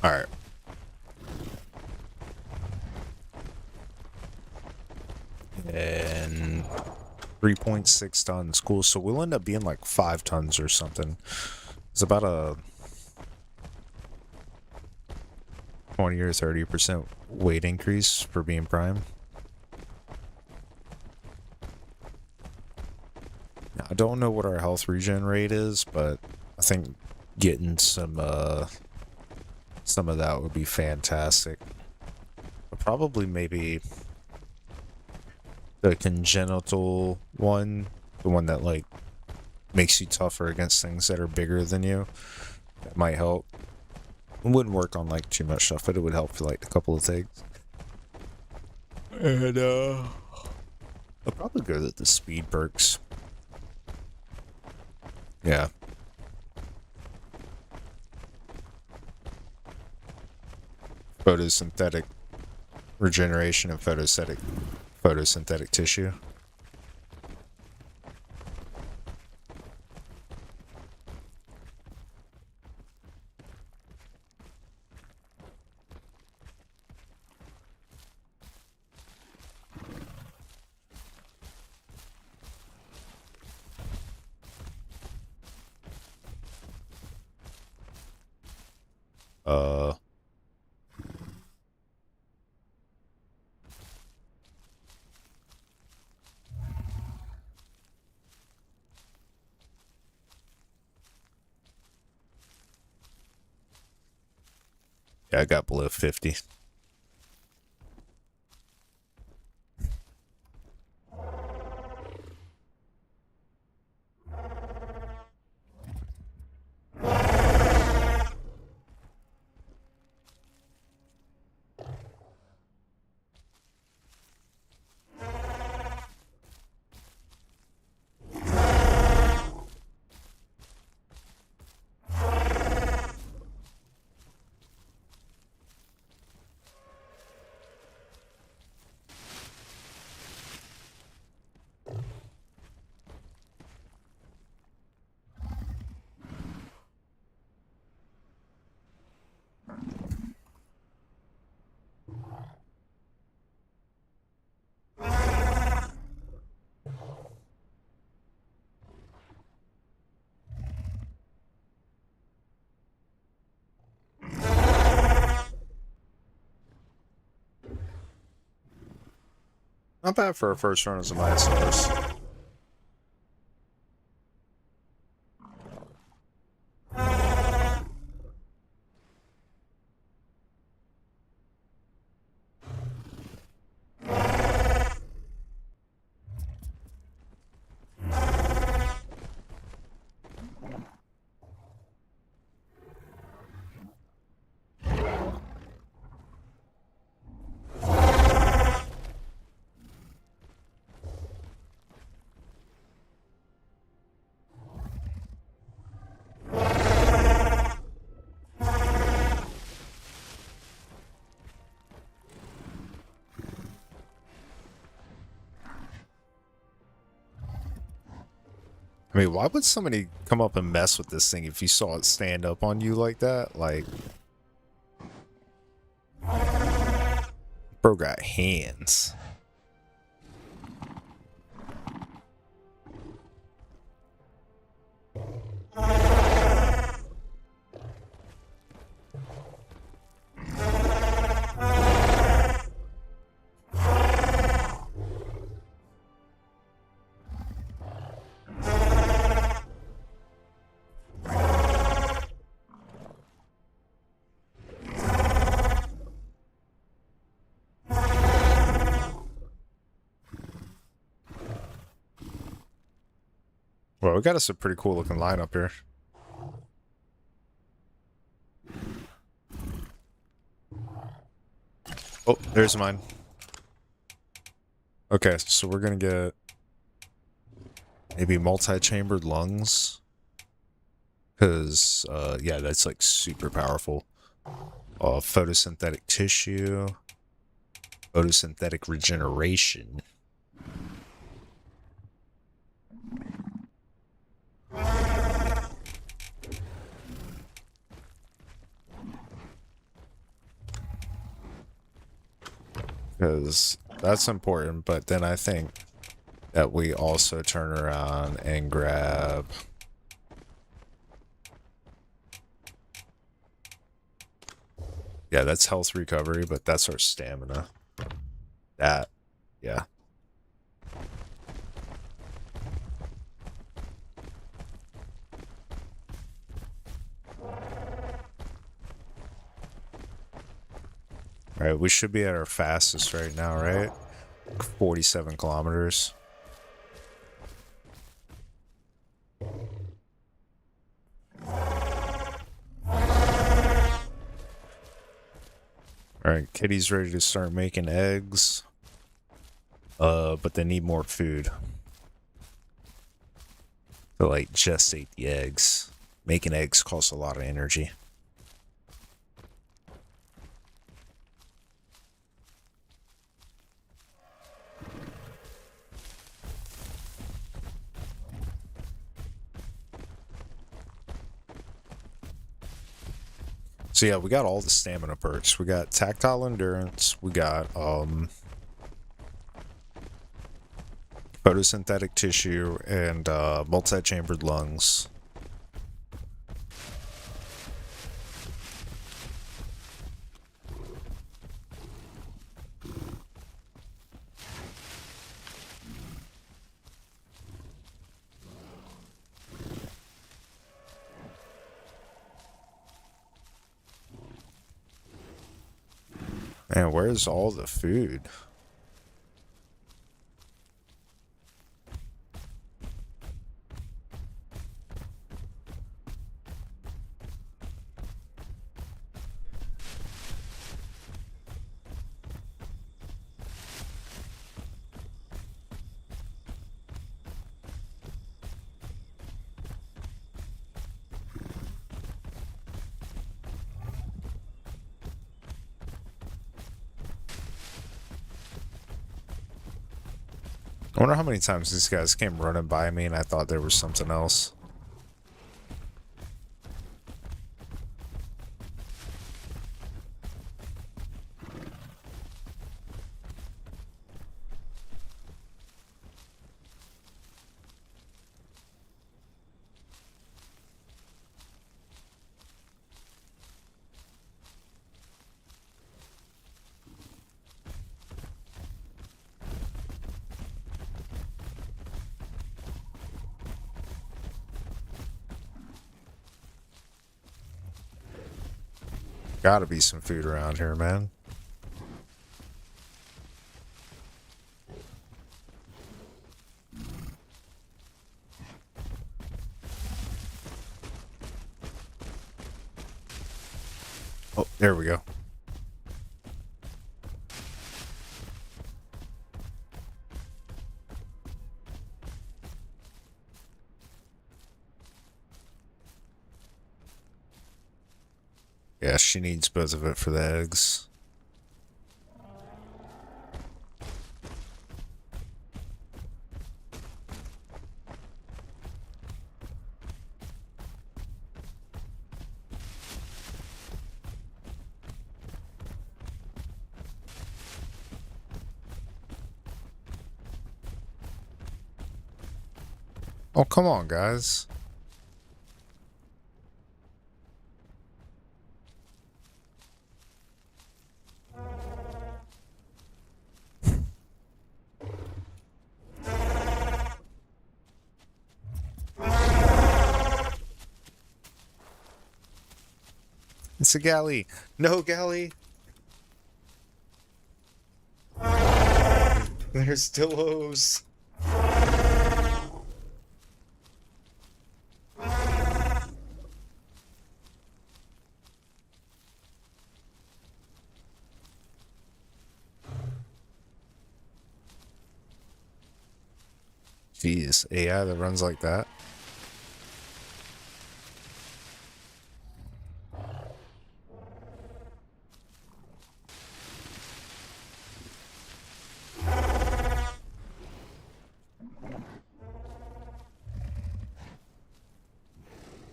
Alright. And 3.6 tons. Cool. So we'll end up being like 5 tons or something. It's about a 20 or 30% weight increase for being prime. Now, I don't know what our health regen rate is, but I think getting some of that would be fantastic. But probably maybe the congenital one, the one that like makes you tougher against things that are bigger than you. That might help. It wouldn't work on like too much stuff, but it would help for like a couple of things. And I'll probably go with the speed perks. Yeah. Photosynthetic regeneration of photosynthetic tissue. Yeah, I got below 50. Not bad for a first run as a Mind Source. I mean, why would somebody come up and mess with this thing if you saw it stand up on you like that? Like, bro got hands. Well, we got us a pretty cool looking lineup here. Oh, there's mine. Okay, so we're gonna get maybe multi-chambered lungs. Because, yeah, that's like super powerful. Photosynthetic tissue. Photosynthetic regeneration. Because that's important, but then I think that we also turn around and grab yeah, that's health recovery, but that's our stamina. That, yeah. Alright, we should be at our fastest right now, right? 47 kilometers. Alright, kitty's ready to start making eggs. But they need more food. to like gestate the eggs. Making eggs costs a lot of energy. So yeah, we got all the stamina perks. We got tactile endurance. We got photosynthetic tissue and multi-chambered lungs. Man, where's all the food? I wonder how many times these guys came running by me and I thought there was something else. Gotta be some food around here, man. Oh, there we go. Yeah, she needs both of it for the eggs. Oh, come on, guys. It's a galley. No galley. There's Dillos. Jeez, AI that runs like that.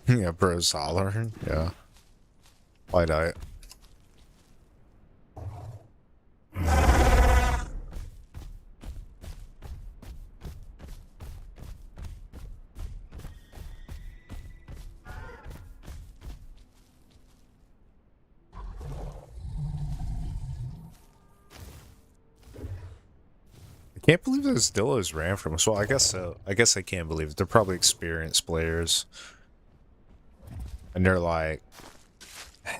Yeah, bro's hollering. Yeah. Why not? I can't believe those Dillos ran from us. Well, I guess so. I guess I can't believe it. They're probably experienced players. And they're like,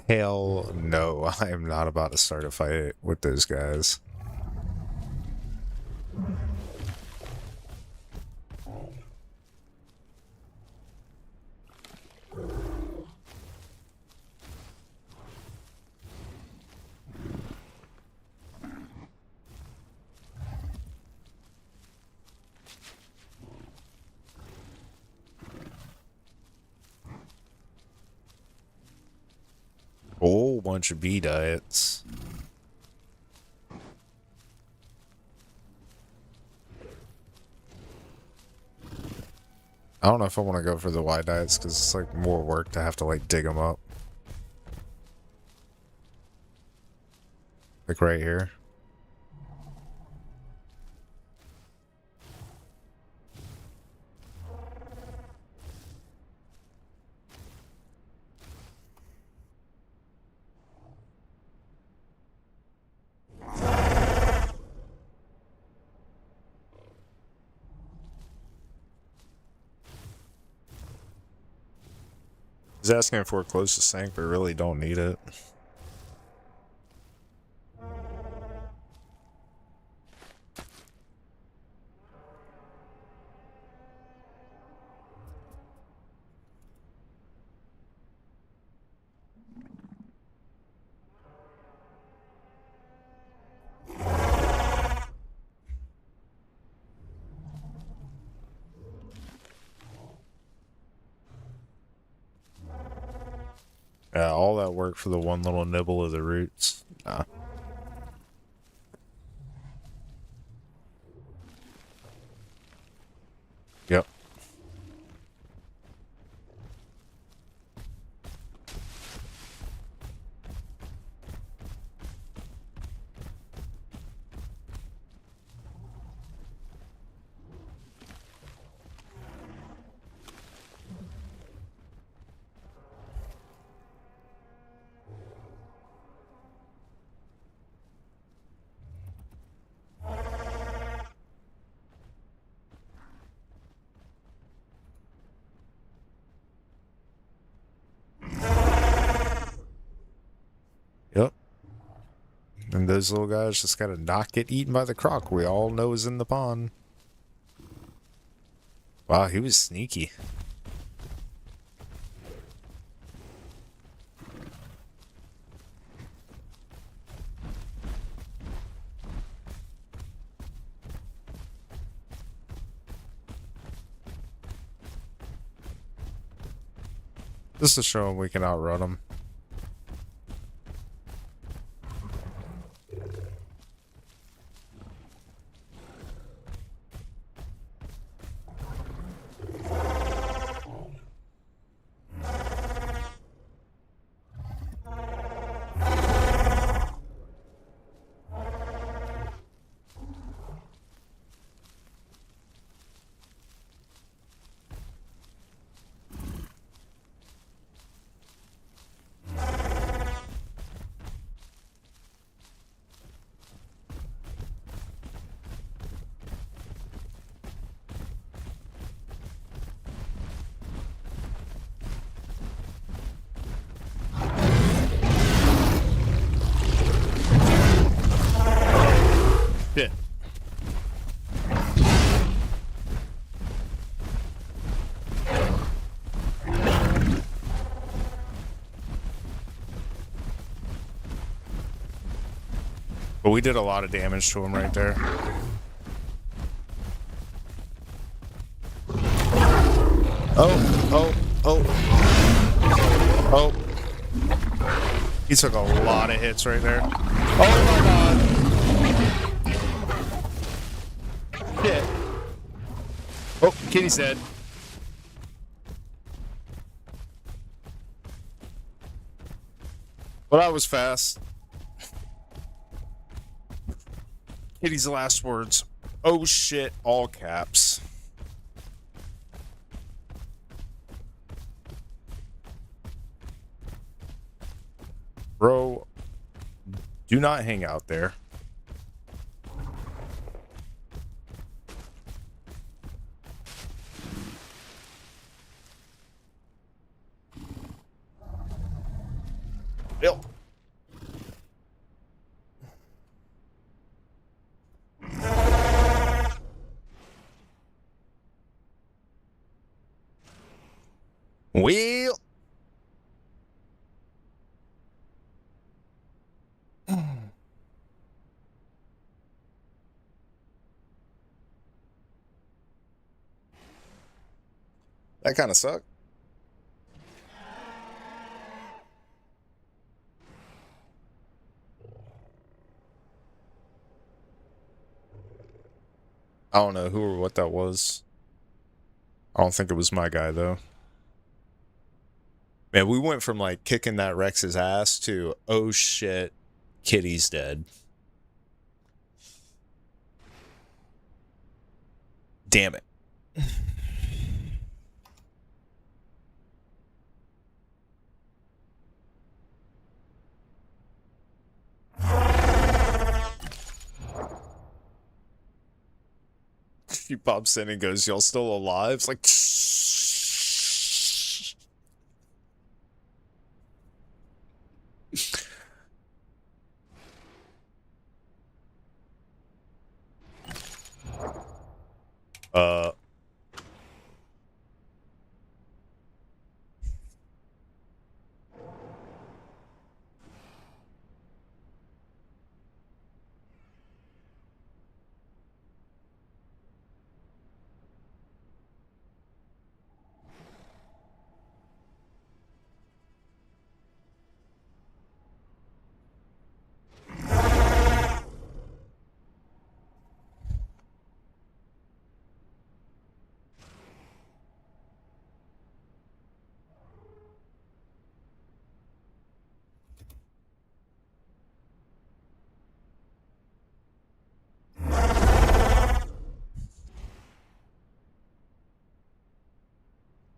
hell no, I am not about to start a fight with those guys. whole bunch of bee diets. I don't know if I want to go for the Y diets because it's like more work to have to like dig them up. Like right here. He's asking if we're close to sink, but really don't need it. Yeah, all that work for the one little nibble of the roots. Nah. Yep. Yep. And those little guys just gotta not get eaten by the croc we all know is in the pond. Wow, he was sneaky. Just to show him we can outrun him. Shit. But we did a lot of damage to him right there. Oh. He took a lot of hits right there. Oh my god. Shit. Oh, Kitty's dead. Well, that was fast. Kitty's last words. Oh shit, all caps. Bro, do not hang out there. Bill. Well. That kind of sucked. I don't know who or what that was. I don't think it was my guy, though. Man, we went from, like, kicking that Rex's ass to, oh shit, Kitty's dead. Damn it. She pops in and goes, y'all still alive? It's like, uh,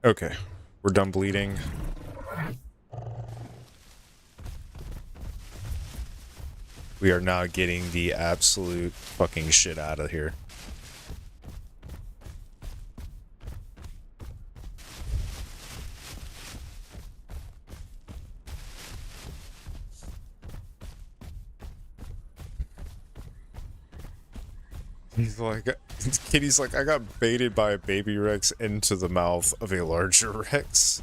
okay. We're done bleeding. We are now getting the absolute fucking shit out of here. He's like, Kitty's like, I got baited by a baby Rex into the mouth of a larger Rex.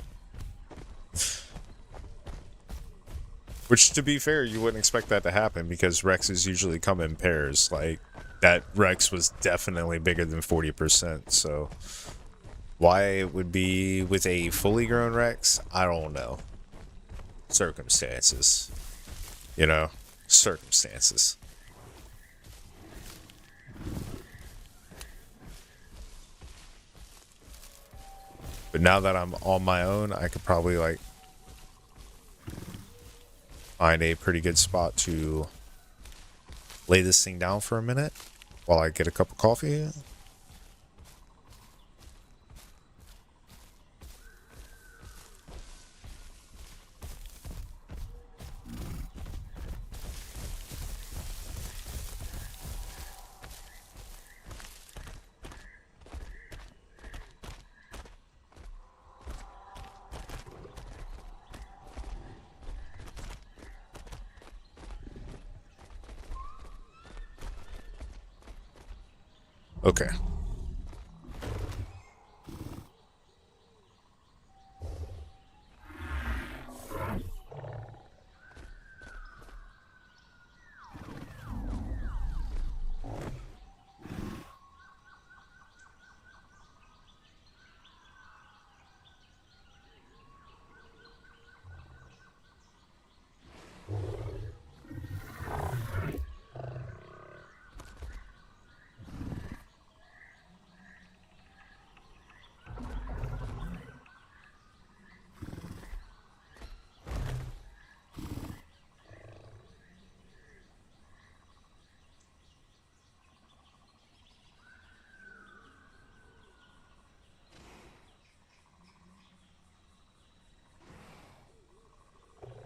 Which, to be fair, you wouldn't expect that to happen because Rexes usually come in pairs. Like, that Rex was definitely bigger than 40%, so why it would be with a fully grown Rex, I don't know. Circumstances. You know? Circumstances. But now that I'm on my own, I could probably, like, find a pretty good spot to lay this thing down for a minute while I get a cup of coffee. Okay.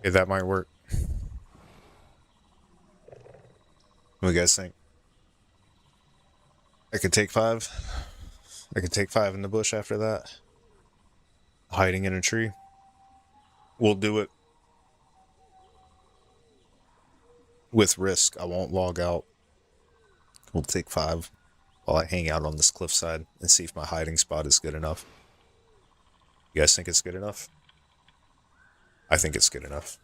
Okay, that might work. What do you guys think? I could take 5. I could take 5 in the bush after that. Hiding in a tree. We'll do it with risk. I won't log out. We'll take 5 while I hang out on this cliffside and see if my hiding spot is good enough. You guys think it's good enough? I think it's good enough.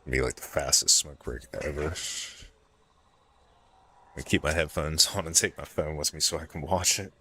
Be like the fastest smoke break ever. I keep my headphones on and take my phone with me so I can watch it.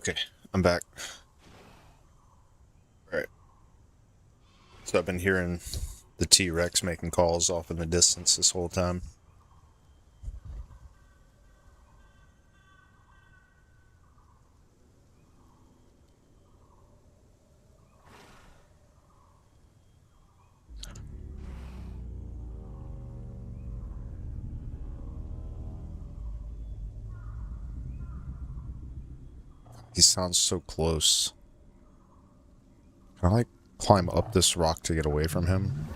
Okay, I'm back. Alright. So I've been hearing the T-Rex making calls off in the distance this whole time. He sounds so close. Can I, like, climb up this rock to get away from him?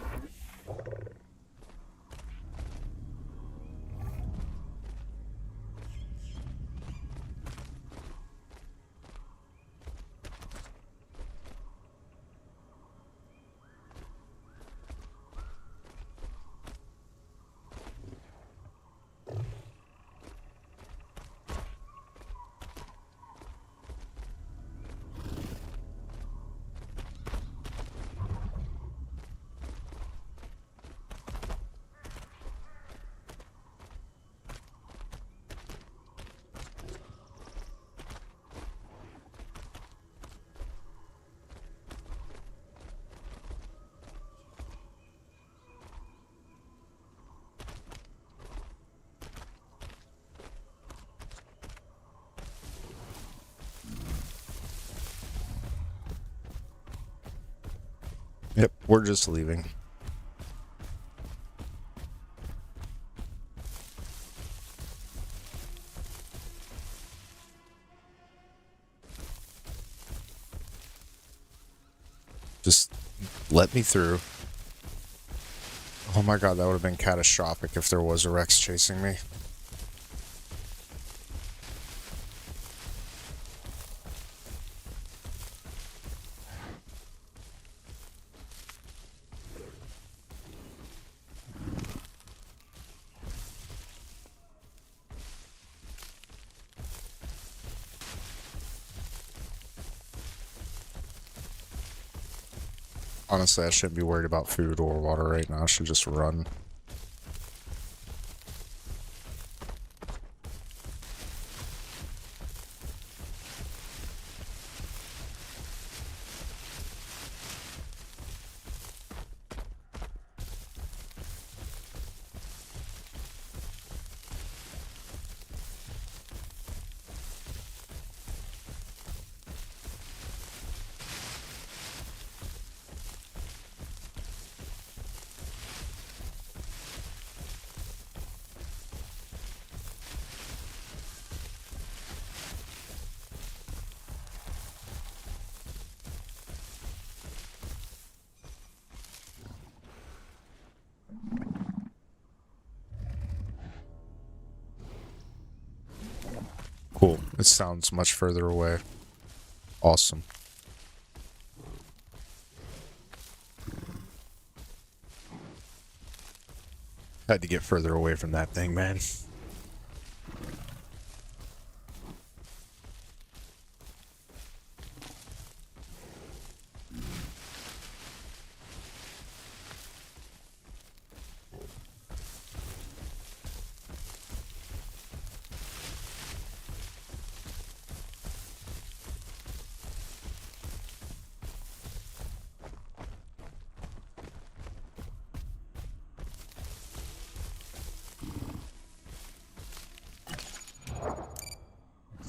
Yep, we're just leaving. Just let me through. Oh my god, that would have been catastrophic if there was a Rex chasing me. Honestly, I shouldn't be worried about food or water right now. I should just run. Cool. It sounds much further away. Awesome. Had to get further away from that thing, man.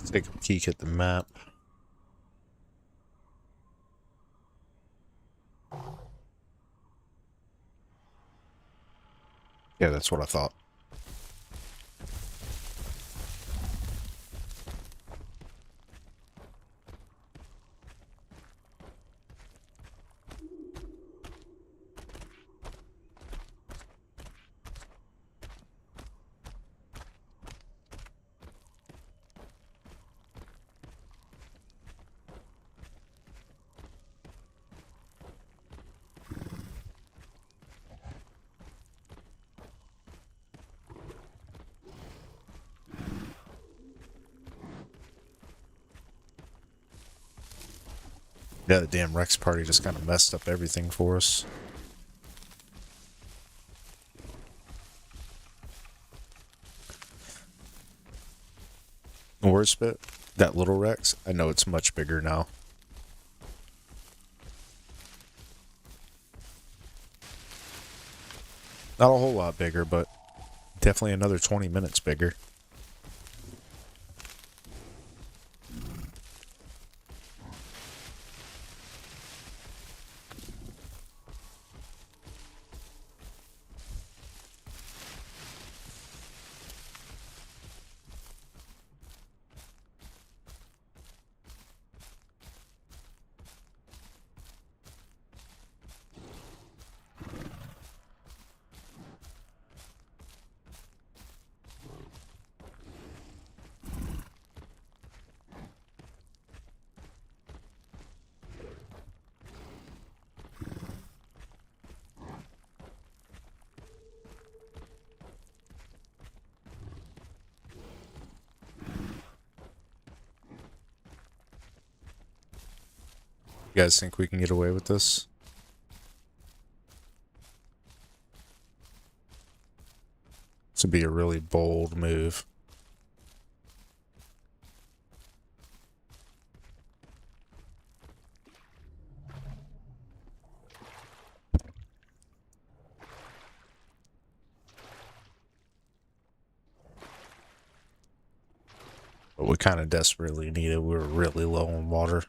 Let's take a peek at the map. Yeah, that's what I thought. Yeah, the damn Rex party just kind of messed up everything for us. The worst bit? That little Rex, I know it's much bigger now. Not a whole lot bigger, but definitely another 20 minutes bigger. You guys think we can get away with this? This would be a really bold move. But we kind of desperately need it. We were really low on water.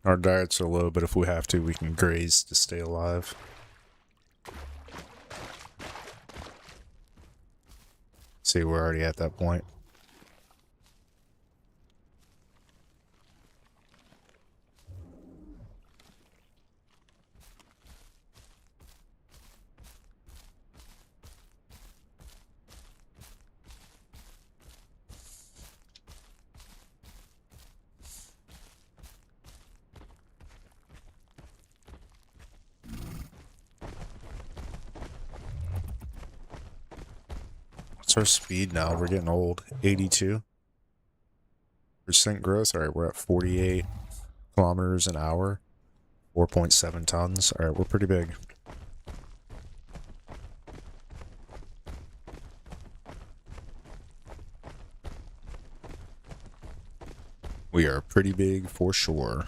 Our diets are low, but if we have to, we can graze to stay alive. See, we're already at that point. What's our speed now? We're getting old. 82% growth. All right, we're at 48 kilometers an hour. 4.7 tons. All right, we're pretty big. We are pretty big for sure.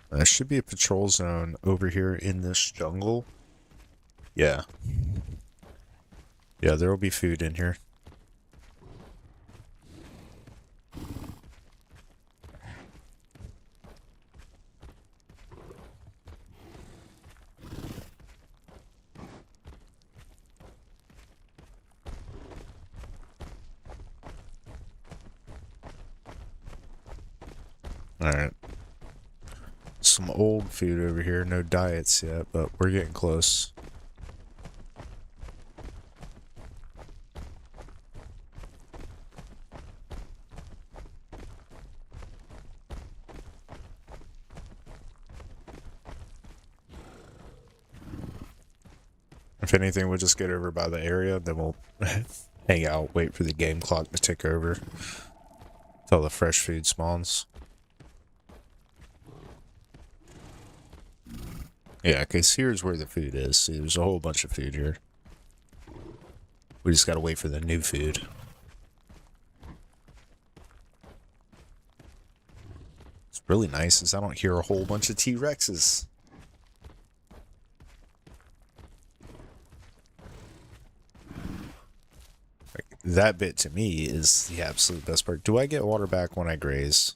There should be a patrol zone over here in this jungle. Yeah. Yeah, there will be food in here. Alright. Some old food over here. No diets yet, but we're getting close. If anything, we'll just get over by the area, then we'll hang out, wait for the game clock to tick over until the fresh food spawns. Yeah, because here's where the food is. See, there's a whole bunch of food here. We just gotta wait for the new food. What's really nice is I don't hear a whole bunch of T-Rexes. That bit to me is the absolute best part. Do I get water back when I graze?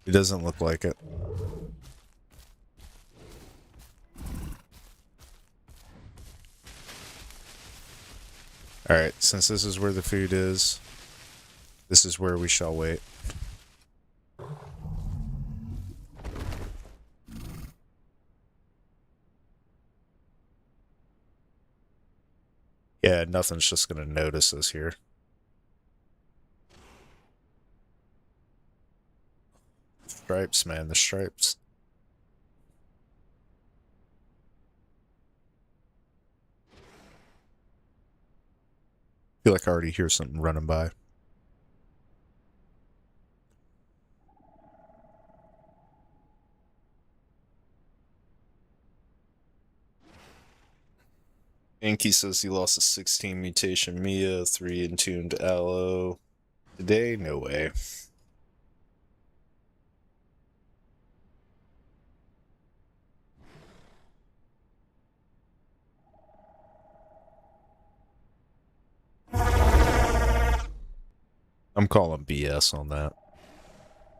It doesn't look like it. Alright, since this is where the food is, this is where we shall wait. Yeah, nothing's just gonna notice us here. Stripes, man, the stripes. Feel like I already hear something running by. Inky says he lost a 16 mutation Mia, 3 intuned Aloe. Today, no way. I'm calling BS on that.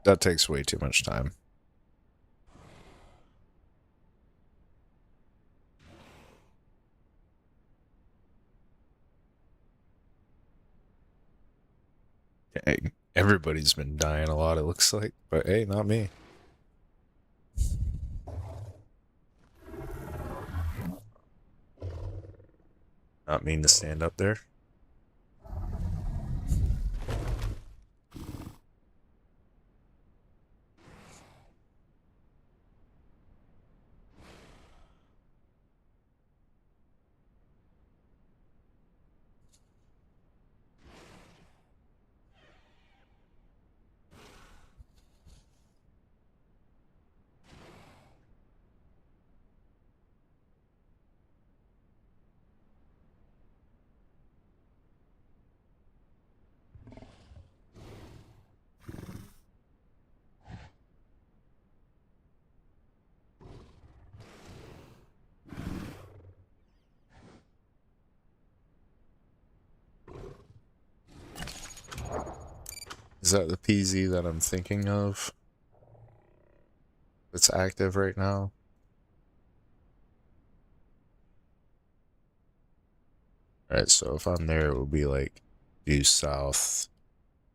That takes way too much time. Dang, everybody's been dying a lot, it looks like. But hey, not me. Not mean to stand up there. Is that the PZ that I'm thinking of? It's active right now. Alright, so if I'm there, it will be like due south.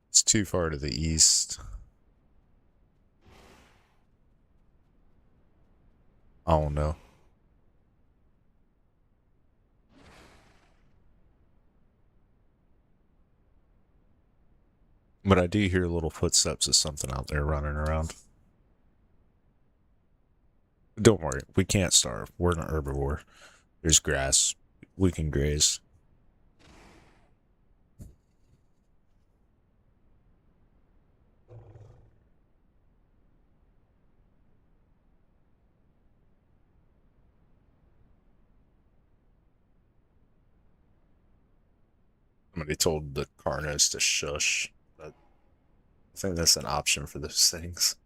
It's too far to the east. I don't know. But I do hear little footsteps of something out there running around. Don't worry, we can't starve. We're an herbivore. There's grass. We can graze. Somebody told the Carnos to shush, but I think that's an option for those things.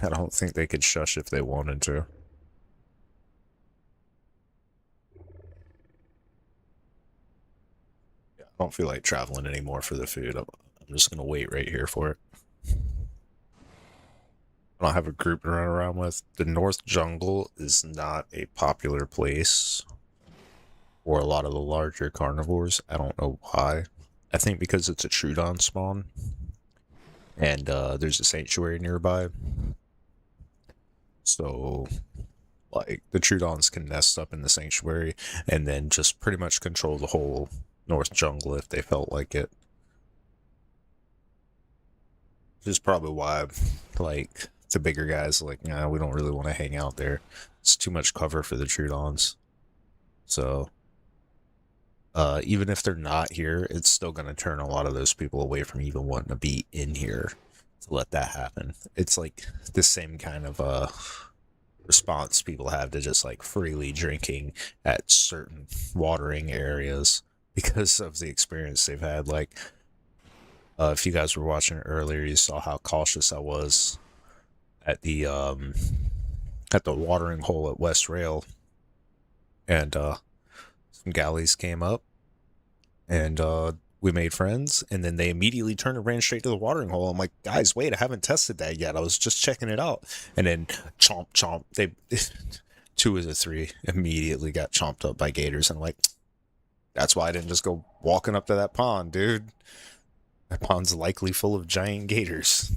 I don't think they could shush if they wanted to. Yeah, I don't feel like traveling anymore for the food. I'm just gonna wait right here for it. I don't have a group to run around with. The North Jungle is not a popular place for a lot of the larger carnivores. I don't know why. I think because it's a Trudon spawn, and there's a sanctuary nearby. So, like, the Trudons can nest up in the sanctuary and then just pretty much control the whole North Jungle if they felt like it. Which is probably why, like, the bigger guys are like, nah, we don't really want to hang out there. It's too much cover for the Trudons. So, even if they're not here, it's still going to turn a lot of those people away from even wanting to be in here to let that happen. It's like the same kind of response people have to just like freely drinking at certain watering areas because of the experience they've had. Like, if you guys were watching earlier, you saw how cautious I was at the watering hole at West Rail, and some galleys came up, and we made friends, and then they immediately turned and ran straight to the watering hole. I'm like, guys, wait, I haven't tested that yet. I was just checking it out. And then chomp, chomp. They 2 of the 3 immediately got chomped up by gators. And I'm like, that's why I didn't just go walking up to that pond, dude. That pond's likely full of giant gators.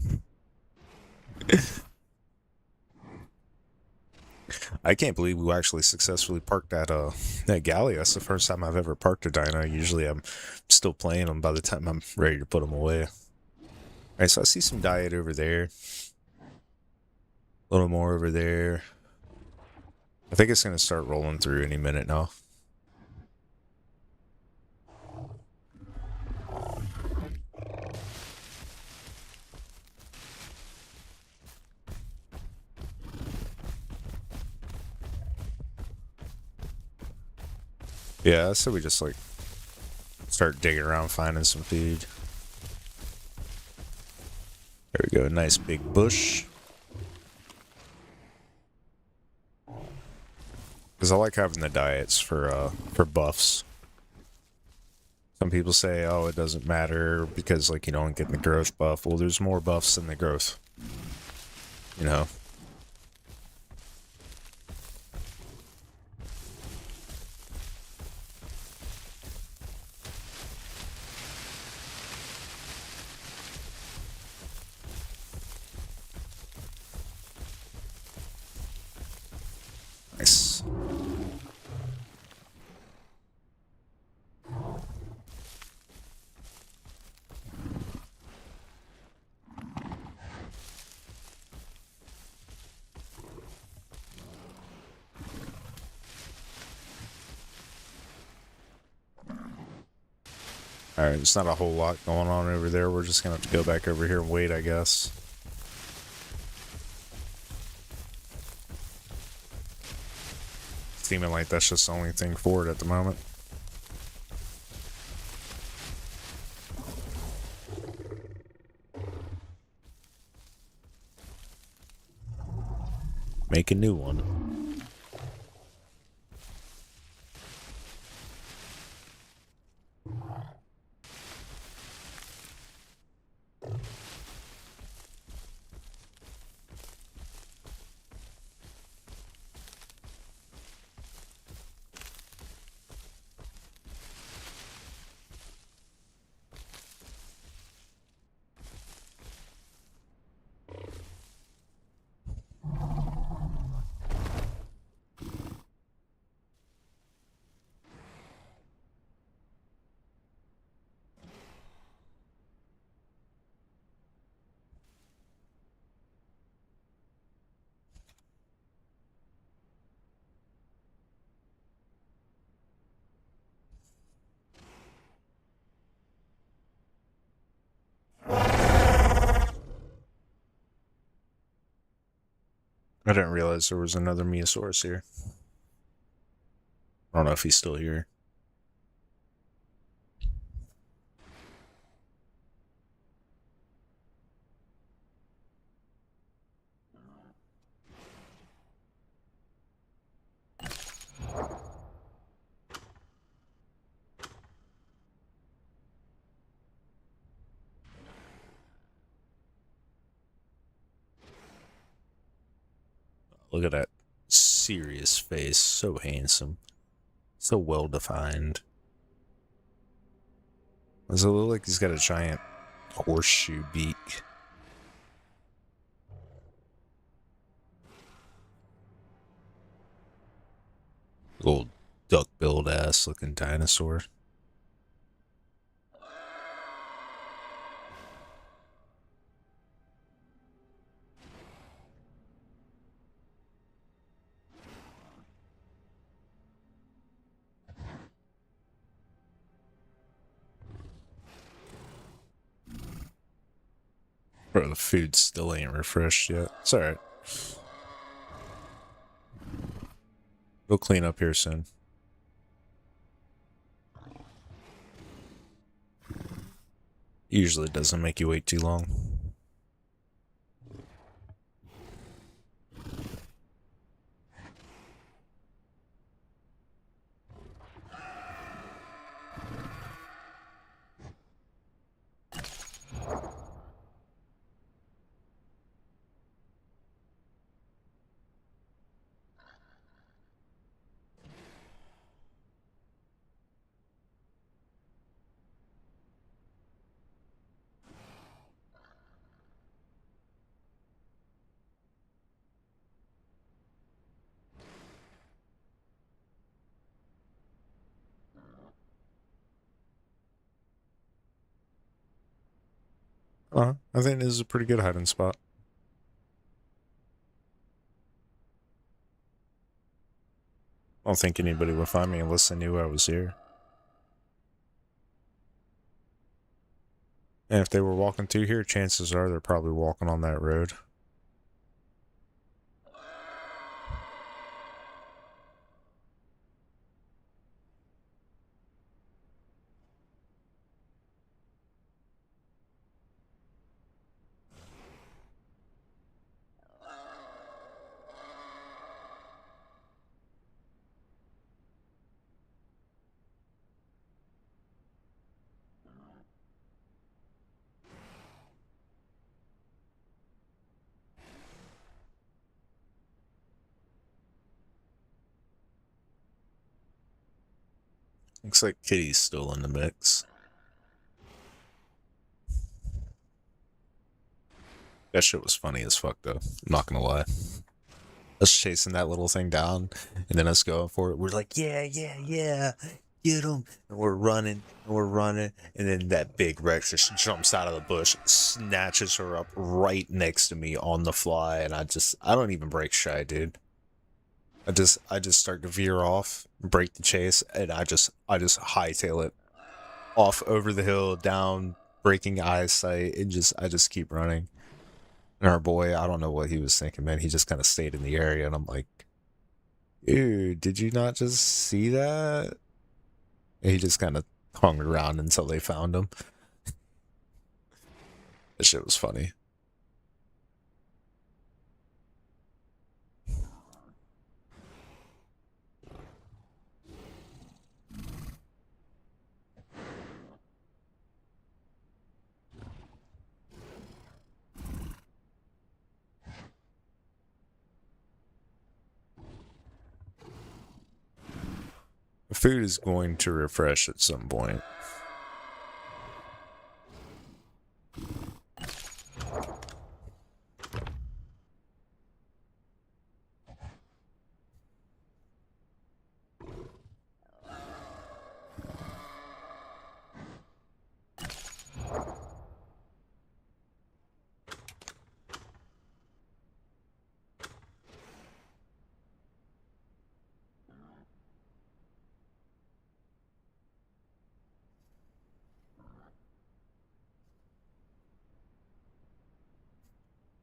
I can't believe we actually successfully parked that galley. That's the first time I've ever parked a dino. Usually I'm still playing them by the time I'm ready to put them away. Alright, so I see some diet over there. A little more over there. I think it's going to start rolling through any minute now. Yeah, so we just like start digging around finding some food. There we go, nice big bush. Because I like having the diets for buffs. Some people say, oh, it doesn't matter because like you don't get the growth buff. Well, there's more buffs than the growth. You know. Nice. Alright, there's not a whole lot going on over there. We're just gonna have to go back over here and wait, I guess. Seeming like that's just the only thing for it at the moment. Make a new one. I didn't realize there was another Meosaurus here. I don't know if he's still here. Look at that serious face. So handsome. So well defined. Does it look like he's got a giant horseshoe beak? Old duck-billed ass looking dinosaur. Bro, the food still ain't refreshed yet. It's alright. We'll clean up here soon. Usually doesn't make you wait too long. I think this is a pretty good hiding spot. I don't think anybody would find me unless they knew I was here. And if they were walking through here, chances are they're probably walking on that road. Looks like Kitty's still in the mix. That shit was funny as fuck, though. I'm not gonna lie. Us chasing that little thing down, and then us going for it. We're like, yeah, get him. And we're running, and then that big Rex just jumps out of the bush, snatches her up right next to me on the fly, and I don't even break shy, dude. I just start to veer off, break the chase, and I just hightail it off over the hill, down, breaking eyesight, and I just keep running. And our boy, I don't know what he was thinking, man. He just kind of stayed in the area, and I'm like, dude, did you not just see that? And he just kind of hung around until they found him. That shit was funny. The food is going to refresh at some point.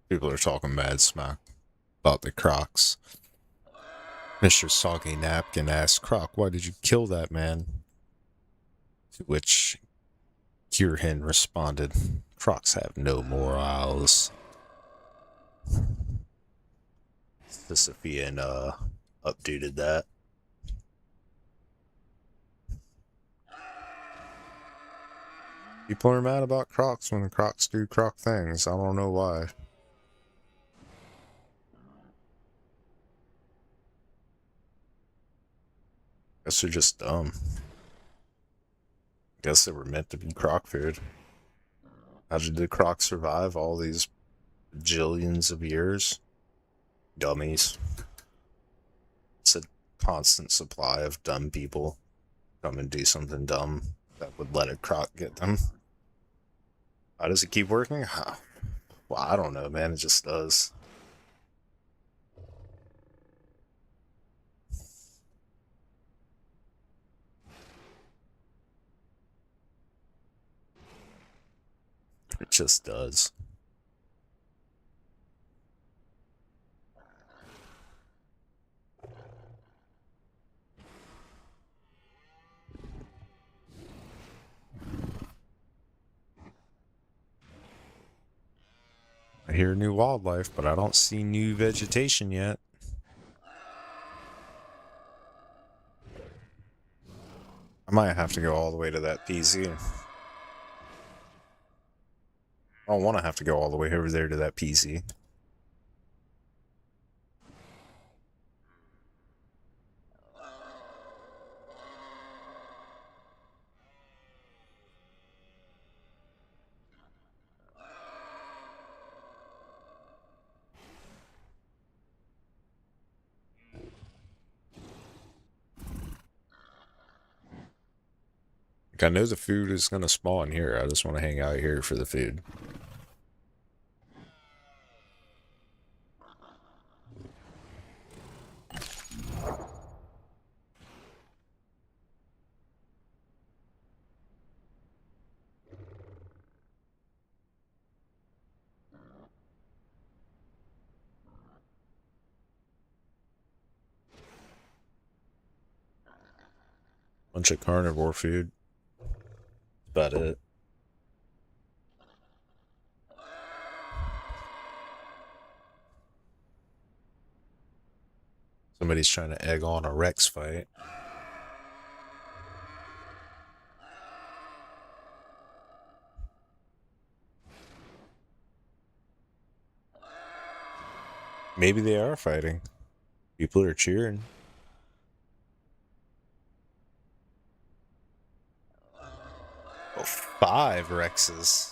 People are talking mad smack about the Crocs. Mr. Soggy Napkin asked Croc, why did you kill that man? To which Kierhin responded, Crocs have no morals. Sisyphean updated that. People are mad about Crocs when Crocs do Croc things. I don't know why. Guess they're just dumb. Guess they were meant to be Croc food. How did the Croc survive all these jillions of years? Dummies. It's a constant supply of dumb people come and do something dumb that would let a Croc get them. How does it keep working? Huh. Well, I don't know, man. It just does. It just does. I hear new wildlife, but I don't see new vegetation yet. I might have to go all the way to that PZ. I don't want to have to go all the way over there to that PZ. Like, I know the food is going to spawn here. I just want to hang out here for the food. Bunch of carnivore food. That's about it. Somebody's trying to egg on a Rex fight. Maybe they are fighting. People are cheering. Oh, 5 Rexes.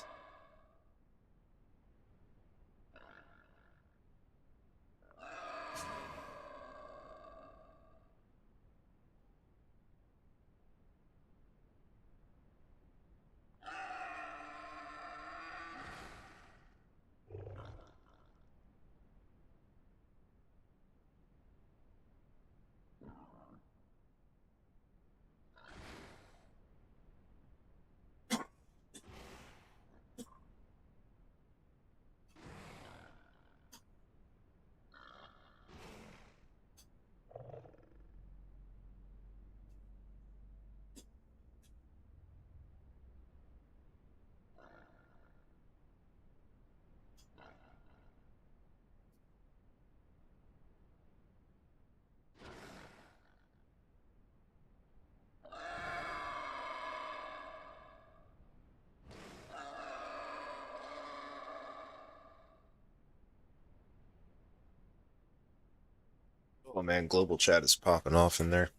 Oh man, global chat is popping off in there.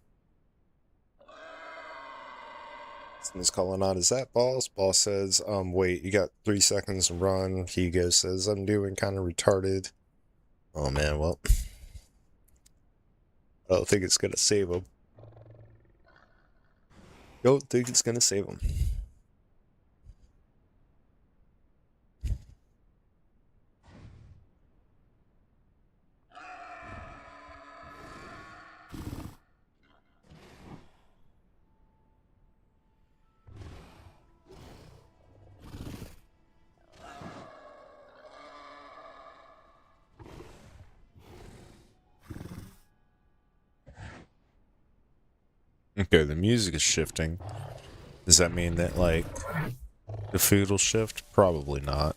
Someone's calling out, is that Boss? Boss says, wait, you got 3 seconds to run. Hugo says, I'm doing kind of retarded. Oh man, well, I don't think it's gonna save him. Don't think it's gonna save him. Okay, the music is shifting. Does that mean that, like, the food will shift? Probably not.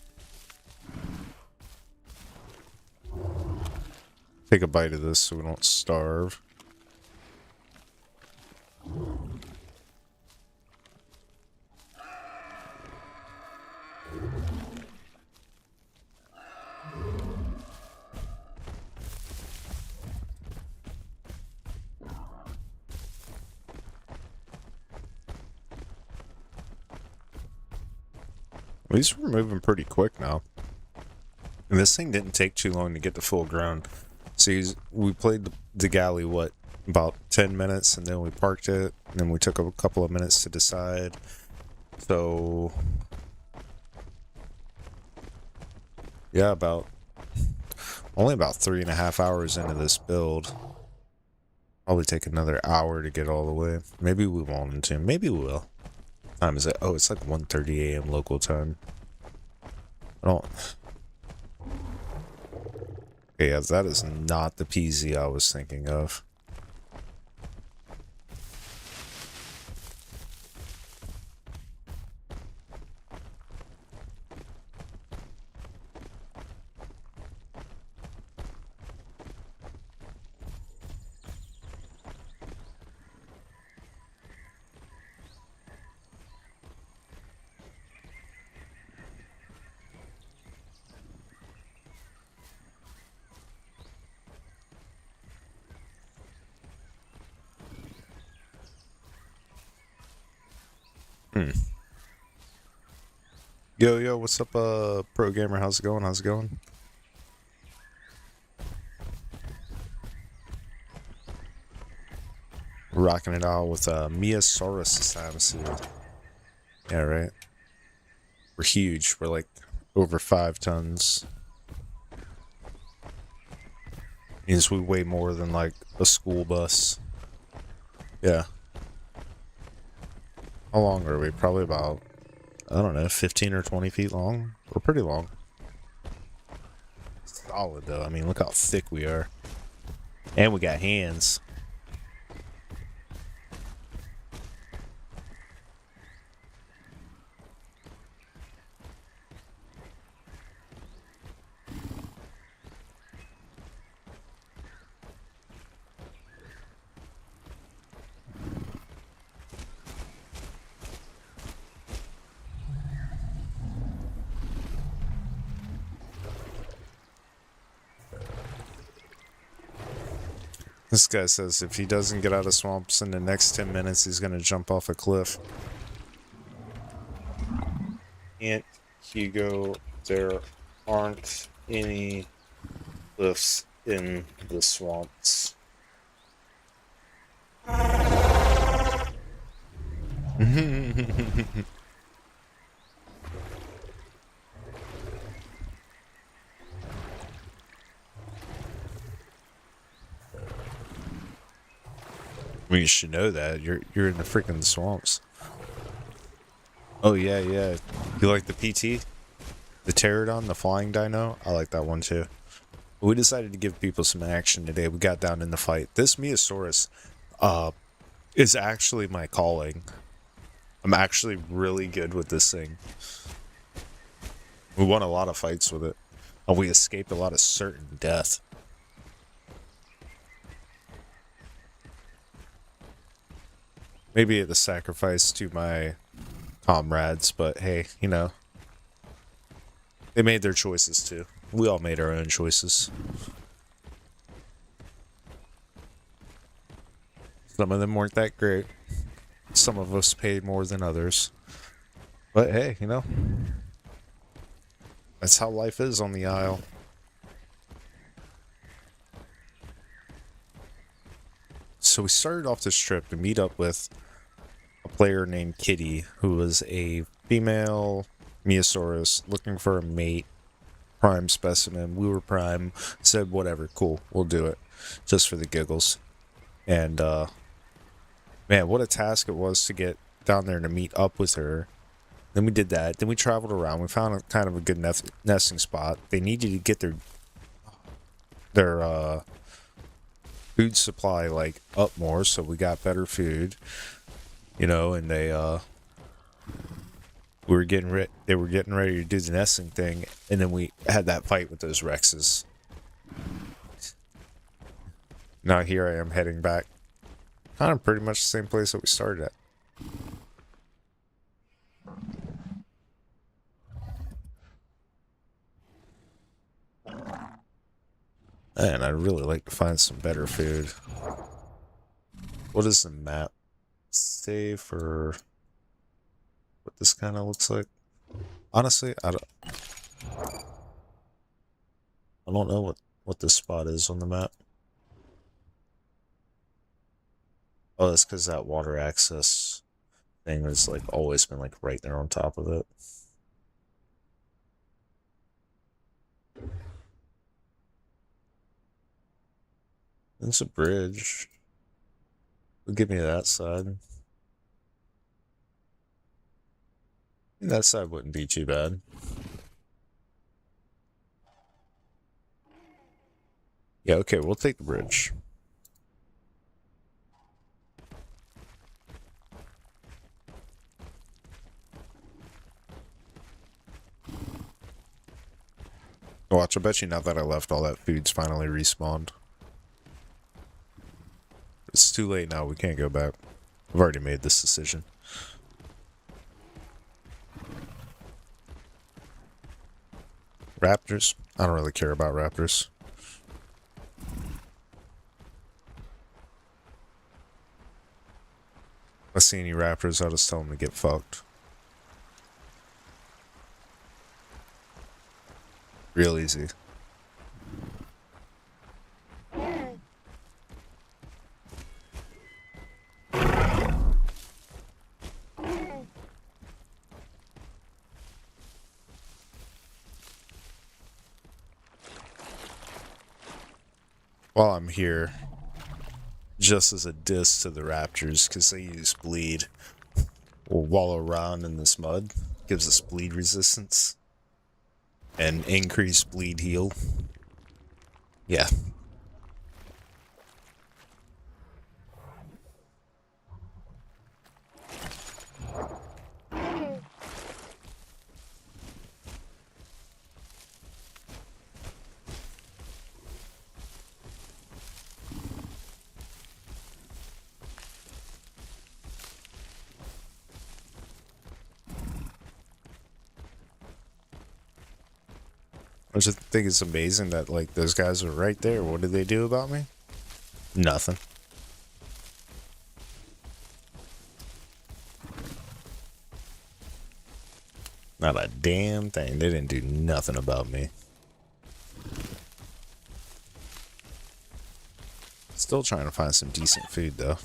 Take a bite of this so we don't starve. At least we're moving pretty quick now. And this thing didn't take too long to get to full ground. See, we played the galley, what, about 10 minutes, and then we parked it, and then we took a couple of minutes to decide. So, yeah, only about 3.5 hours into this build. Probably take another hour to get all the way. Maybe we won't into. Maybe we will. What time is it? Oh, it's like 1:30 a.m. local time. I don't. Okay, yeah, that is not the PZ I was thinking of. Yo, what's up, pro gamer? How's it going? How's it going? Rocking it out with Miasaurus Samus. Yeah, right. We're huge. We're like over 5 tons. Means we weigh more than like a school bus. Yeah. How long are we? Probably about, I don't know, 15 or 20 feet long. We're pretty long. Solid though. I mean, look how thick we are. And we got hands. This guy says if he doesn't get out of swamps in the next 10 minutes, he's gonna jump off a cliff. Aunt Hugo, there aren't any cliffs in the swamps. Well, you should know that. You're in the freaking swamps. Oh yeah, yeah. You like the PT? The pterodon, the flying dino? I like that one too. We decided to give people some action today. We got down in the fight. This Meosaurus is actually my calling. I'm actually really good with this thing. We won a lot of fights with it. And we escaped a lot of certain death. Maybe at the sacrifice to my comrades, but hey, you know. They made their choices too. We all made our own choices. Some of them weren't that great. Some of us paid more than others. But hey, you know. That's how life is on the Isle. So we started off this trip to meet up with a player named Kitty, who was a female Meosaurus looking for a mate, prime specimen. We were prime, said whatever, cool, we'll do it, just for the giggles. And man, what a task it was to get down there to meet up with her. Then we did that. Then we traveled around. We found a kind of a good nesting spot. They needed to get their food supply like up more, so we got better food. You know, and they they were getting ready to do the nesting thing, and then we had that fight with those Rexes. Now here I am heading back. Kind of pretty much the same place that we started at. Man, I'd really like to find some better food. What is the map say for what this kind of looks like? Honestly, I don't know what this spot is on the map. Oh, that's because that water access thing has like always been like right there on top of it. There's a bridge. Give me that side. That side wouldn't be too bad. Yeah, okay, we'll take the bridge. Watch, I bet you now that I left, all that food's finally respawned. It's too late now, we can't go back. I've already made this decision. Raptors? I don't really care about raptors. If I see any raptors, I'll just tell them to get fucked. Real easy. While I'm here, just as a diss to the raptors, because they use bleed, we'll wallow around in this mud, gives us bleed resistance, and increased bleed heal. Yeah. I just think it's amazing that, like, those guys are right there. What did they do about me? Nothing. Not a damn thing. They didn't do nothing about me. Still trying to find some decent food, though.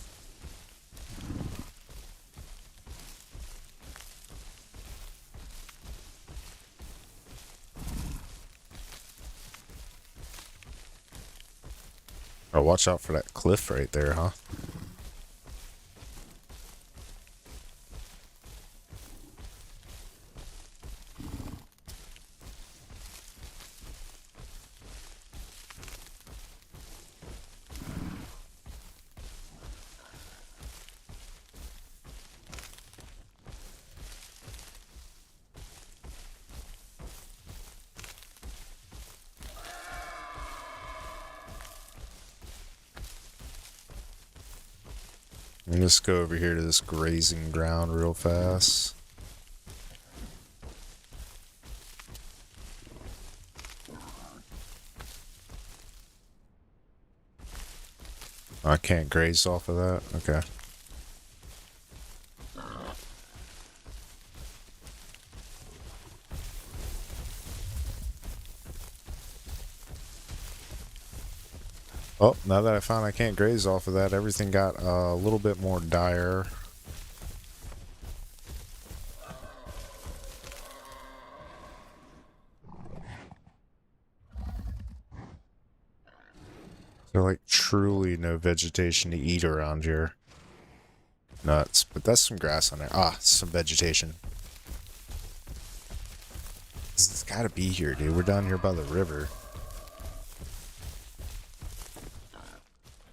Oh, watch out for that cliff right there, huh? Let's go over here to this grazing ground real fast. I can't graze off of that? Okay. Oh, now that I found I can't graze off of that, everything got a little bit more dire. There's like truly no vegetation to eat around here. Nuts, but that's some grass on there. Ah, some vegetation. This has gotta be here, dude. We're down here by the river.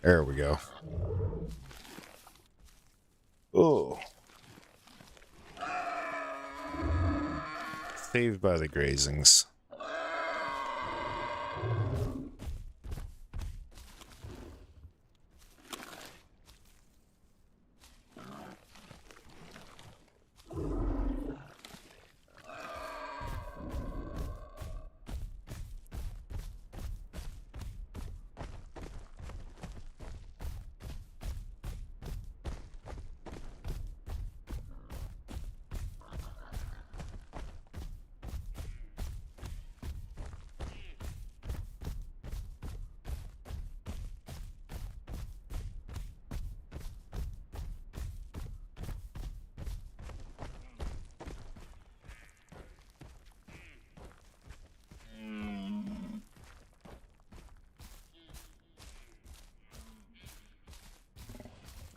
There we go. Oh. Saved by the grazings.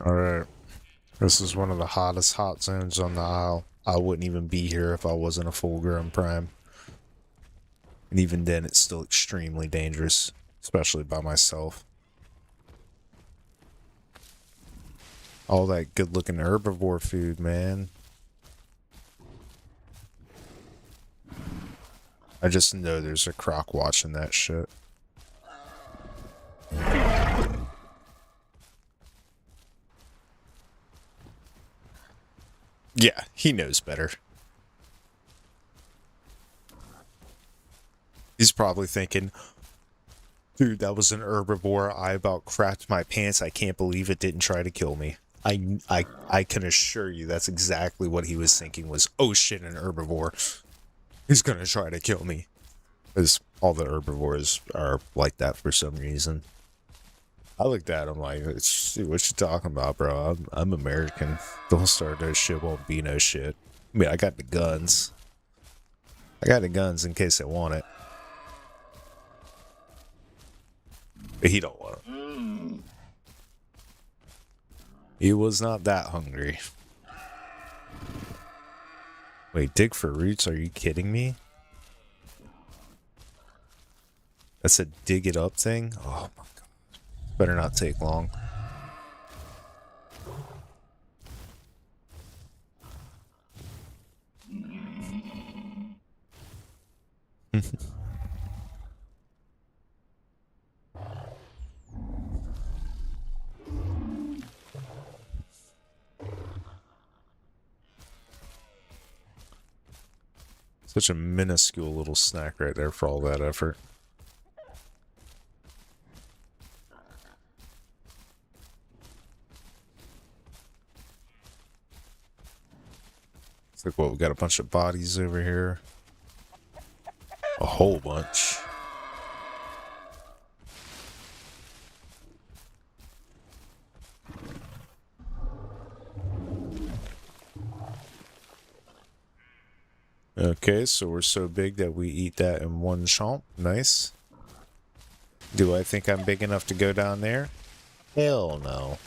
Alright. This is one of the hottest hot zones on the Isle. I wouldn't even be here if I wasn't a full-grown prime. And even then, it's still extremely dangerous. Especially by myself. All that good-looking herbivore food, man. I just know there's a croc watching that shit. Yeah, he knows better. He's probably thinking, dude, that was an herbivore. I about crapped my pants. I can't believe it didn't try to kill me. I can assure you that's exactly what he was thinking was, oh shit, an herbivore. He's gonna try to kill me. Because all the herbivores are like that for some reason. I looked at him like, what you talking about, bro? I'm American. Don't start no shit, won't be no shit. I mean, I got the guns. I got the guns in case I want it. But he don't want it. He was not that hungry. Wait, dig for roots? Are you kidding me? That's a dig it up thing? Oh my god. Better not take long. Such a minuscule little snack right there for all that effort. Like, what, we got a bunch of bodies over here. A whole bunch. Okay, so we're so big that we eat that in one chomp. Nice. Do I think I'm big enough to go down there? Hell no.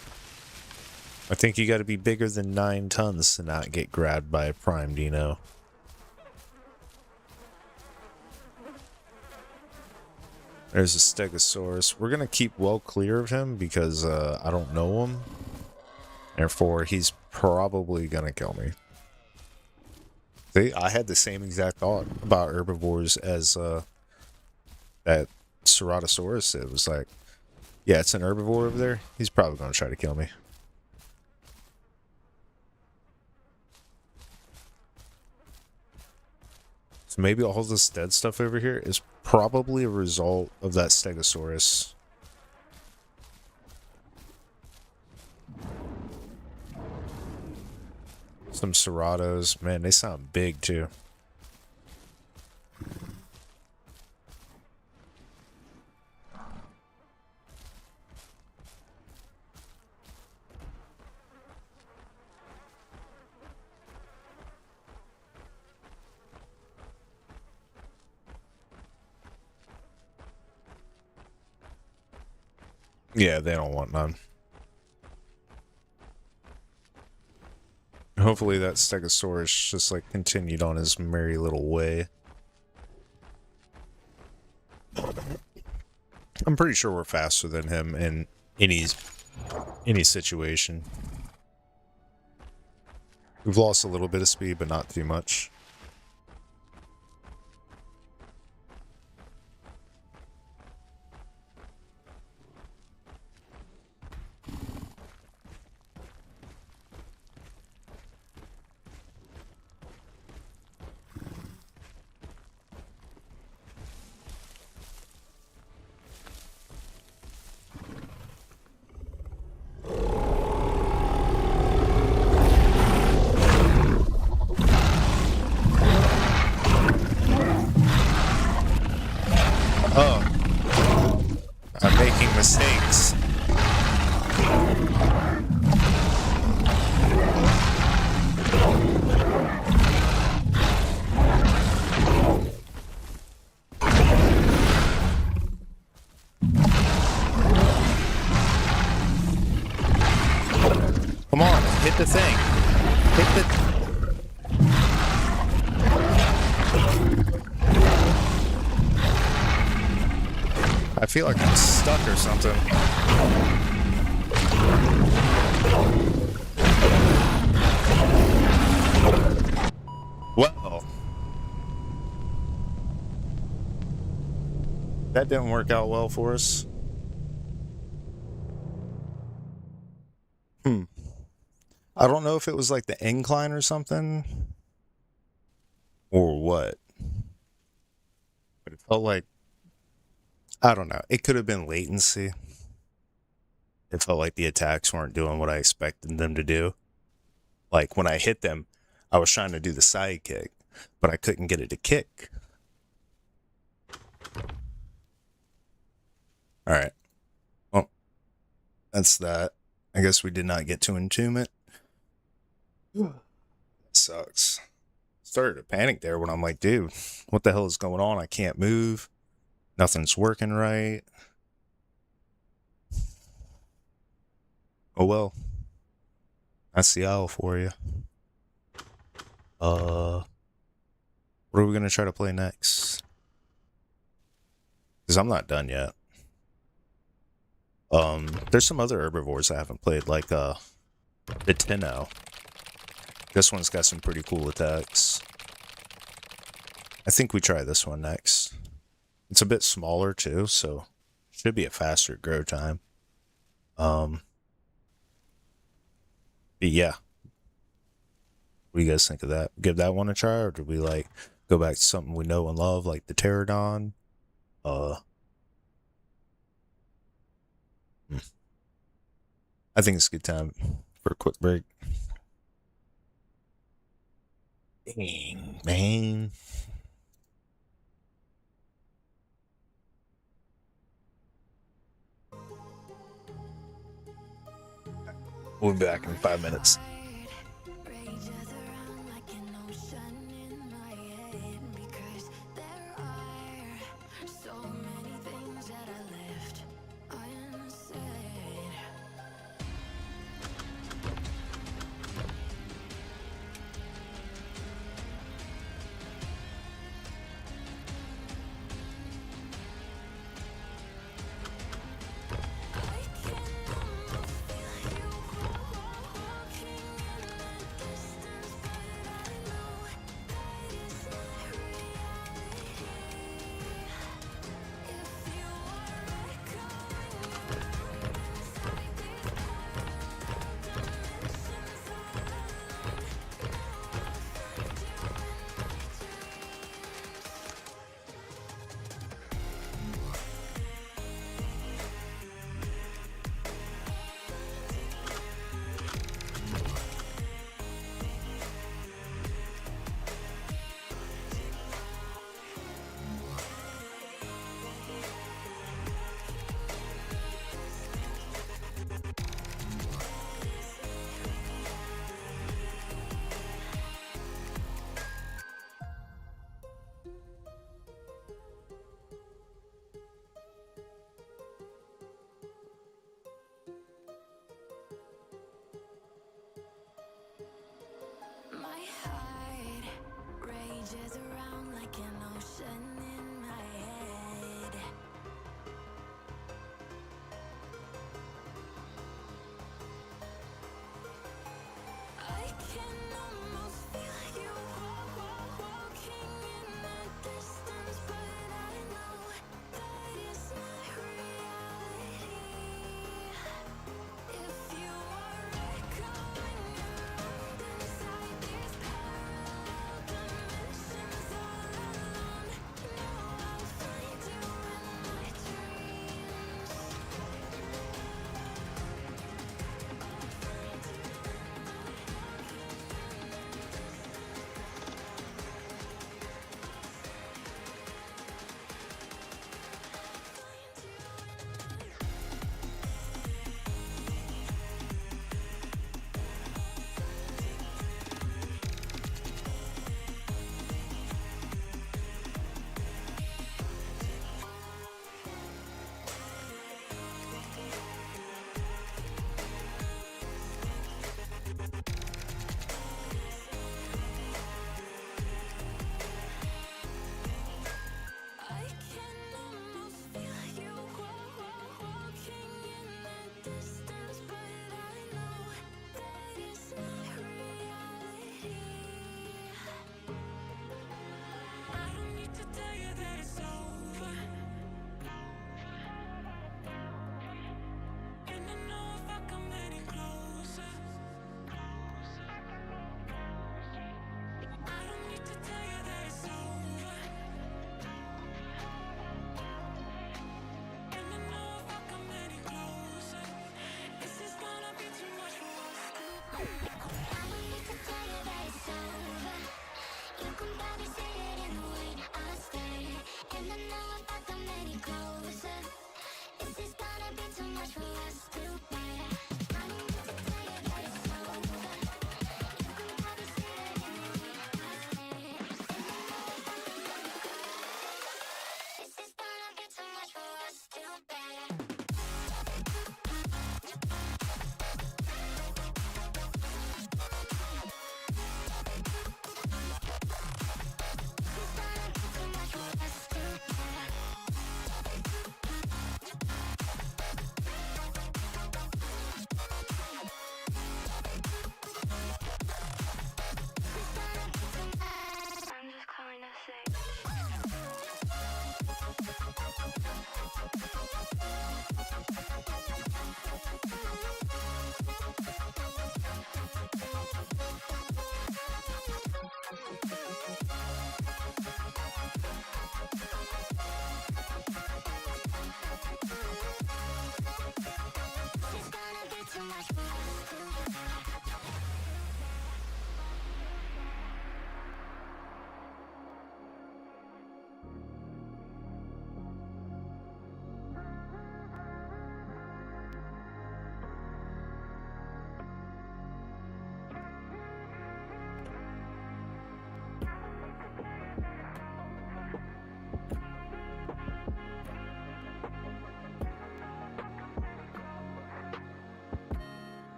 I think you gotta be bigger than 9 tons to not get grabbed by a prime dino. There's a stegosaurus. We're gonna keep well clear of him because I don't know him. Therefore, he's probably gonna kill me. See, I had the same exact thought about herbivores as that Ceratosaurus. It was like, yeah, it's an herbivore over there. He's probably gonna try to kill me. So maybe all this dead stuff over here is probably a result of that stegosaurus. Some Ceratos. Man, they sound big too. Yeah, they don't want none. Hopefully that stegosaurus just like continued on his merry little way. I'm pretty sure we're faster than him in any situation. We've lost a little bit of speed, but not too much. I'm making mistakes. Come on, hit the thing. Hit the... I feel like I'm stuck or something. Well, that didn't work out well for us. I don't know if it was like the incline or something. Or what. But it felt like, I don't know. It could have been latency. It felt like the attacks weren't doing what I expected them to do. Like when I hit them, I was trying to do the side kick, but I couldn't get it to kick. Alright. Well, that's that. I guess we did not get to entombment. That sucks. Started to panic there when I'm like, dude, what the hell is going on? I can't move. Nothing's working right. Oh well. That's the owl for you. What are we gonna try to play next? Because I'm not done yet. There's some other herbivores I haven't played, like the Dino. This one's got some pretty cool attacks. I think we try this one next. It's a bit smaller too, so should be a faster grow time. But yeah. What do you guys think of that? Give that one a try, or do we like go back to something we know and love, like the Pterodon? I think it's a good time for a quick break. Dang, man. We'll be back in 5 minutes.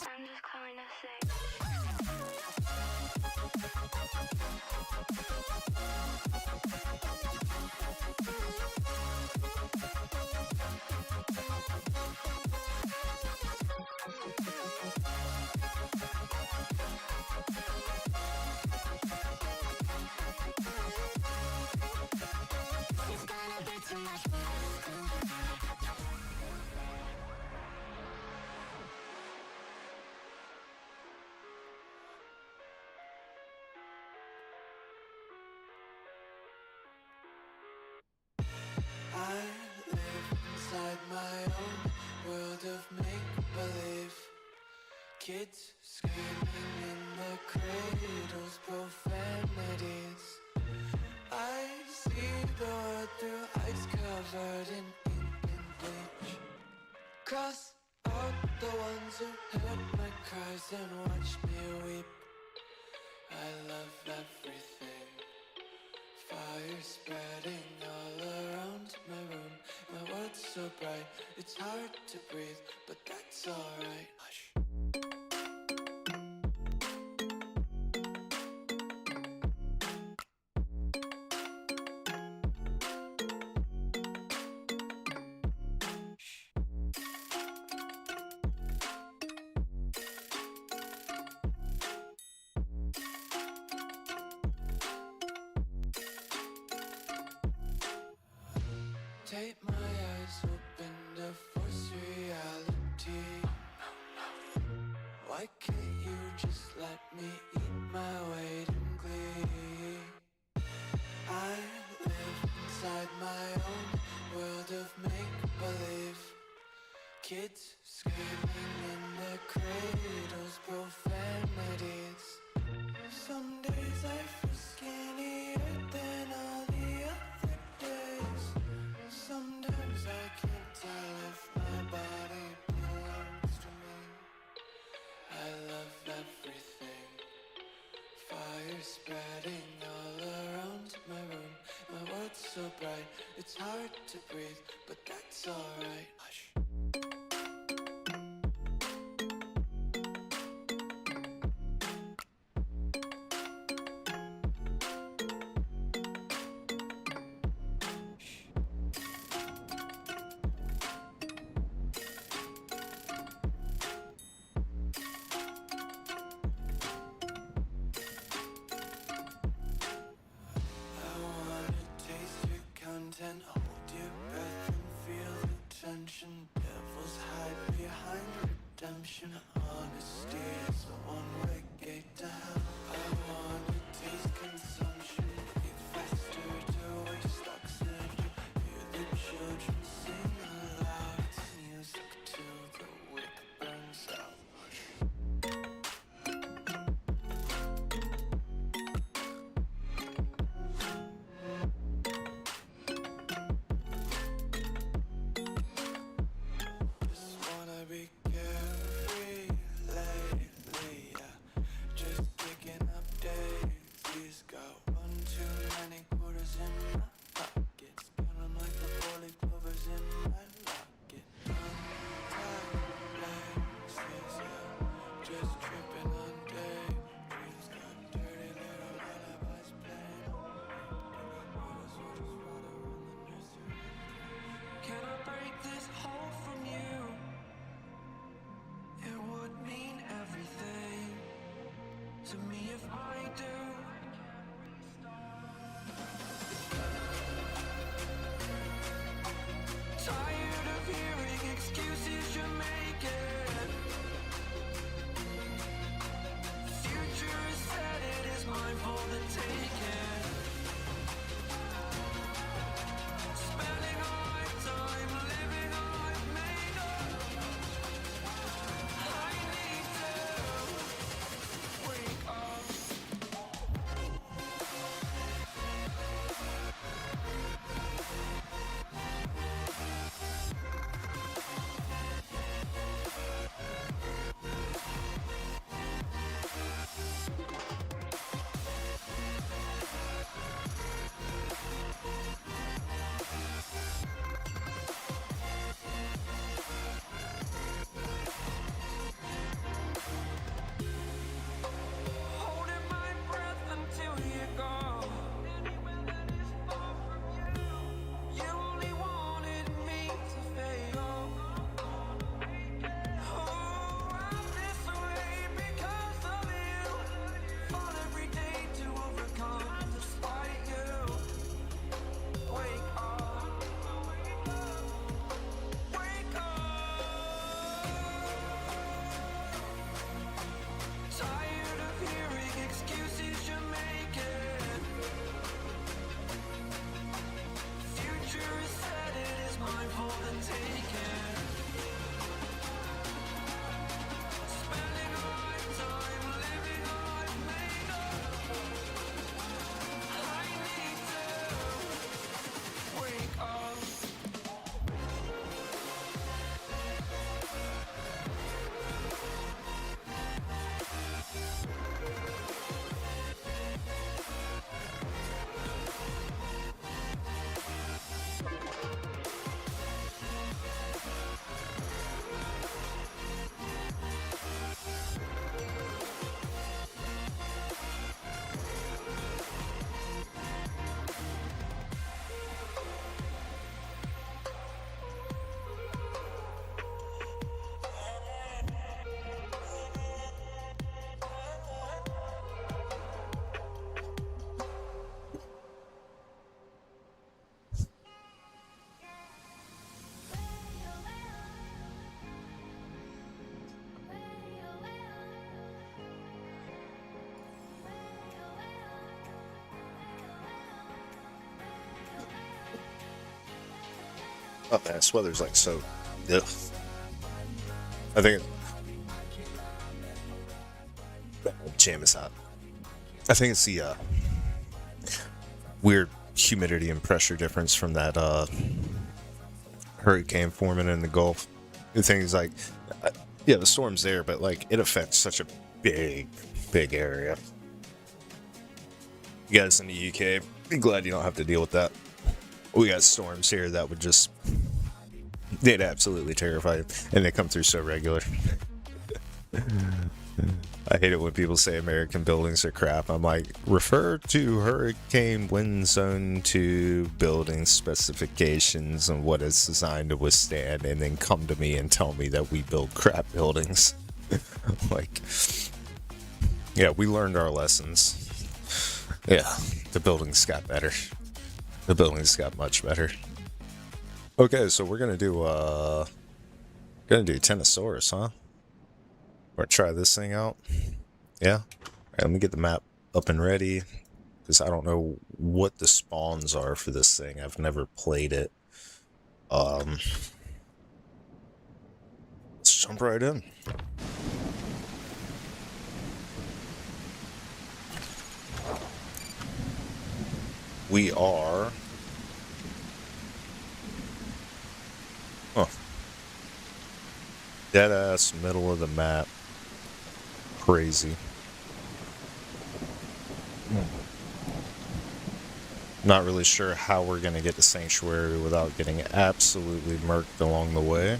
I'm just calling to say. It's gonna be too much. I live inside my own world of make-believe. Kids screaming in their cradles, profanities. I see the world through ice covered in ink and bleach. Cross out the ones who heard my cries and watched me weep. I love everything. Fire spreading all around my room. My world's so bright, it's hard to breathe, but that's alright. Hush. Take my eyes open to force reality. Why can't you just let me eat my weight in glee? I live inside my own world of make-believe. Kids screaming in their cradles, profanities. Some days I feel skinnier than all the other days. Sometimes I can't tell if my body belongs to me. I love everything. Fire spreading all around my room. My world's so bright, it's hard to breathe, but that's alright. Hush. Content, hold your breath and feel the tension. Devils hide behind redemption. Honesty is a one-way gate to hell. I wanna taste consumption. Breathe faster to waste oxygen. Hear the children sing aloud. It's music till the wick burns out. Be carefree lately. I Oh man, this weather's like so. Ugh. I think. Jam is hot. I think it's the weird humidity and pressure difference from that hurricane forming in the Gulf. The thing is, like, yeah, the storm's there, but like it affects such a big area. You guys in the UK, be glad you don't have to deal with that. We got storms here that would just, they'd absolutely terrify you, and they come through so regular. I hate it when people say American buildings are crap. I'm like, refer to hurricane wind zone 2 building specifications and what it's designed to withstand, and then come to me and tell me that we build crap buildings. Like, yeah, we learned our lessons. Yeah, the buildings got better. The buildings got much better. Okay, so we're gonna do Tenosaurus, huh? We're gonna try this thing out. Yeah. All right, let me get the map up and ready, because I don't know what the spawns are for this thing. I've never played it. Let's jump right in. We are... Huh. Dead-ass middle of the map. Crazy. Not really sure how we're going to get to Sanctuary without getting absolutely murked along the way.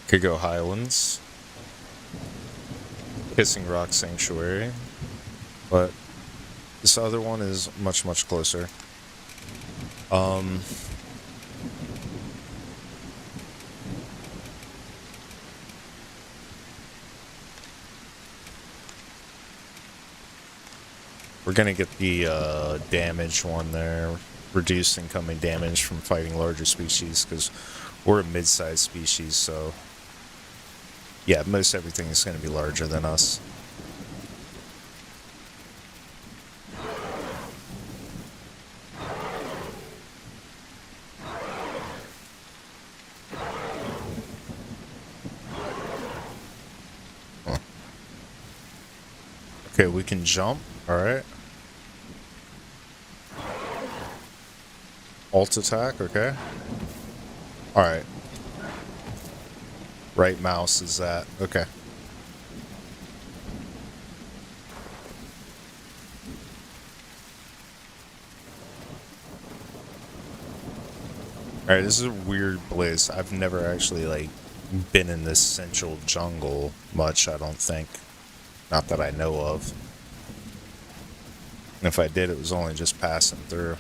Could go Highlands. Kissing Rock Sanctuary. But this other one is much closer. We're gonna get the damage one there, reduce incoming damage from fighting larger species, because we're a mid-sized species, so yeah, most everything is gonna be larger than us. Huh. Okay, we can jump, alright. Alt attack, okay. Alright. Right mouse is that, okay. Alright, this is a weird place. I've never actually, like, been in this central jungle much, I don't think. Not that I know of. And if I did, it was only just passing through.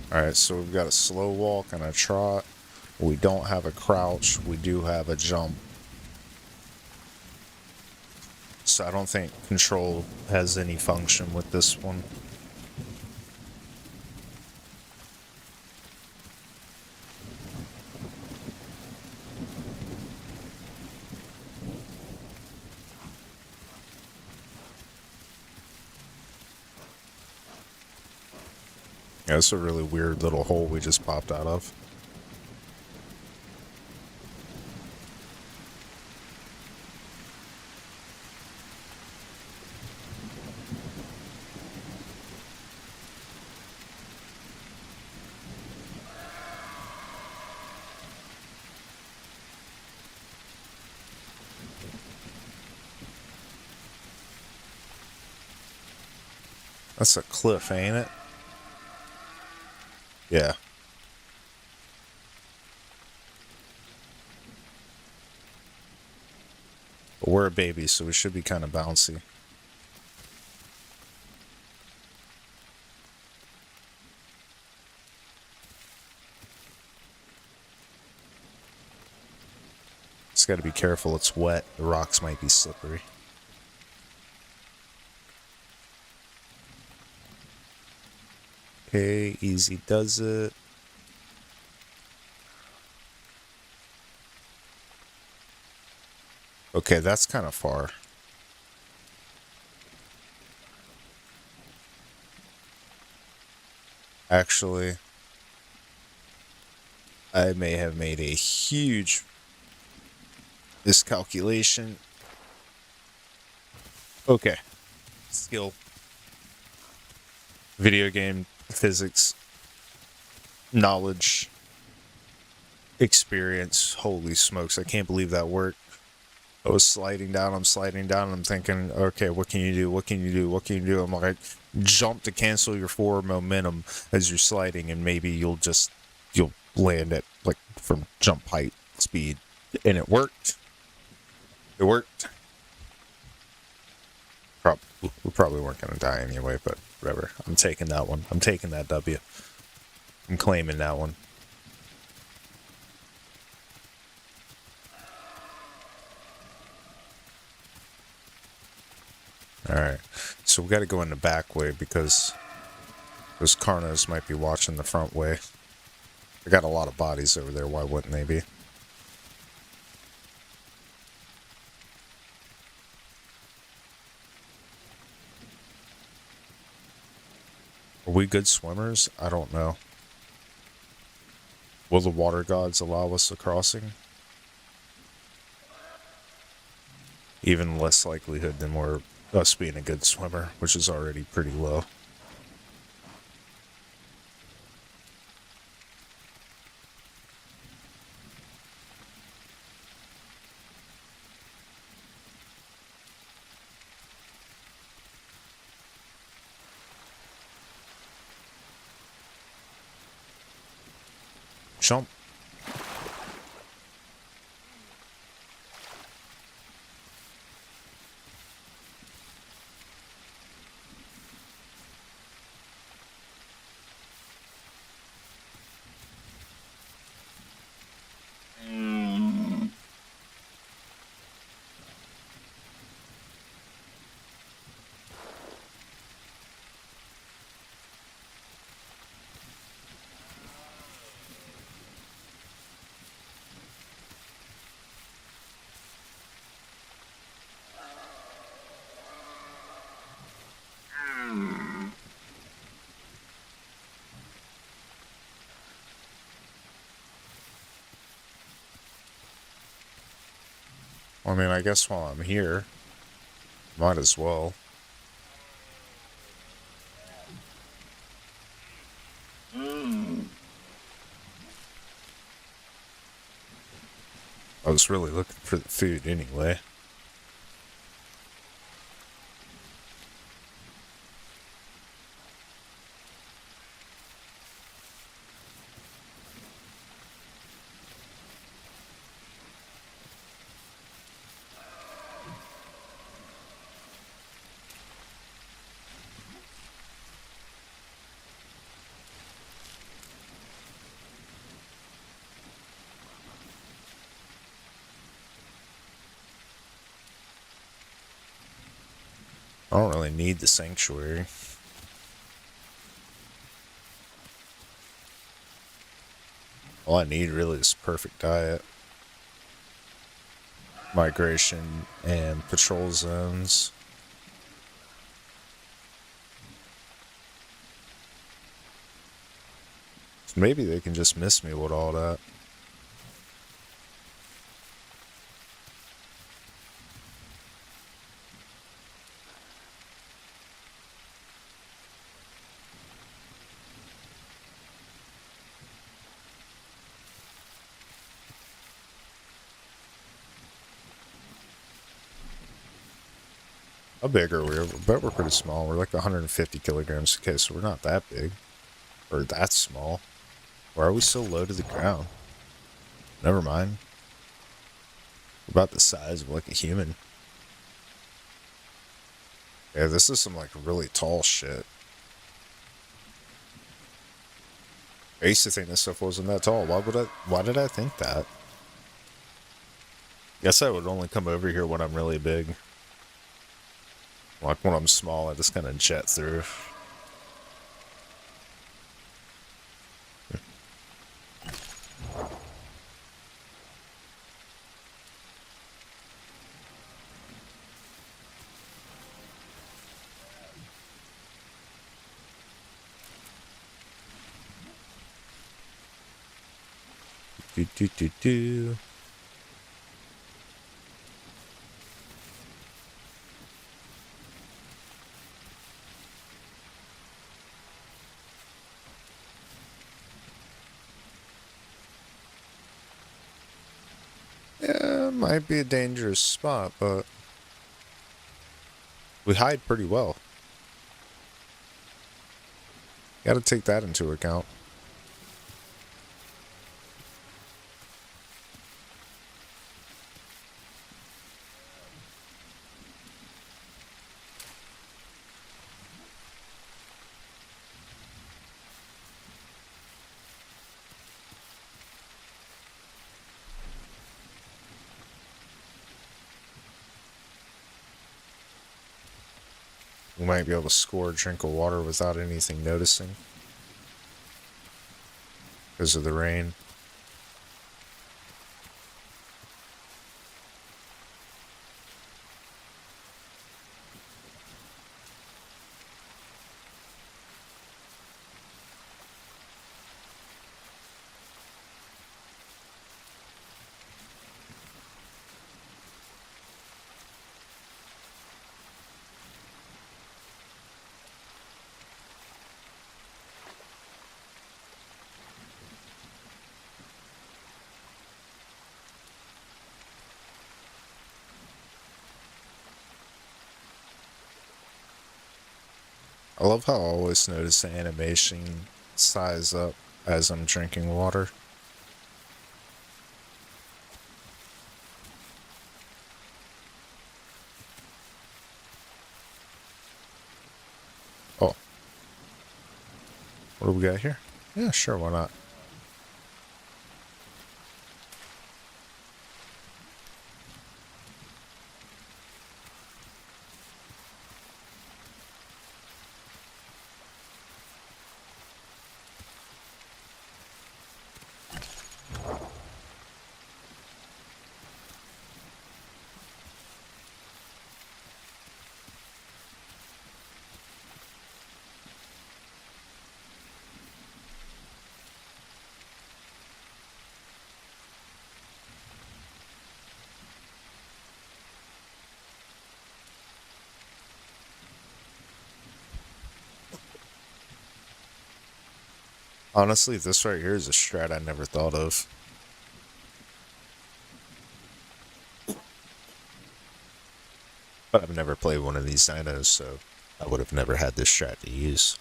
Alright, so we've got a slow walk and a trot. We don't have a crouch. We do have a jump. So I don't think control has any function with this one. Yeah, it's a really weird little hole we just popped out of. That's a cliff, ain't it? Yeah. But we're a baby, so we should be kind of bouncy. just gotta be careful. It's wet. The rocks might be slippery. Okay, easy does it. Okay, that's kind of far. Actually, I may have made a huge miscalculation. Okay. Skill. Video game physics. Knowledge. Experience. Holy smokes, I can't believe that worked. I was sliding down, I'm thinking, okay, what can you do? What can you do? What can you do? I'm like, jump to cancel your forward momentum as you're sliding, and maybe you'll land at, like, from jump height speed. And it worked. It worked. We probably weren't going to die anyway, but whatever. I'm taking that one. I'm taking that W. I'm claiming that one. Alright, so we gotta go in the back way because those Carnos might be watching the front way. They got a lot of bodies over there, why wouldn't they be? Are we good swimmers? I don't know. Will the water gods allow us a crossing? Even less likelihood than us being a good swimmer, which is already pretty low. Jump. I mean, I guess while I'm here, might as well. I was really looking for the food anyway. I don't really need the sanctuary. All I need really is perfect diet, migration, and patrol zones. So maybe they can just miss me with all that. How big are we? I bet we're pretty small. We're like 150 kilograms. Okay, so we're not that big. Or that small. Why are we so low to the ground? Never mind. We're about the size of like a human. Yeah, this is some like really tall shit. I used to think this stuff wasn't that tall. Why did I think that? Guess I would only come over here when I'm really big. Like when I'm small, I just kind of jet through. Do do do do. Yeah, might be a dangerous spot, but we hide pretty well. Gotta take that into account. We might be able to score a drink of water without anything noticing. Because of the rain. I love how I always notice the animation size up as I'm drinking water. Oh. What do we got here? Yeah, sure, why not? Honestly, this right here is a strat I never thought of. But I've never played one of these dinos, so I would have never had this strat to use.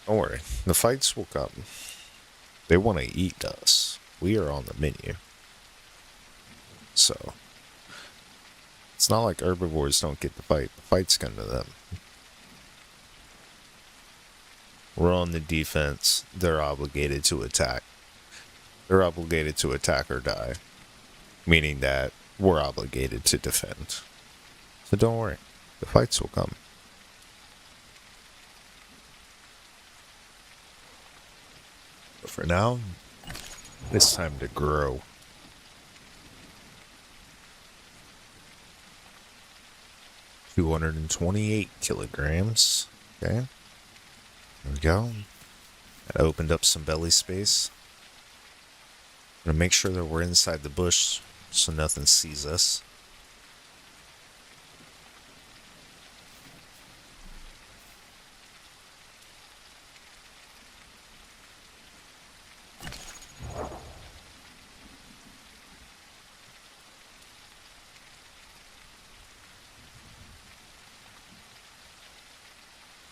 Don't worry, the fights will come. They want to eat us. We are on the menu. So, it's not like herbivores don't get the fight. The fights come to them. We're on the defense. They're obligated to attack. They're obligated to attack or die. Meaning that we're obligated to defend. So don't worry. The fights will come. But for now, it's time to grow. 228 kilograms. Okay. There we go. That opened up some belly space. I'm gonna make sure that we're inside the bush so nothing sees us.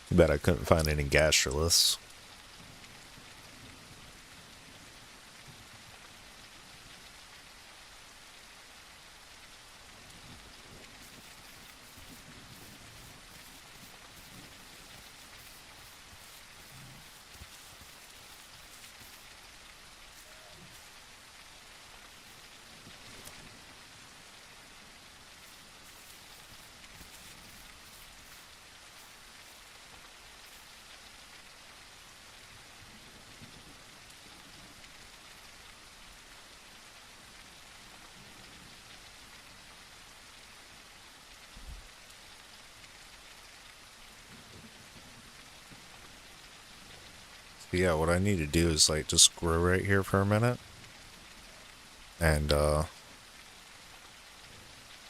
Too bad I couldn't find any gastroliths. But yeah, what I need to do is like just grow right here for a minute. And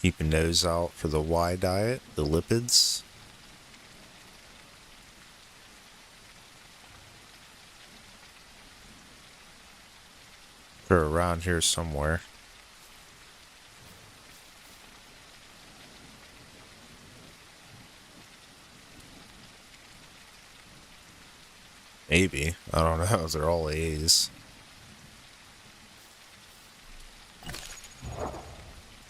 keep a nose out for the Y diet, the lipids. They're around here somewhere. Maybe. I don't know. They're all A's.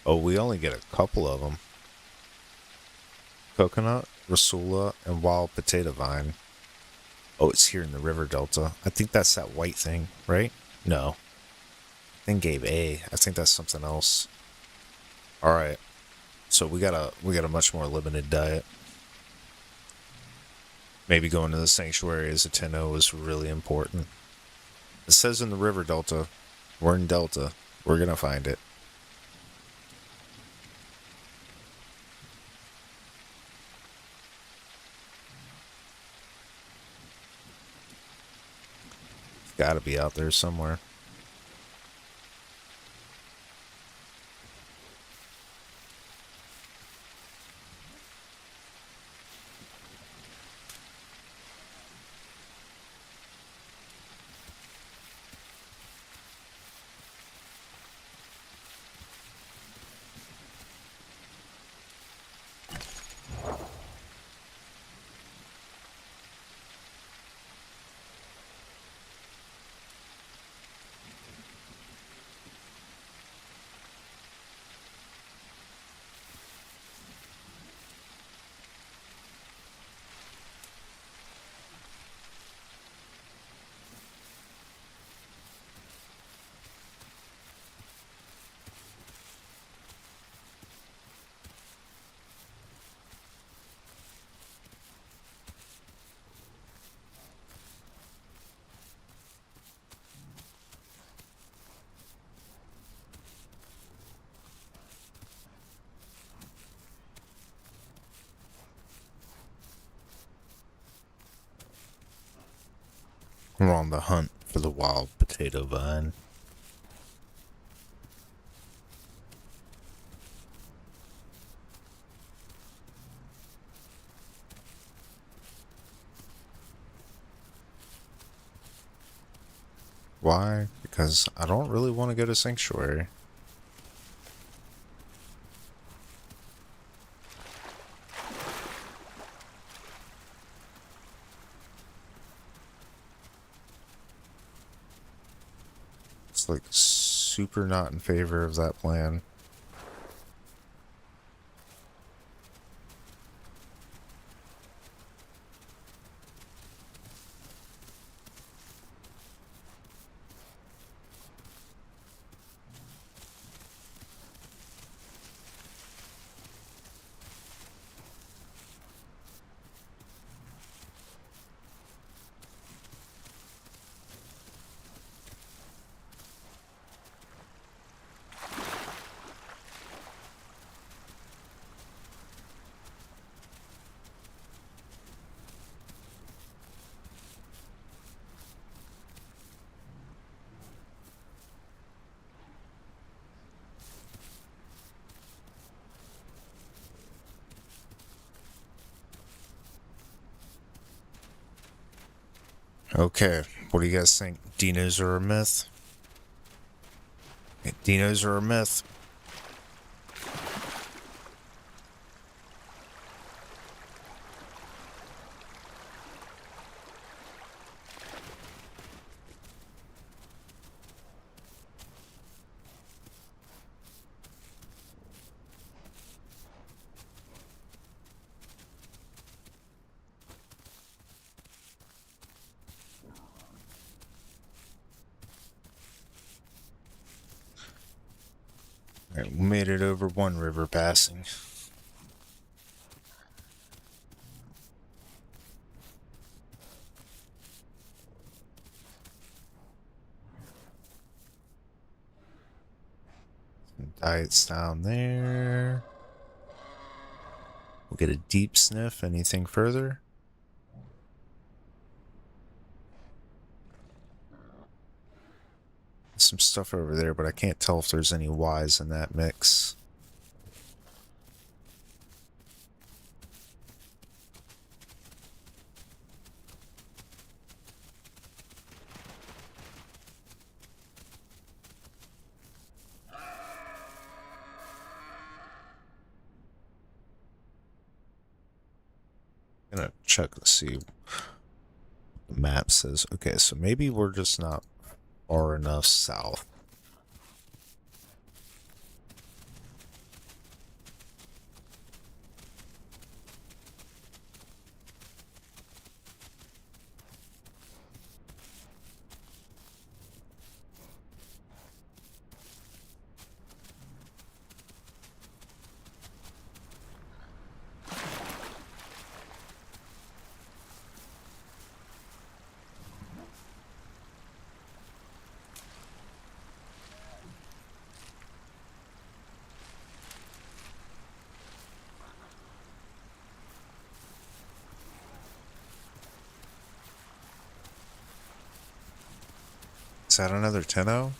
Oh, we only get a couple of them. Coconut, Rasula, and wild potato vine. Oh, it's here in the river delta. I think that's that white thing, right? No. I think gave A. I think that's something else. Alright. So we got a much more limited diet. Maybe going to the sanctuary as a 10-0 is really important. It says in the river delta. We're in delta. We're gonna find it. It's gotta be out there somewhere. We're on the hunt for the wild potato vine. Why? Because I don't really want to go to sanctuary. It's like super not in favor of that plan. Okay, what do you guys think? Dinos are a myth? Dinos are a myth. Alright, we made it over one river passing. Diets down there. We'll get a deep sniff. Anything further? some stuff over there, but I can't tell if there's any Ys in that mix. I'm gonna check to see what the map says. Okay, so maybe we're just not far enough south. Is that another 10-0?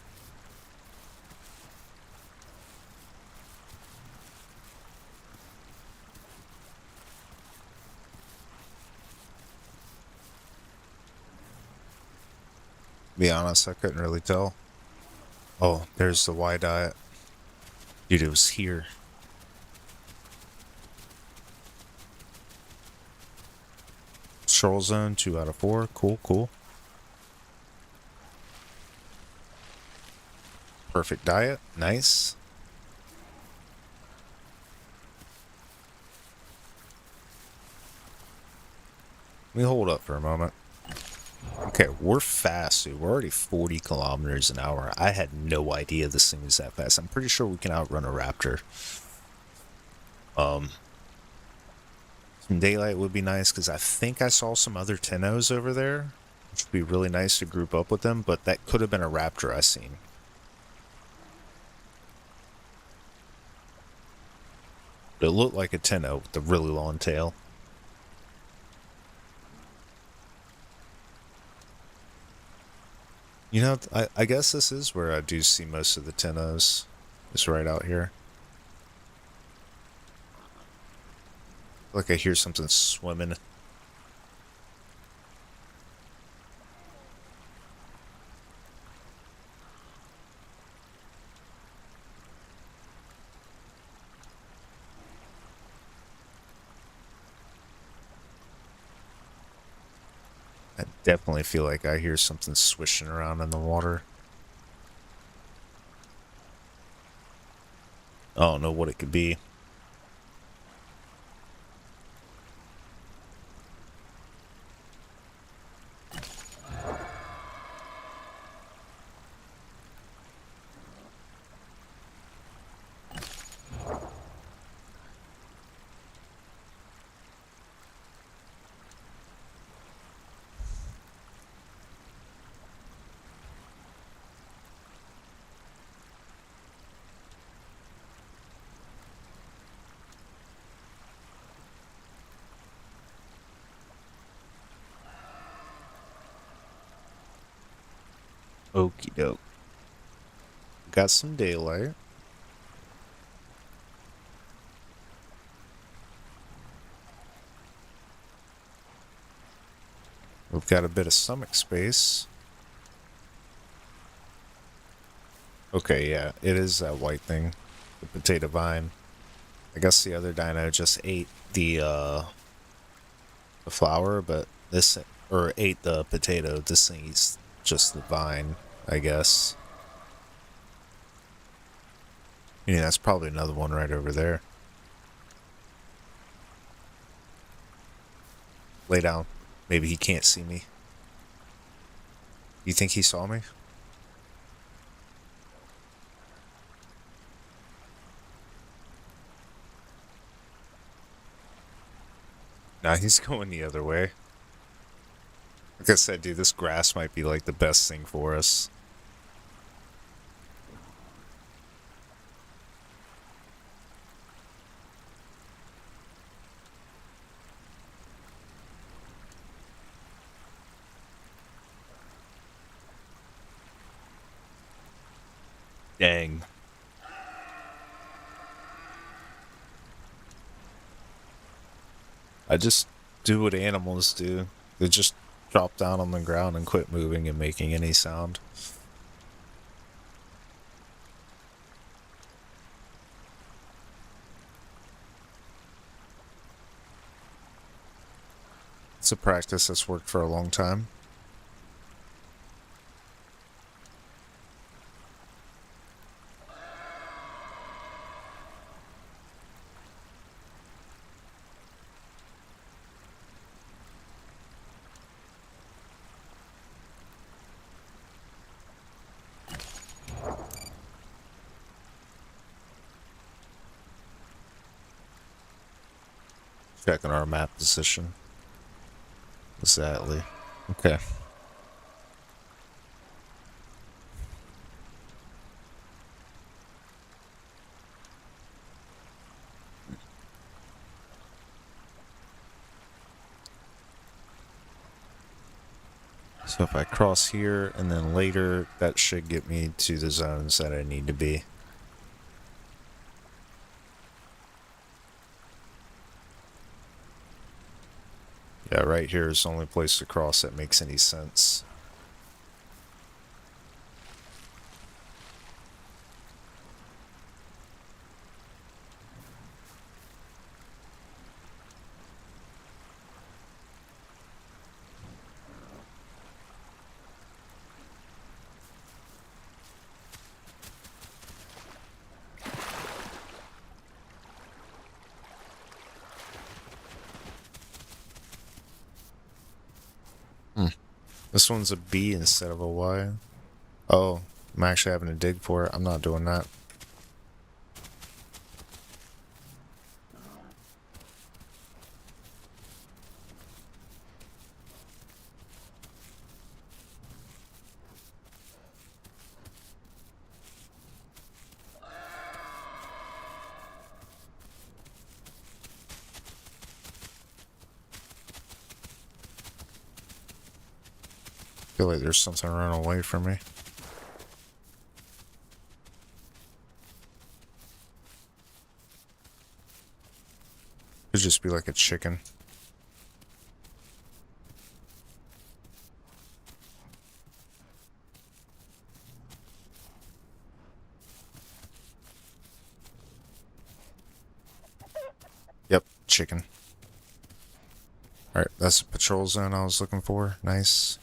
Be honest, I couldn't really tell. Oh, there's the Y diet. Dude, it was here. Shoal zone, 2 out of 4. Cool, cool. Perfect diet. Nice. Let me hold up for a moment. Okay, we're fast, dude. We're already 40 kilometers an hour. I had no idea this thing was that fast. I'm pretty sure we can outrun a raptor. Some daylight would be nice, because I think I saw some other 10-0s over there, which would be really nice to group up with them, but that could have been a raptor I seen. But it looked like a 10-0 with a really long tail. You know, I guess this is where I do see most of the 10-0s. It's right out here. Like I hear something swimming. I definitely feel like I hear something swishing around in the water. I don't know what it could be. Okie doke. Got some daylight. We've got a bit of stomach space. Okay, yeah, it is that white thing. The potato vine. I guess the other dino just ate the flower, but this, or ate the potato. This thing eats just the vine, I guess. Yeah, that's probably another one right over there. Lay down. Maybe he can't see me. You think he saw me? Nah, he's going the other way. Like I said, dude, this grass might be like the best thing for us. Dang. I just do what animals do. They just drop down on the ground and quit moving and making any sound. It's a practice that's worked for a long time. Checking our map position. Exactly. Okay. So if I cross here and then later, that should get me to the zones that I need to be. Yeah, right here is the only place to cross that makes any sense. This one's a B instead of a Y. Oh, I'm actually having to dig for it. I'm not doing that. I feel like there's something running away from me. Could just be like a chicken. Yep, chicken. Alright, that's the patrol zone I was looking for. Nice.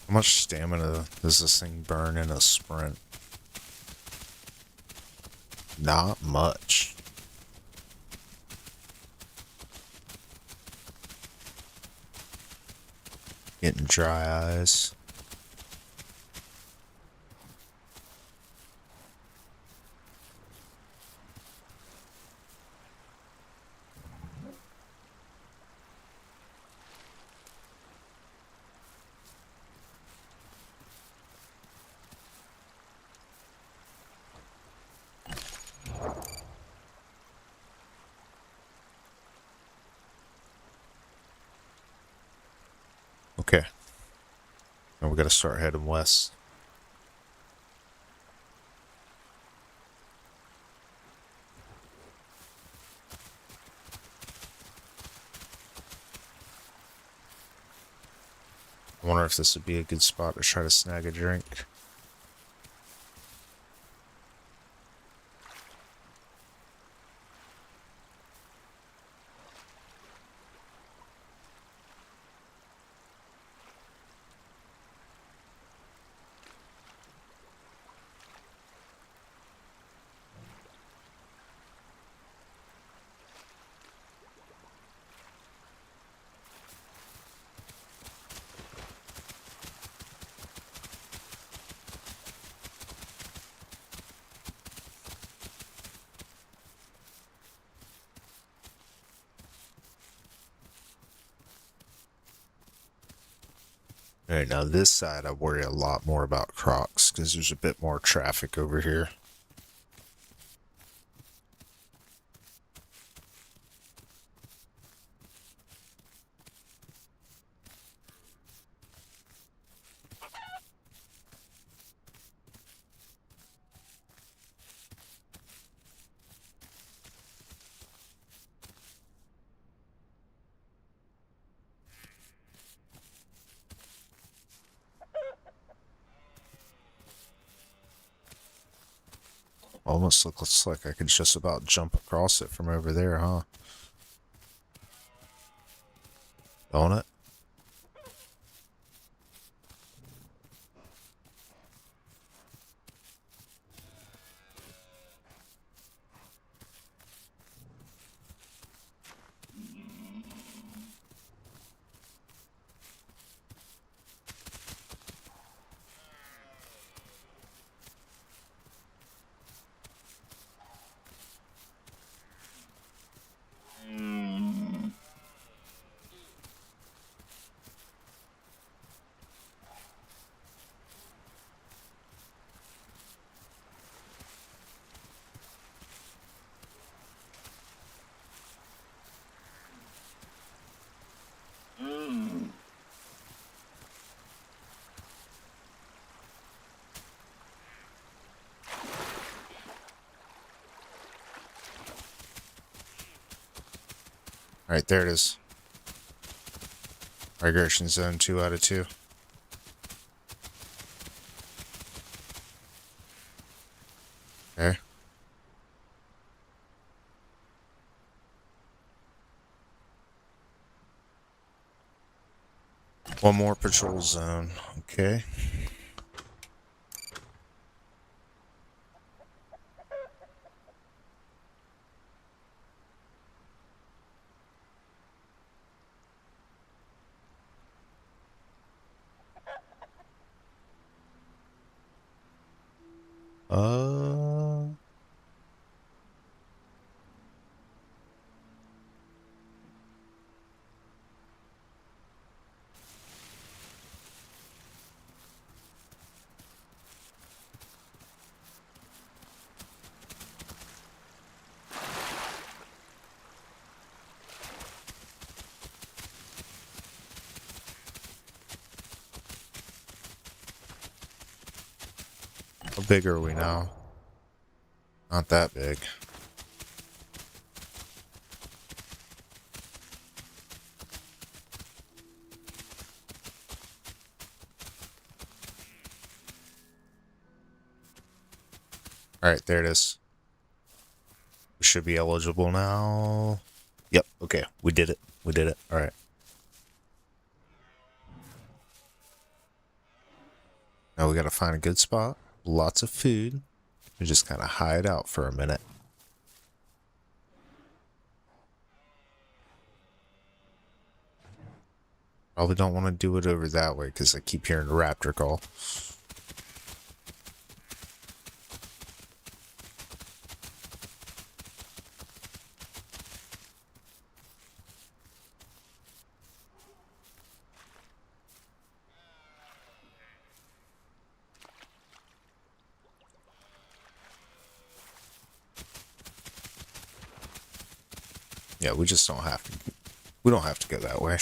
How much stamina does this thing burn in a sprint? Not much. Getting dry eyes. Okay. Now we gotta start heading west. I wonder if this would be a good spot to try to snag a drink. Alright, now this side I worry a lot more about crocs because there's a bit more traffic over here. Almost looks like I could just about jump across it from over there, huh? Don't it? Alright, there it is. Migration zone 2 out of 2. Okay. One more patrol zone. Okay. Uh... How big are we now? Not that big. Alright, there it is. We should be eligible now. Yep, okay. We did it. We did it. Alright. Now we gotta find a good spot. Lots of food. And just kind of hide out for a minute. Probably don't want to do it over that way because I keep hearing the raptor call. Yeah, we just don't have to. We don't have to go that way.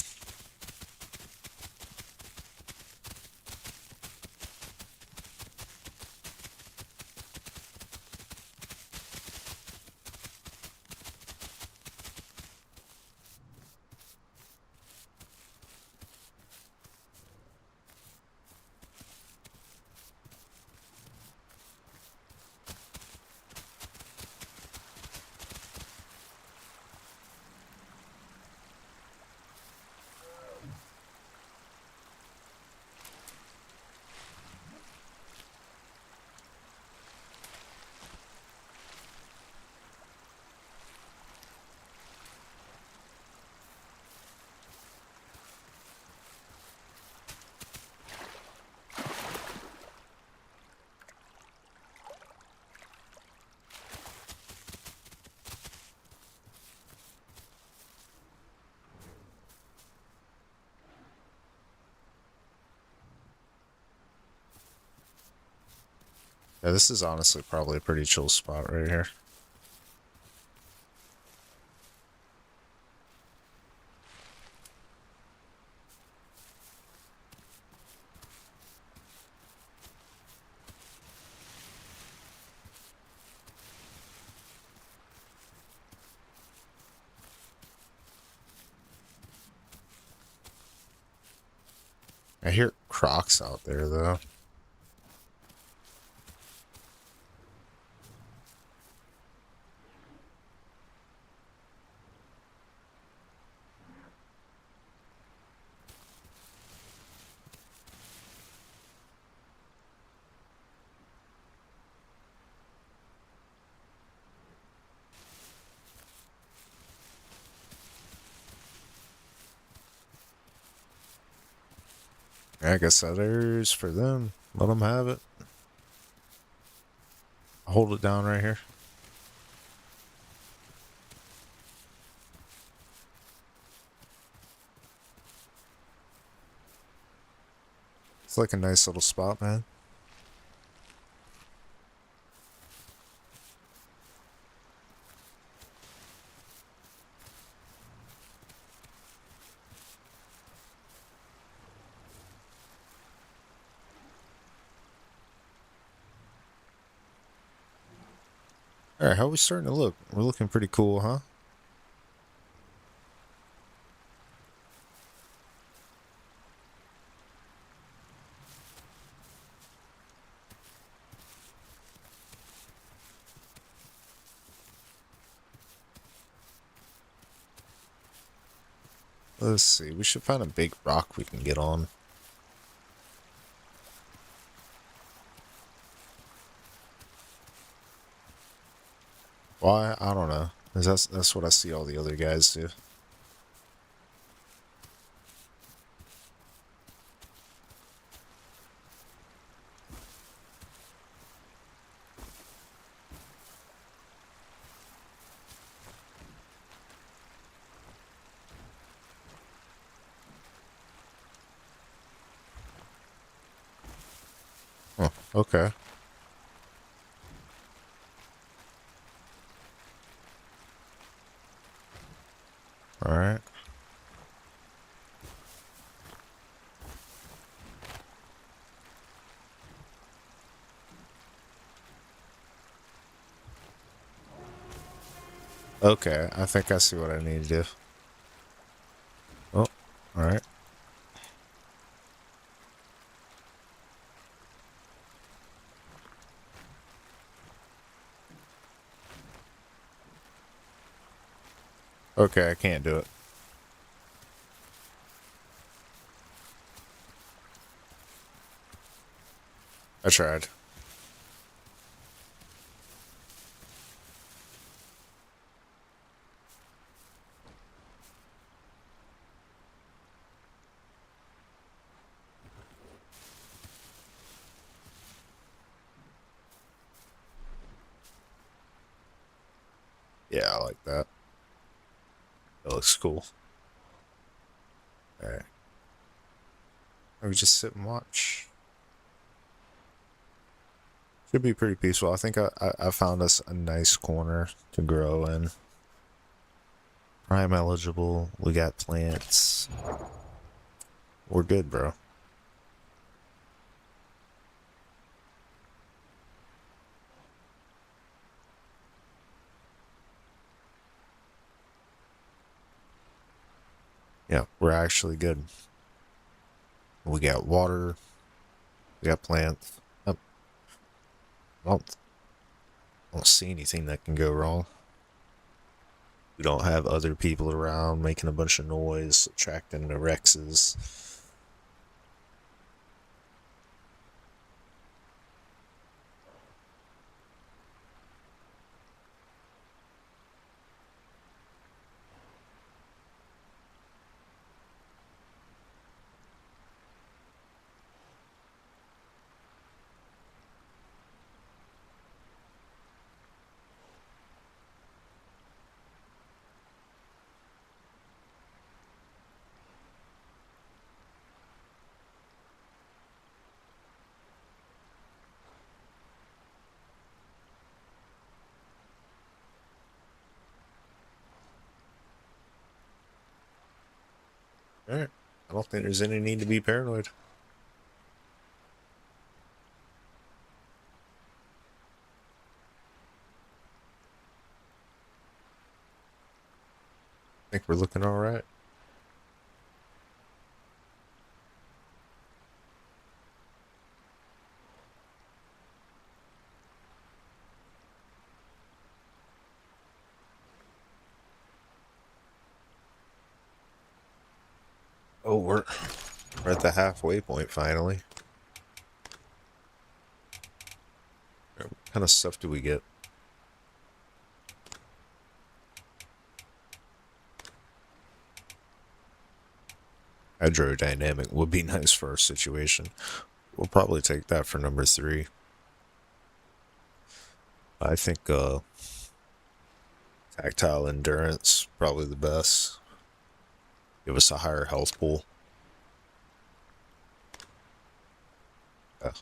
Yeah, this is honestly probably a pretty chill spot right here. I hear crocs out there, though. I guess that is for them. Let them have it. Hold it down right here. It's like a nice little spot, man. Alright, how are we starting to look? We're looking pretty cool, huh? Let's see. We should find a big rock we can get on. Why? I don't know. 'Cause that's what I see all the other guys do. Oh, okay. Alright. Okay, I think I see what I need to do. Oh, alright. Okay, I can't do it. I tried. Yeah, I like that. That looks cool. Alright. We just sit and watch. Should be pretty peaceful. I think I found us a nice corner to grow in. Prime eligible. We got plants. We're good, bro. Yeah, we're actually good. We got water. We got plants. I don't see anything that can go wrong. We don't have other people around making a bunch of noise, attracting the Rexes. Alright. I don't think there's any need to be paranoid. I think we're looking alright. Oh, we're at the halfway point finally. What kind of stuff do we get? Hydrodynamic would be nice for our situation. We'll probably take that for number 3. I think tactile endurance, probably the best. Give us a higher health pool. Yeah.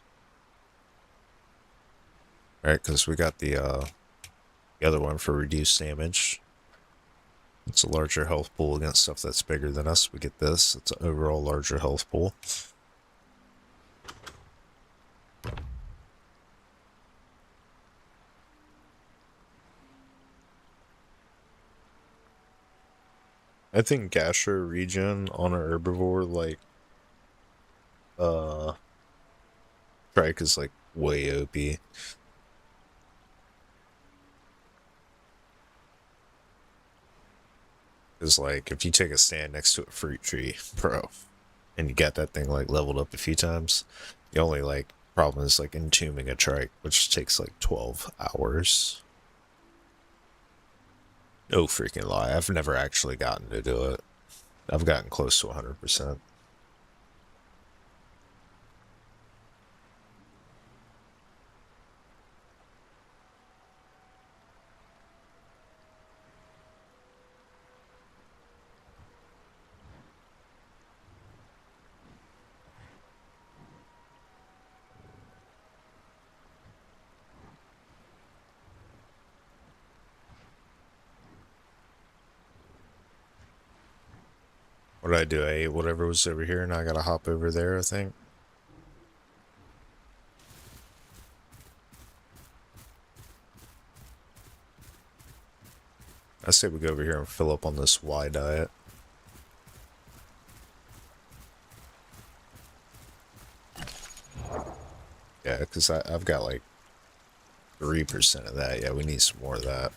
Alright, because we got the other one for reduced damage. It's a larger health pool against stuff that's bigger than us. We get this. It's an overall larger health pool. I think gastro regen on an herbivore like Trike is like way OP. Cause like if you take a stand next to a fruit tree, bro, and you got that thing like leveled up a few times, the only like problem is like entombing a trike, which takes like 12 hours. No freaking lie, I've never actually gotten to do it. I've gotten close to 100%. What did I do? I ate whatever was over here and I gotta hop over there, I think. I say we go over here and fill up on this Y diet. Yeah, because I've got like 3% of that. Yeah, we need some more of that.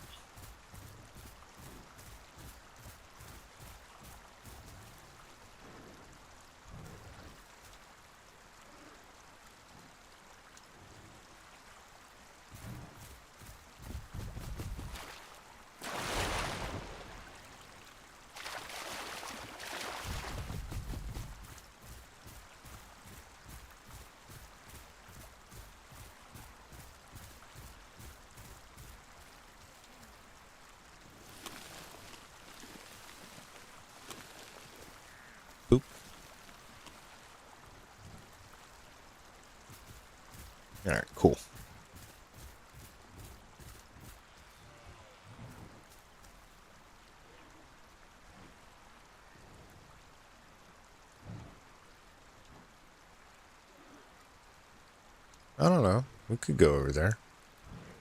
Oop. Alright, cool. I don't know. We could go over there.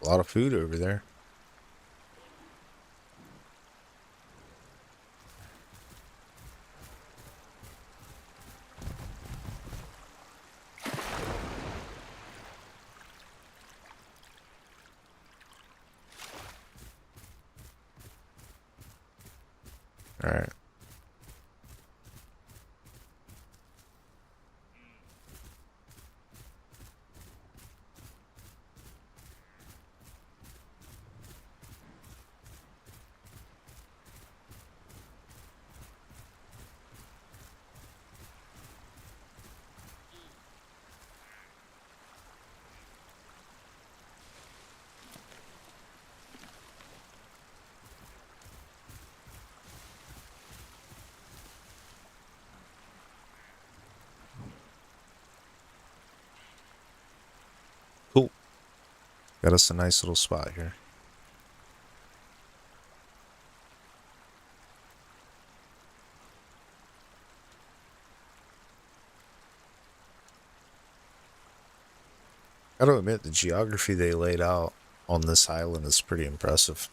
A lot of food over there. Alright. Cool. Got us a nice little spot here. Gotta admit, the geography they laid out on this island is pretty impressive.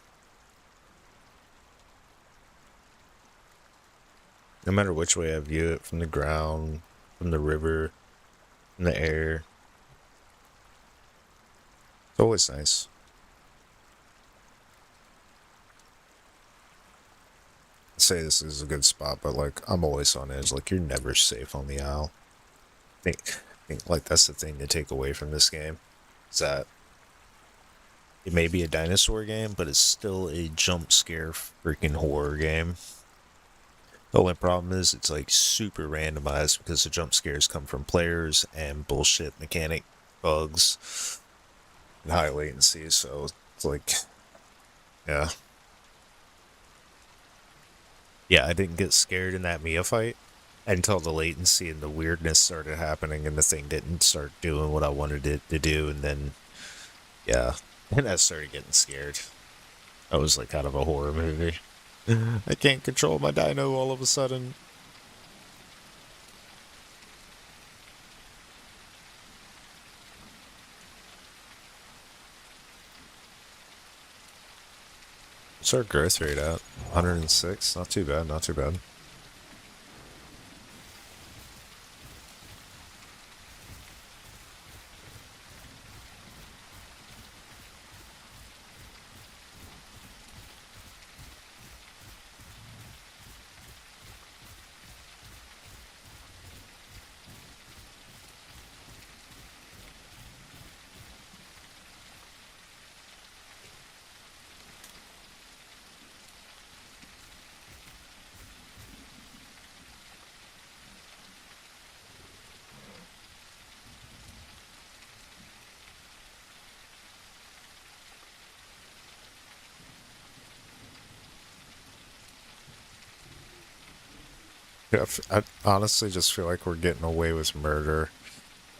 No matter which way I view it, from the ground, from the river, from the air, it's always nice. I say this is a good spot, but like I'm always on edge. Like you're never safe on the isle. I think like that's the thing to take away from this game. Is that it may be a dinosaur game, but it's still a jump scare freaking horror game. The only problem is it's like super randomized because the jump scares come from players and bullshit mechanic bugs and high latency, so it's like, yeah. Yeah, I didn't get scared in that Mia fight until the latency and the weirdness started happening and the thing didn't start doing what I wanted it to do, and then, yeah, and I started getting scared. That was like kind of a horror movie. I can't control my dino all of a sudden. What's our growth rate at? 106? Not too bad, not too bad. Yeah, I honestly just feel like we're getting away with murder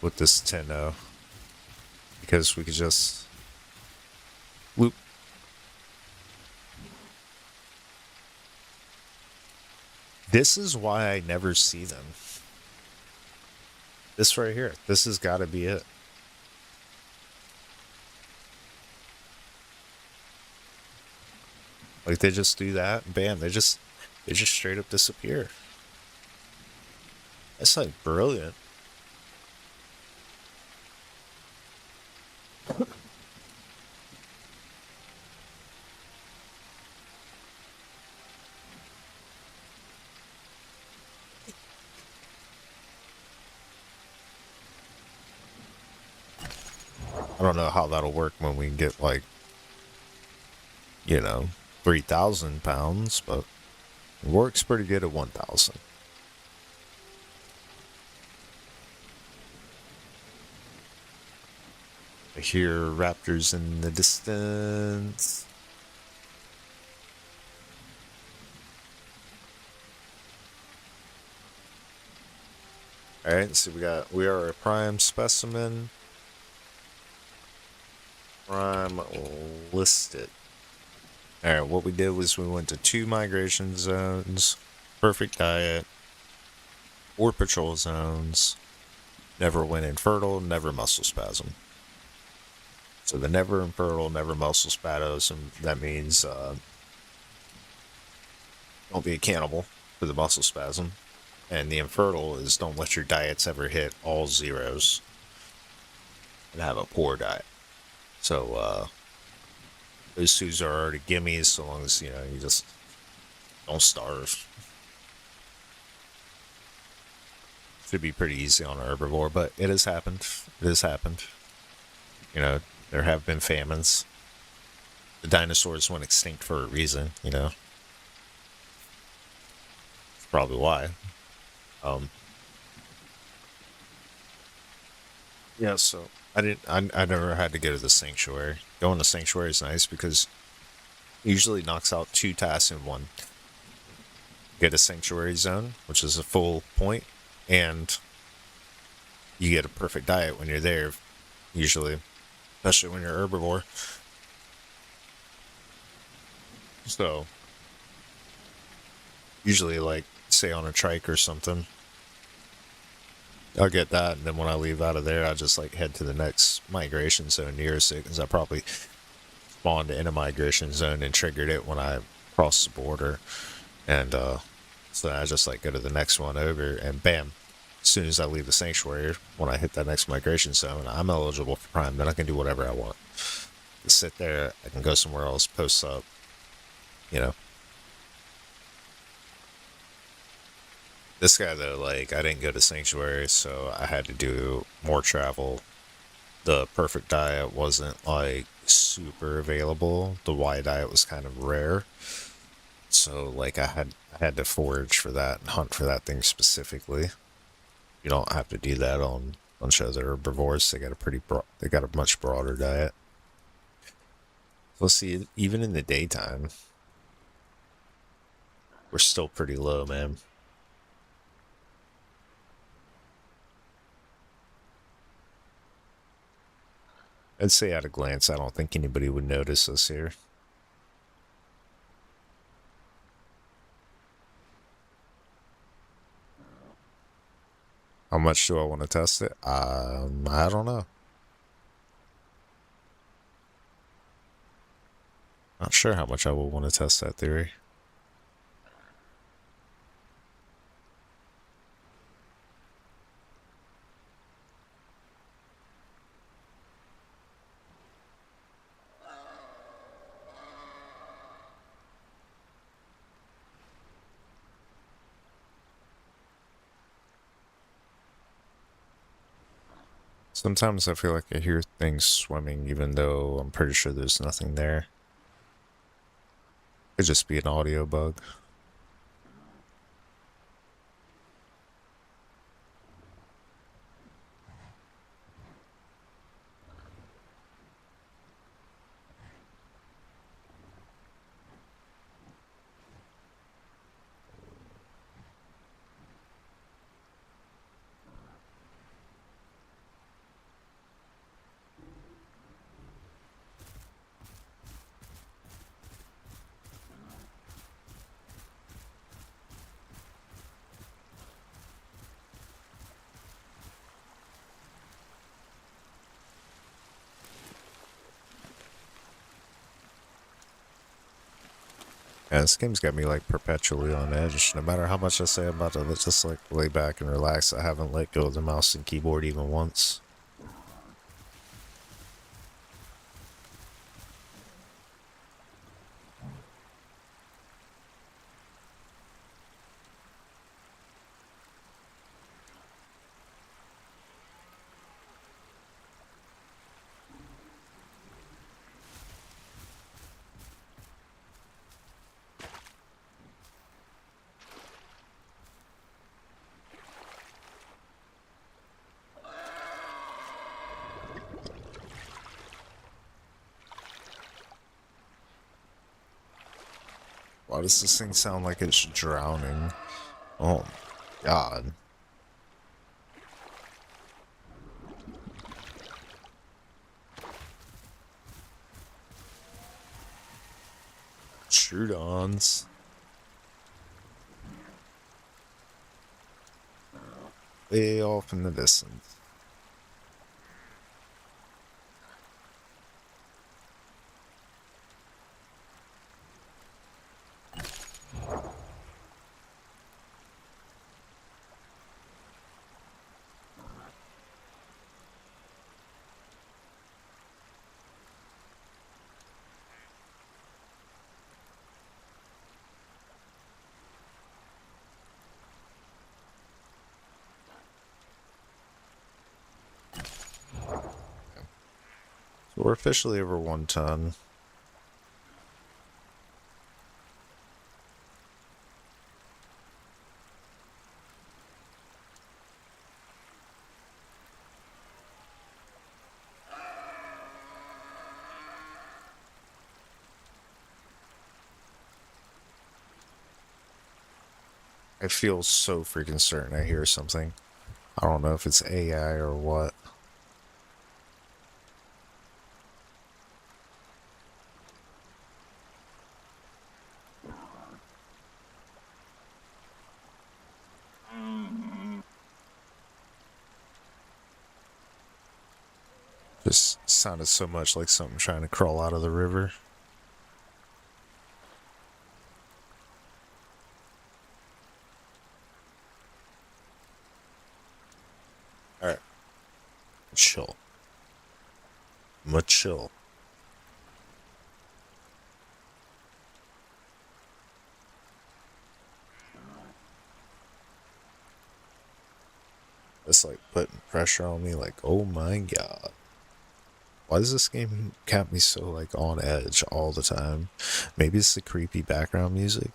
with this 10-0. Because we could just loop. This is why I never see them. This right here. This has got to be it. Like they just do that, and bam, they just straight up disappear. That's like brilliant. I don't know how that'll work when we get like, 3,000 pounds, but it works pretty good at 1,000. I hear raptors in the distance. Alright, so we are a prime specimen. Prime listed. Alright, what we did was we went to 2 migration zones, perfect diet, 4 patrol zones, never went infertile, never muscle spasm. So the never infertile, never muscle spasm, that means don't be a cannibal for the muscle spasm. And the infertile is don't let your diets ever hit all zeros and have a poor diet. So those 2s are already gimmies so long as, you just don't starve. Should be pretty easy on an herbivore, but it has happened. It has happened. There have been famines. The dinosaurs went extinct for a reason, That's probably why. Yeah, so I never had to go to the sanctuary. Going to sanctuary is nice because it usually knocks out 2 tasks in one. Get a sanctuary zone, which is a full point, and you get a perfect diet when you're there, usually, especially when you're herbivore. So, usually, like, say on a trike or something, I'll get that, and then when I leave out of there, I just like head to the next migration zone nearest it, because I probably spawned in a migration zone and triggered it when I crossed the border. And so then I just like go to the next one over, and bam, as soon as I leave the sanctuary, when I hit that next migration zone, I'm eligible for Prime. Then I can do whatever I want. Just sit there, I can go somewhere else, post up, you know. This guy though, like, I didn't go to sanctuary, so I had to do more travel. The perfect diet wasn't like super available. The Y diet was kind of rare. So like I had to forage for that and hunt for that thing specifically. You don't have to do that on a bunch of other herbivores. They got a they got a much broader diet. Let's see, even in the daytime, we're still pretty low, man. I'd say at a glance, I don't think anybody would notice us here. How much do I want to test it? I don't know. Not sure how much I will want to test that theory. Sometimes I feel like I hear things swimming even though I'm pretty sure there's nothing there. Could just be an audio bug. Yeah, this game's got me like perpetually on edge. No matter how much I say I'm about to just like lay back and relax, I haven't let go of the mouse and keyboard even once. Why does this thing sound like it's drowning? Oh my god. Trudons. Way off in the distance. So we're officially over 1 ton. I feel so freaking certain I hear something. I don't know if it's AI or what. This sounded so much like something trying to crawl out of the river. Alright. Chill. Much chill. It's like putting pressure on me, like, oh my god. Why does this game keep me so, like, on edge all the time? Maybe it's the creepy background music?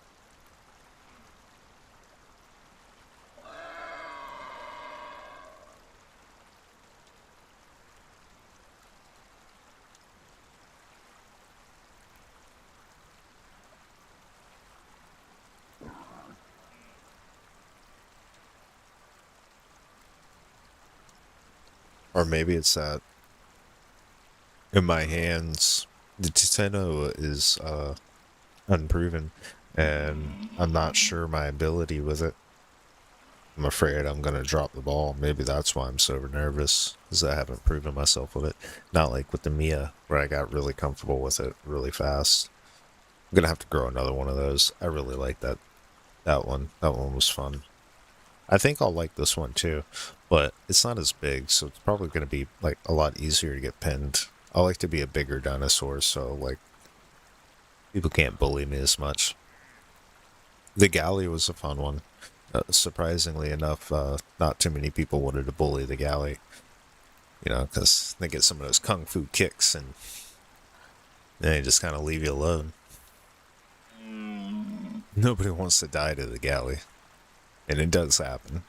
Or maybe it's that in my hands, the Tuteno is unproven, and I'm not sure my ability with it. I'm afraid I'm going to drop the ball. Maybe that's why I'm so nervous, because I haven't proven myself with it. Not like with the Mia, where I got really comfortable with it really fast. I'm going to have to grow another one of those. I really like that one. That one was fun. I think I'll like this one too, but it's not as big, so it's probably going to be like a lot easier to get pinned. I like to be a bigger dinosaur, so like people can't bully me as much. The galley was a fun one. Surprisingly enough, not too many people wanted to bully the galley. You know, because they get some of those kung fu kicks and they just kind of leave you alone. Nobody wants to die to the galley. And it does happen.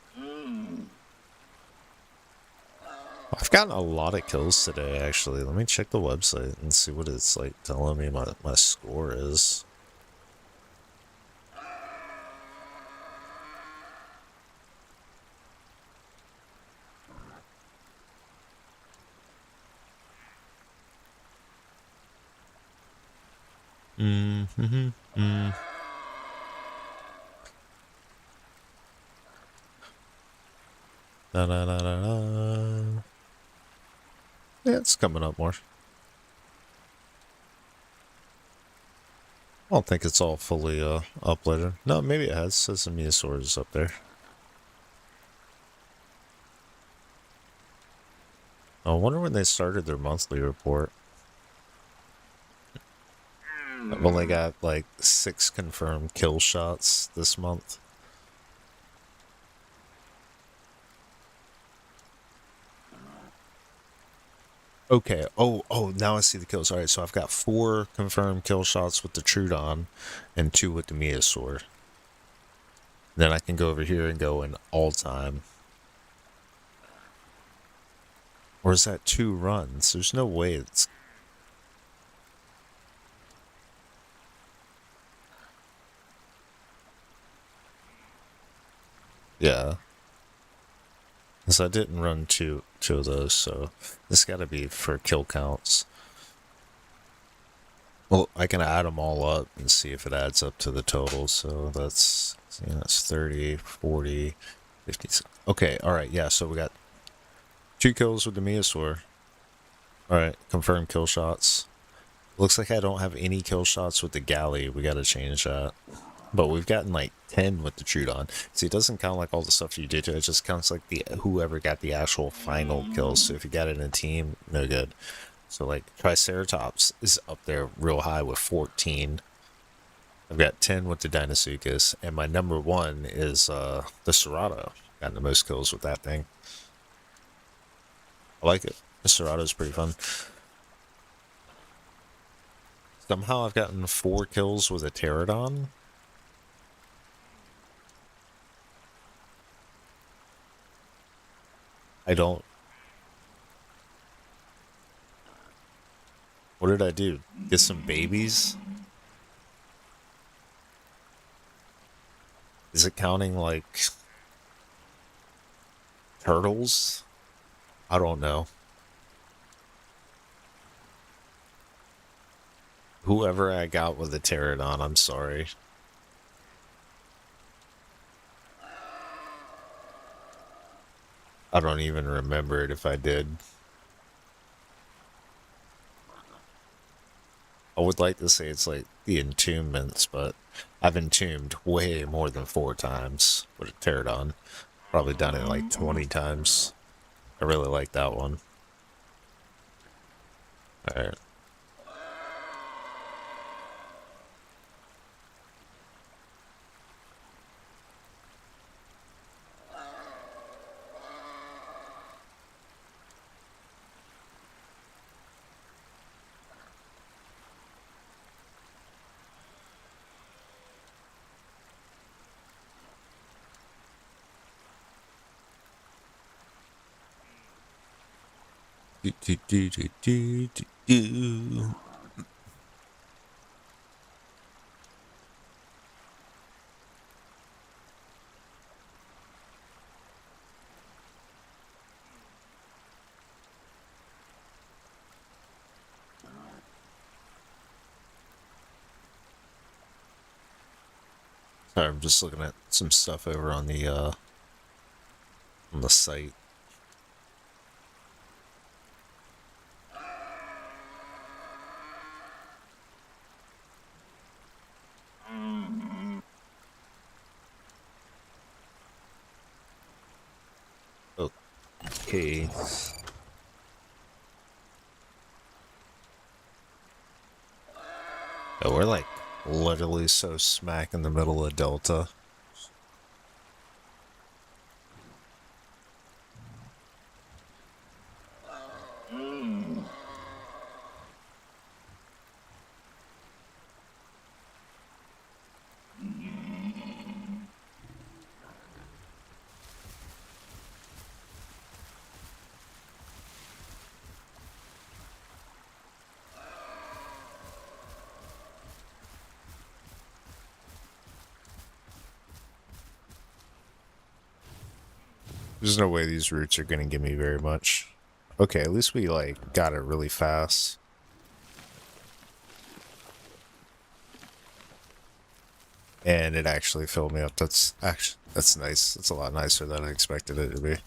I've gotten a lot of kills today, actually. Let me check the website and see what it's like telling me my score is. Da, da, da, da, da. Yeah, it's coming up more. I don't think it's all fully uploaded. No, maybe it has. It says the Meosaurs is up there. I wonder when they started their monthly report. I've only got like 6 confirmed kill shots this month. Okay. Oh, now I see the kills. Alright, so I've got 4 confirmed kill shots with the Trudon and 2 with the Meosaur. Then I can go over here and go in all time. Or is that 2 runs? There's no way it's... Yeah. Because I didn't run two of those, so this got to be for kill counts. Well, I can add them all up and see if it adds up to the total. So that's 30, 40, 50. Okay, alright, yeah, so we got 2 kills with the Meosaur. Alright, confirmed kill shots. Looks like I don't have any kill shots with the Galley. We gotta change that. But we've gotten like 10 with the Trudon. See, it doesn't count like all the stuff you did to it. It just counts like the whoever got the actual final kills. So if you got it in a team, no good. So like Triceratops is up there real high with 14. I've got 10 with the Deinosuchus, and my number 1 is the Cerrado. Got the most kills with that thing. I like it. The Cerrado's pretty fun. Somehow I've gotten 4 kills with a Pterodon. I don't... What did I do? Get some babies? Is it counting, like... turtles? I don't know. Whoever I got with the Pterodon, I'm sorry. I don't even remember it if I did. I would like to say it's like the entombments, but I've entombed way more than 4 times with a pterodon. Probably done it like 20 times. I really like that one. Alright. Do, do, do, do, do, do, do. Sorry, I'm just looking at some stuff over on the site. Okay. Oh, we're like literally so smack in the middle of Delta. There's no way these routes are gonna give me very much. Okay, at least we like got it really fast. And it actually filled me up. That's nice. That's a lot nicer than I expected it to be.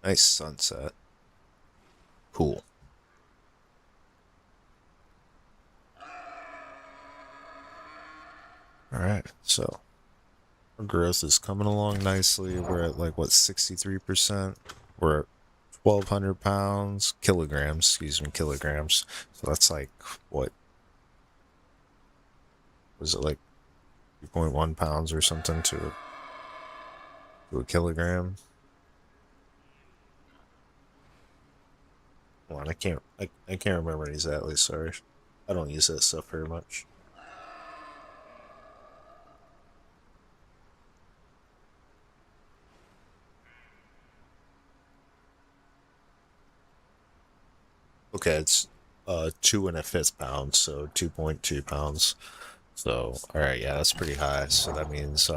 Nice sunset. Cool. Alright, so our growth is coming along nicely. We're at like what, 63%? We're at 1,200 pounds, kilograms, excuse me, kilograms. So that's like what? Was it like 2.1 pounds or something to a kilogram? Well, I can't remember exactly, sorry. I don't use that stuff very much. Okay, it's 2 1/5 pounds, so 2.2 pounds. So, alright, yeah, that's pretty high. So that means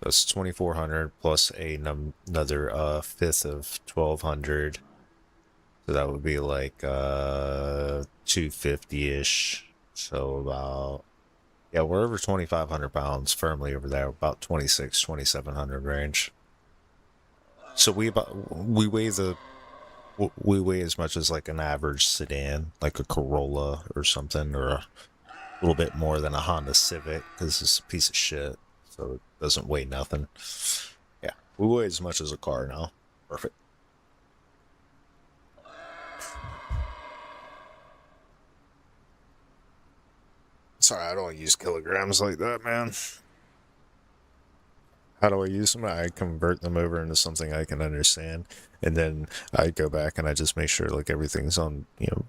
that's 2,400 plus another fifth of 1,200. So that would be like 250-ish. So about, yeah, we're over 2,500 pounds firmly over there, about 2,700 range. So we weigh as much as like an average sedan, like a Corolla or something, or a little bit more than a Honda Civic, because it's a piece of shit, so it doesn't weigh nothing. Yeah, we weigh as much as a car now. Perfect. Sorry, I don't use kilograms like that, man. How do I use them? I convert them over into something I can understand, and then I go back and I just make sure like everything's on,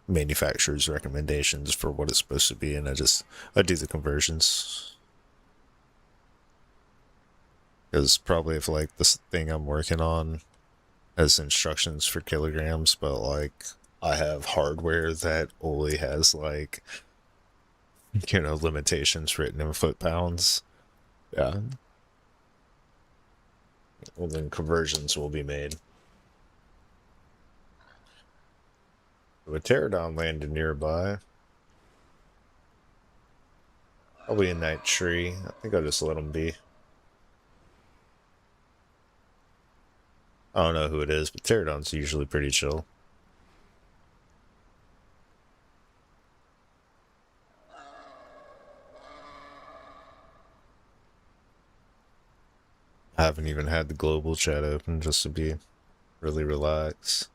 manufacturer's recommendations for what it's supposed to be, and I do the conversions. Because probably if like this thing I'm working on has instructions for kilograms, but like I have hardware that only has like, limitations written in foot-pounds. Yeah. Well, then conversions will be made. A pterodon landed nearby. Probably in that tree. I think I'll just let him be. I don't know who it is, but pterodons are usually pretty chill. I haven't even had the global chat open just to be really relaxed.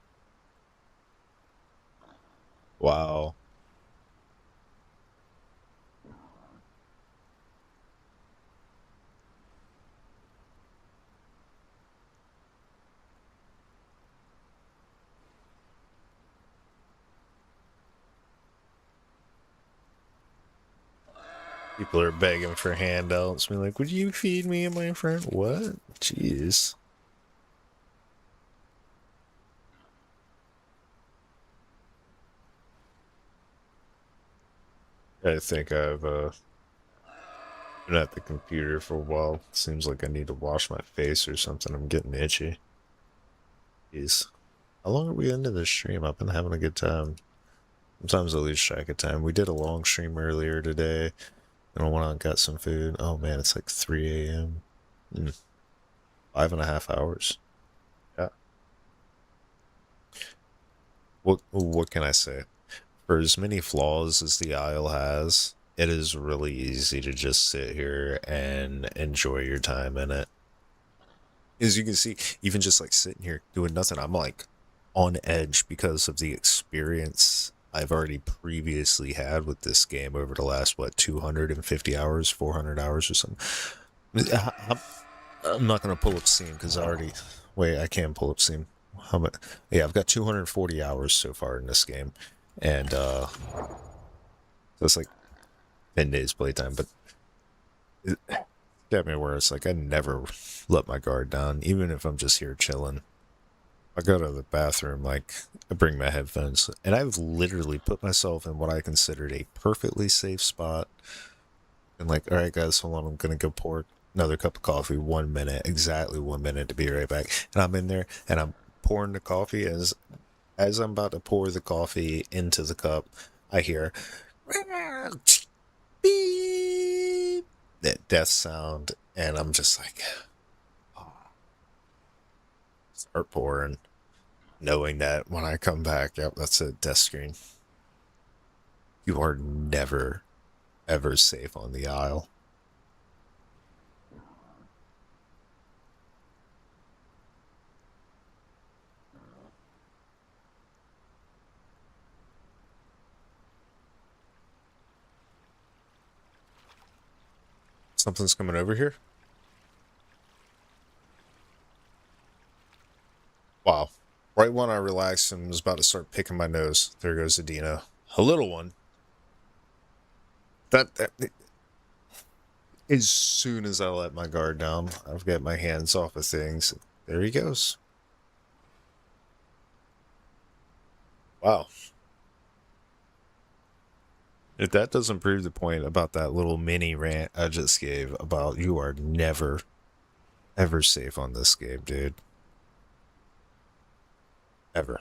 Wow. People are begging for handouts. Be like, would you feed me and my friend? What? Jeez. I think I've been at the computer for a while. Seems like I need to wash my face or something. I'm getting itchy. Jeez. How long are we into this stream? I've been having a good time. Sometimes I lose track of time. We did a long stream earlier today. And I went out and got some food. Oh man, it's like 3 a.m. 5.5 hours. Yeah. What can I say? For as many flaws as the Isle has, it is really easy to just sit here and enjoy your time in it. As you can see, even just like sitting here doing nothing, I'm like on edge because of the experience I've already previously had with this game over the last, 250 hours, 400 hours or something. I'm not going to pull up Steam because I already... Wait, I can pull up Steam. How much? Yeah, I've got 240 hours so far in this game. And, so it's like 10 days playtime, but it got me where it's like I never let my guard down, even if I'm just here chilling. I go to the bathroom, like, I bring my headphones, and I've literally put myself in what I considered a perfectly safe spot. And like, all right, guys, hold on, I'm gonna go pour another cup of coffee. 1 minute, exactly 1 minute to be right back. And I'm in there, and I'm pouring the coffee. As I'm about to pour the coffee into the cup, I hear beep, that death sound, and I'm just like, start pouring, knowing that when I come back, yep, that's a death screen. You are never, ever safe on the Isle. Something's coming over here. Wow. Right when I relaxed and was about to start picking my nose, there goes a Dino. A little one. That as soon as I let my guard down, I've got my hands off of things. There he goes. Wow. If that doesn't prove the point about that little mini rant I just gave about you are never, ever safe on this game, dude. Ever.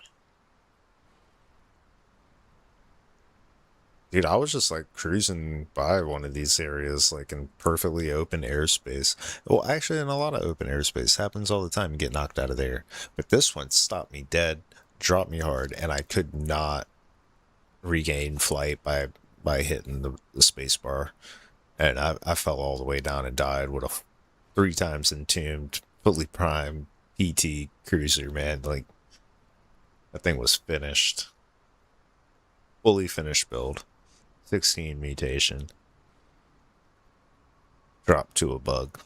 Dude, I was just like cruising by one of these areas, like in perfectly open airspace. Well, actually, in a lot of open airspace, happens all the time. You get knocked out of there. But this one stopped me dead, dropped me hard, and I could not regain flight by hitting the space bar. And I fell all the way down and died with a 3 times entombed, fully primed PT cruiser, man. Like, that thing was finished. Fully finished build. 16 mutation. Dropped to a bug.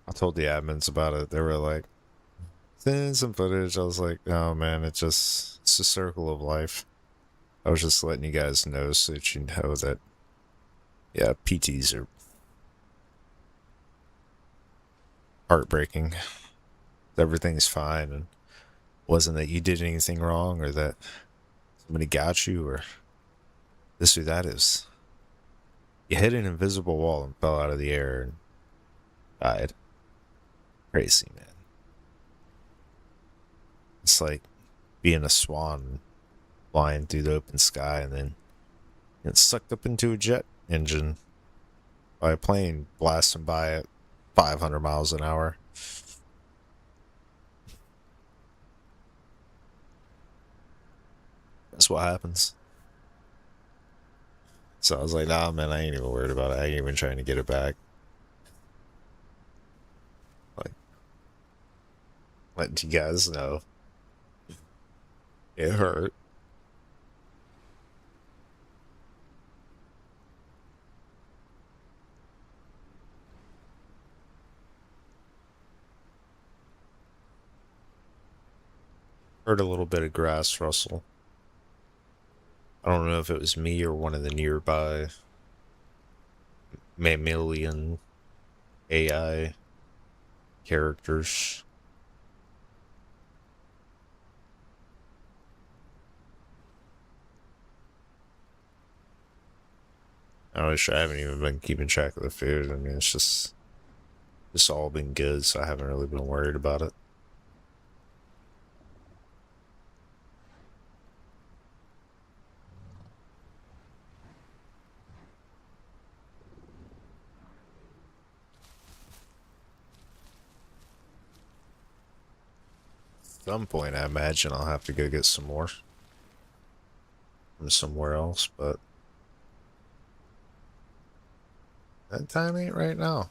I told the admins about it. They were like, send some footage. I was like, oh man, it's a circle of life. I was just letting you guys know so that you know that, yeah, PTs are... heartbreaking. everything's fine, and wasn't that you did anything wrong or that somebody got you or this or that. Is you hit an invisible wall and fell out of the air and died. Crazy, man. It's like being a swan flying through the open sky and then get sucked up into a jet engine by a plane blasting by at 500 miles an hour. That's what happens. So I was like, nah, man, I ain't even worried about it. I ain't even trying to get it back. Like, letting you guys know. It hurt. Heard a little bit of grass rustle. I don't know if it was me or one of the nearby mammalian AI characters. I wish I haven't even been keeping track of the food. I mean, it's all been good, so I haven't really been worried about it. At some point, I imagine I'll have to go get some more from somewhere else, but that time ain't right now.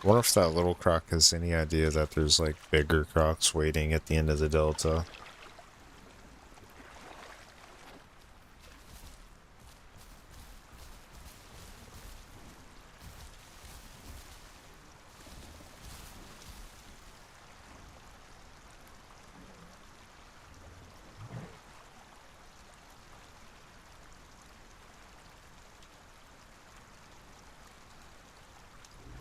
I wonder if that little croc has any idea that there's like bigger crocs waiting at the end of the delta.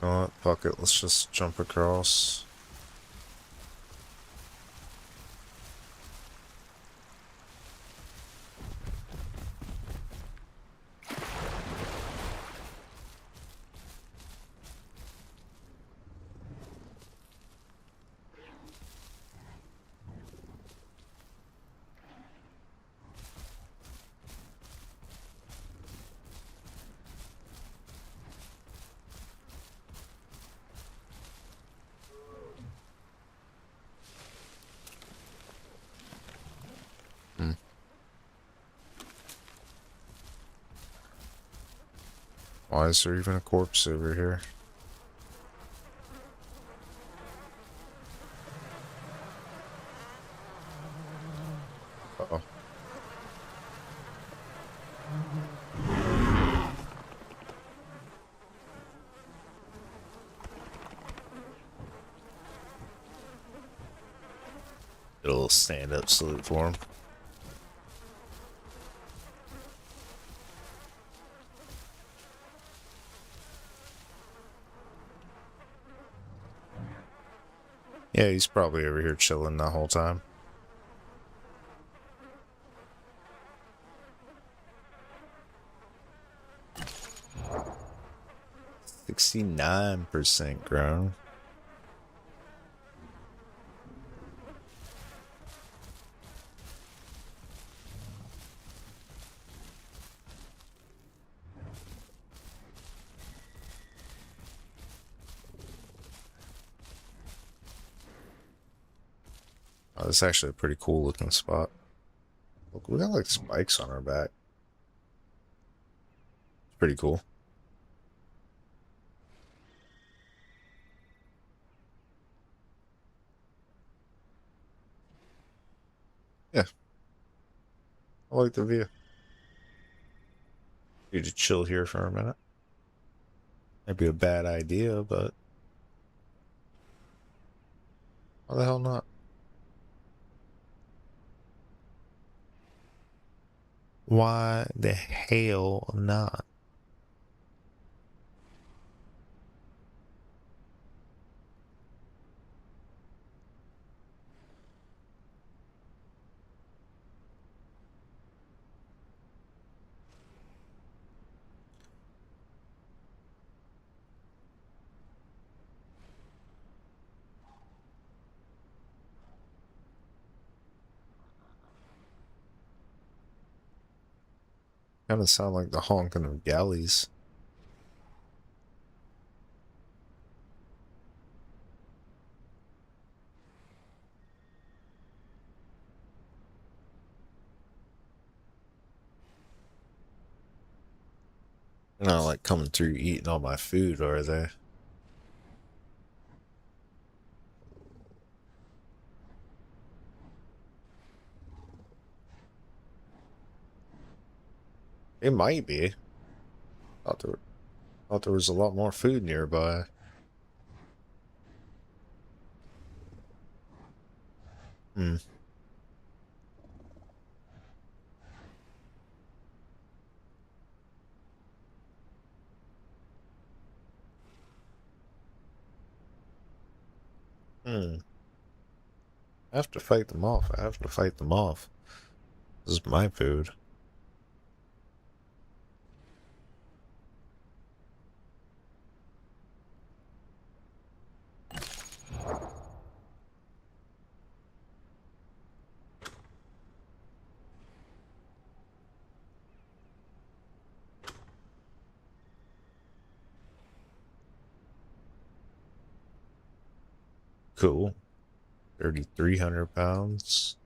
You know what? Fuck it. Let's just jump across. Why is there even a corpse over here? Uh-oh. Did a little stand-up salute for him. Yeah, he's probably over here chilling the whole time. %69% grown. Oh, this is actually a pretty cool looking spot. Look, we got like spikes on our back. It's pretty cool. Yeah, I like the view. You to chill here for a minute. Might be a bad idea, but why the hell not? Why the hell not? Kind of sound like the honking of galleys. They're not like coming through eating all my food, are they? It might be. Thought there was a lot more food nearby. Hmm. Hmm. I have to fight them off. I have to fight them off. This is my food. Cool. 3,300 pounds.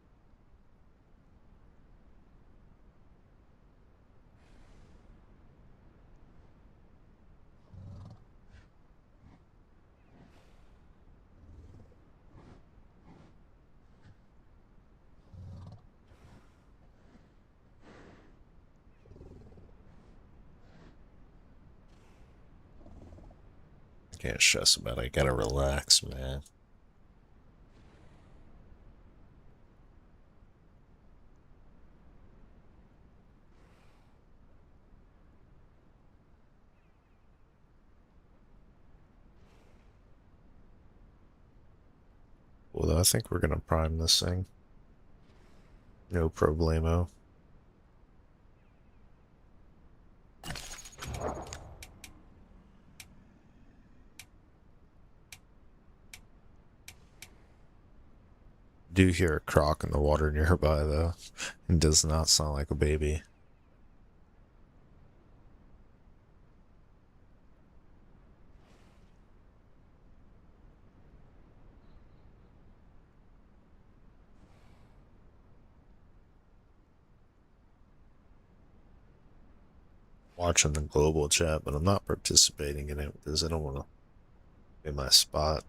Can't stress about it. I gotta relax, man. Well, I think we're gonna prime this thing. No problemo. Do hear a croc in the water nearby, though. It does not sound like a baby. Watching the global chat, but I'm not participating in it because I don't want to be my spot.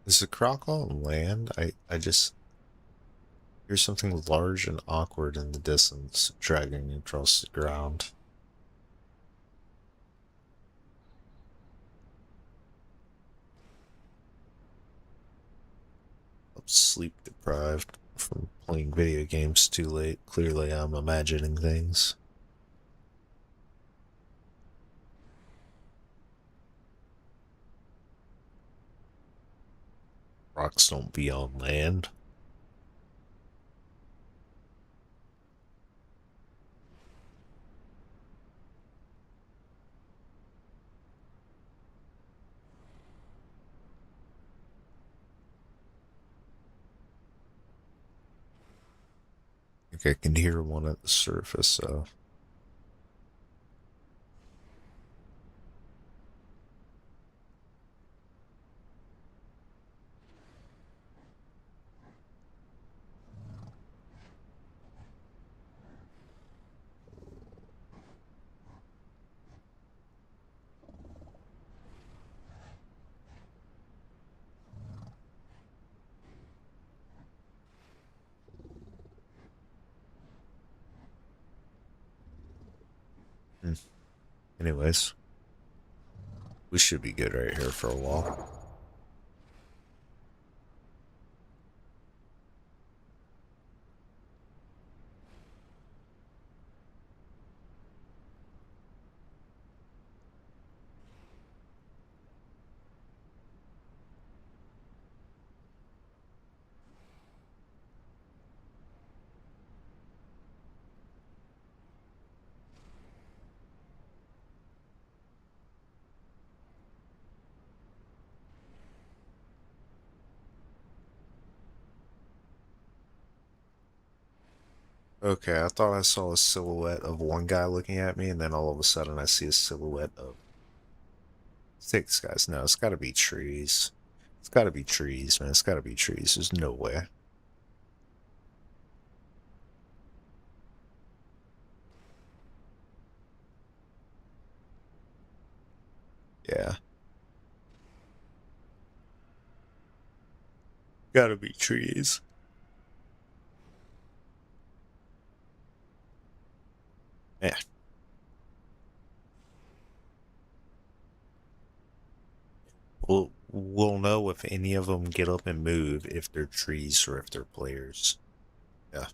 Is the croc on land? I just hear something large and awkward in the distance dragging across the ground. I'm sleep deprived from playing video games too late. Clearly, I'm imagining things. Rocks don't be on land. I think I can hear one at the surface, so. Anyways, we should be good right here for a while. Okay, I thought I saw a silhouette of one guy looking at me, and then all of a sudden I see a silhouette of 6 guys. No, it's gotta be trees. It's gotta be trees, man. It's gotta be trees. There's no way. Yeah. Gotta be trees. Yeah. We'll know if any of them get up and move if they're trees or if they're players. Yeah.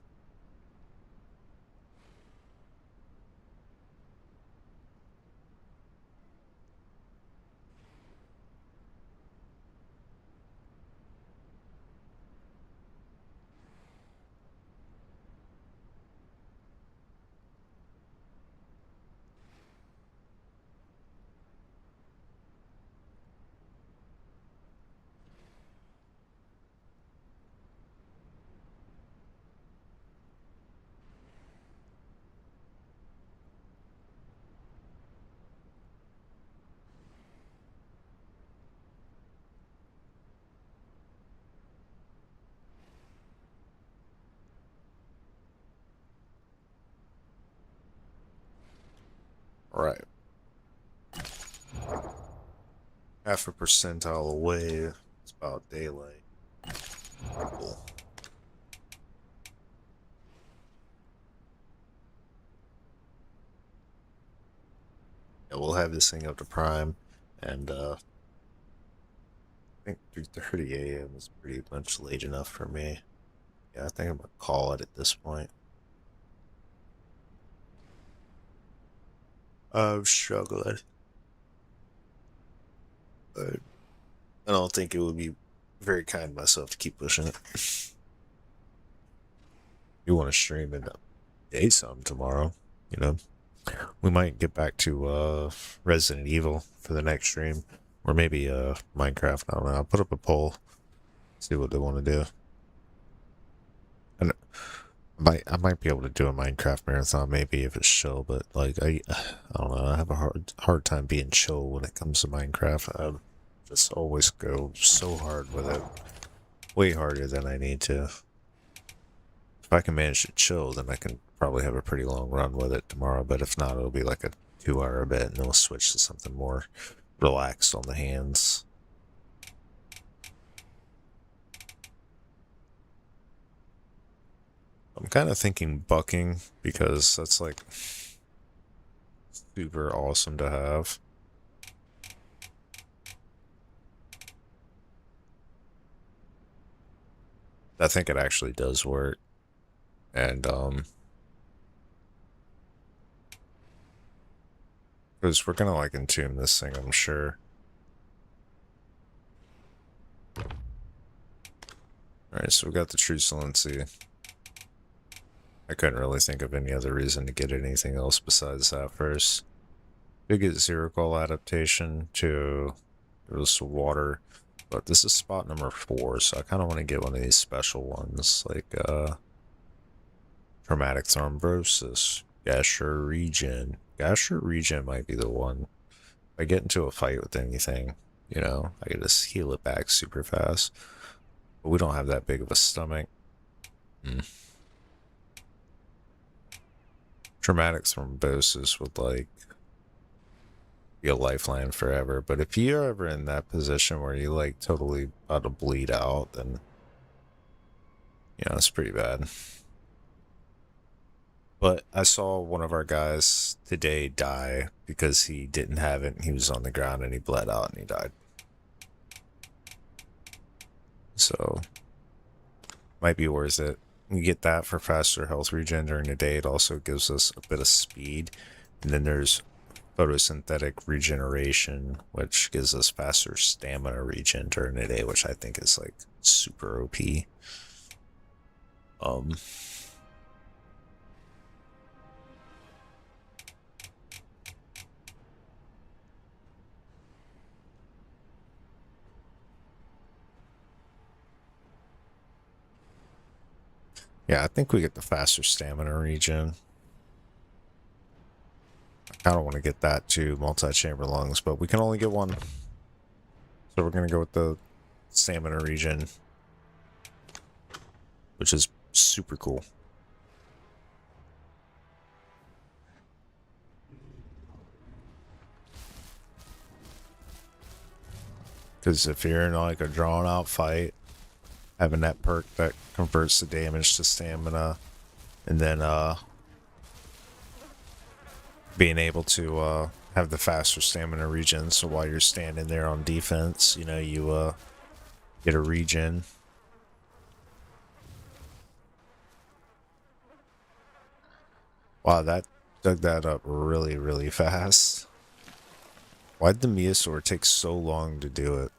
All right. Half a percentile away. It's about daylight. Cool. Yeah, we'll have this thing up to prime, and I think 3:30 a.m. is pretty much late enough for me. Yeah, I think I'm gonna call it at this point. I'm struggling. But I don't think it would be very kind of myself to keep pushing it. You want to stream and day some tomorrow, you know? We might get back to Resident Evil for the next stream. Or maybe Minecraft. I don't know. I'll put up a poll. See what they want to do. I might be able to do a Minecraft marathon maybe if it's chill, but like I don't know. I have a hard time being chill when it comes to Minecraft. I just always go so hard with it, way harder than I need to. If I can manage to chill, then I can probably have a pretty long run with it tomorrow. But if not, it'll be like a 2-hour bit, and then we'll switch to something more relaxed on the hands. I'm kind of thinking bucking because that's like super awesome to have. I think it actually does work. And because we're gonna like entomb this thing, I'm sure. Alright, so we got the true silency. I couldn't really think of any other reason to get anything else besides that first. We get zero goal adaptation to this water, but this is spot number 4, so I kind of want to get one of these special ones, like traumatic thrombosis, gastric regen. Gastric regen might be the one. If I get into a fight with anything, you know, I can just heal it back super fast. But we don't have that big of a stomach. Traumatic thrombosis would like be a lifeline forever, but if you're ever in that position where you like totally about to bleed out, then you know it's pretty bad. But I saw one of our guys today die because he didn't have it. And he was on the ground and he bled out and he died. So, might be worth it. We get that for faster health regen during the day. It also gives us a bit of speed. And then there's photosynthetic regeneration, which gives us faster stamina regen during the day, which I think is like super OP. Yeah, I think we get the faster stamina regen. I kind of want to get that too, multi-chamber lungs, but we can only get one. So we're going to go with the stamina regen, which is super cool. Because if you're in like a drawn out fight, having that perk that converts the damage to stamina, and then being able to have the faster stamina regen, so while you're standing there on defense, you know, you get a regen. Wow, that dug that up really, really fast. Why'd the Meosaur take so long to do it?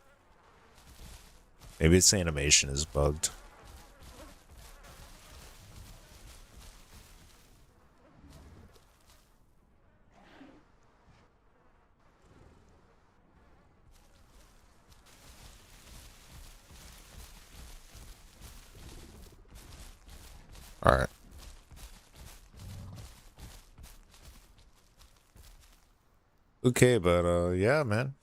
Maybe its animation is bugged. Alright. Okay, but yeah, man.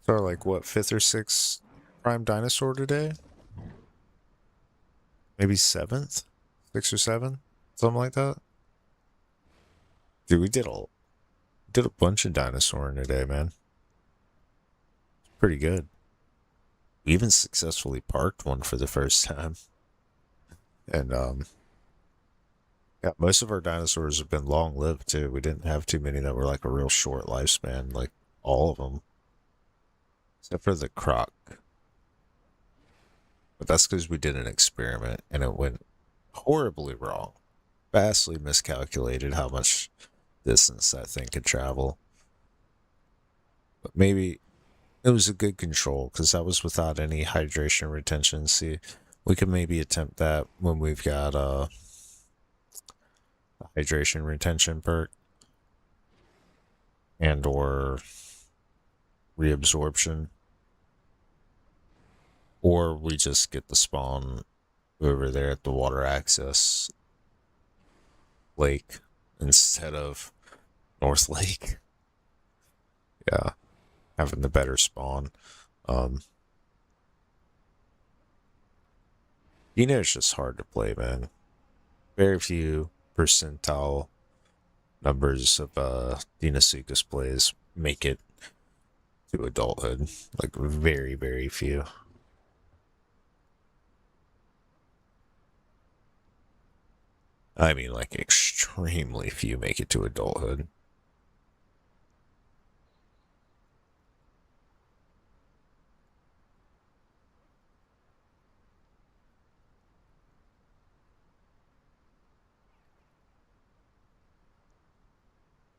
It's our like what, 5th or 6th prime dinosaur today? Maybe 7th? 6 or 7? Something like that. Dude, we did a bunch of dinosauring today, man. Pretty good. We even successfully parked one for the first time. And yeah, most of our dinosaurs have been long-lived too. We didn't have too many that were like a real short lifespan, like all of them. Except for the croc. But that's because we did an experiment and it went horribly wrong. Vastly miscalculated how much distance that thing could travel. But maybe it was a good control because that was without any hydration retention. See, we could maybe attempt that when we've got a hydration retention perk and or reabsorption, or we just get the spawn over there at the water access lake instead of North Lake. Yeah, having the better spawn. You know, it's just hard to play, man. Very few percentile numbers of Deinosuchus plays make it to adulthood. Like, very, very few. I mean, like, extremely few make it to adulthood.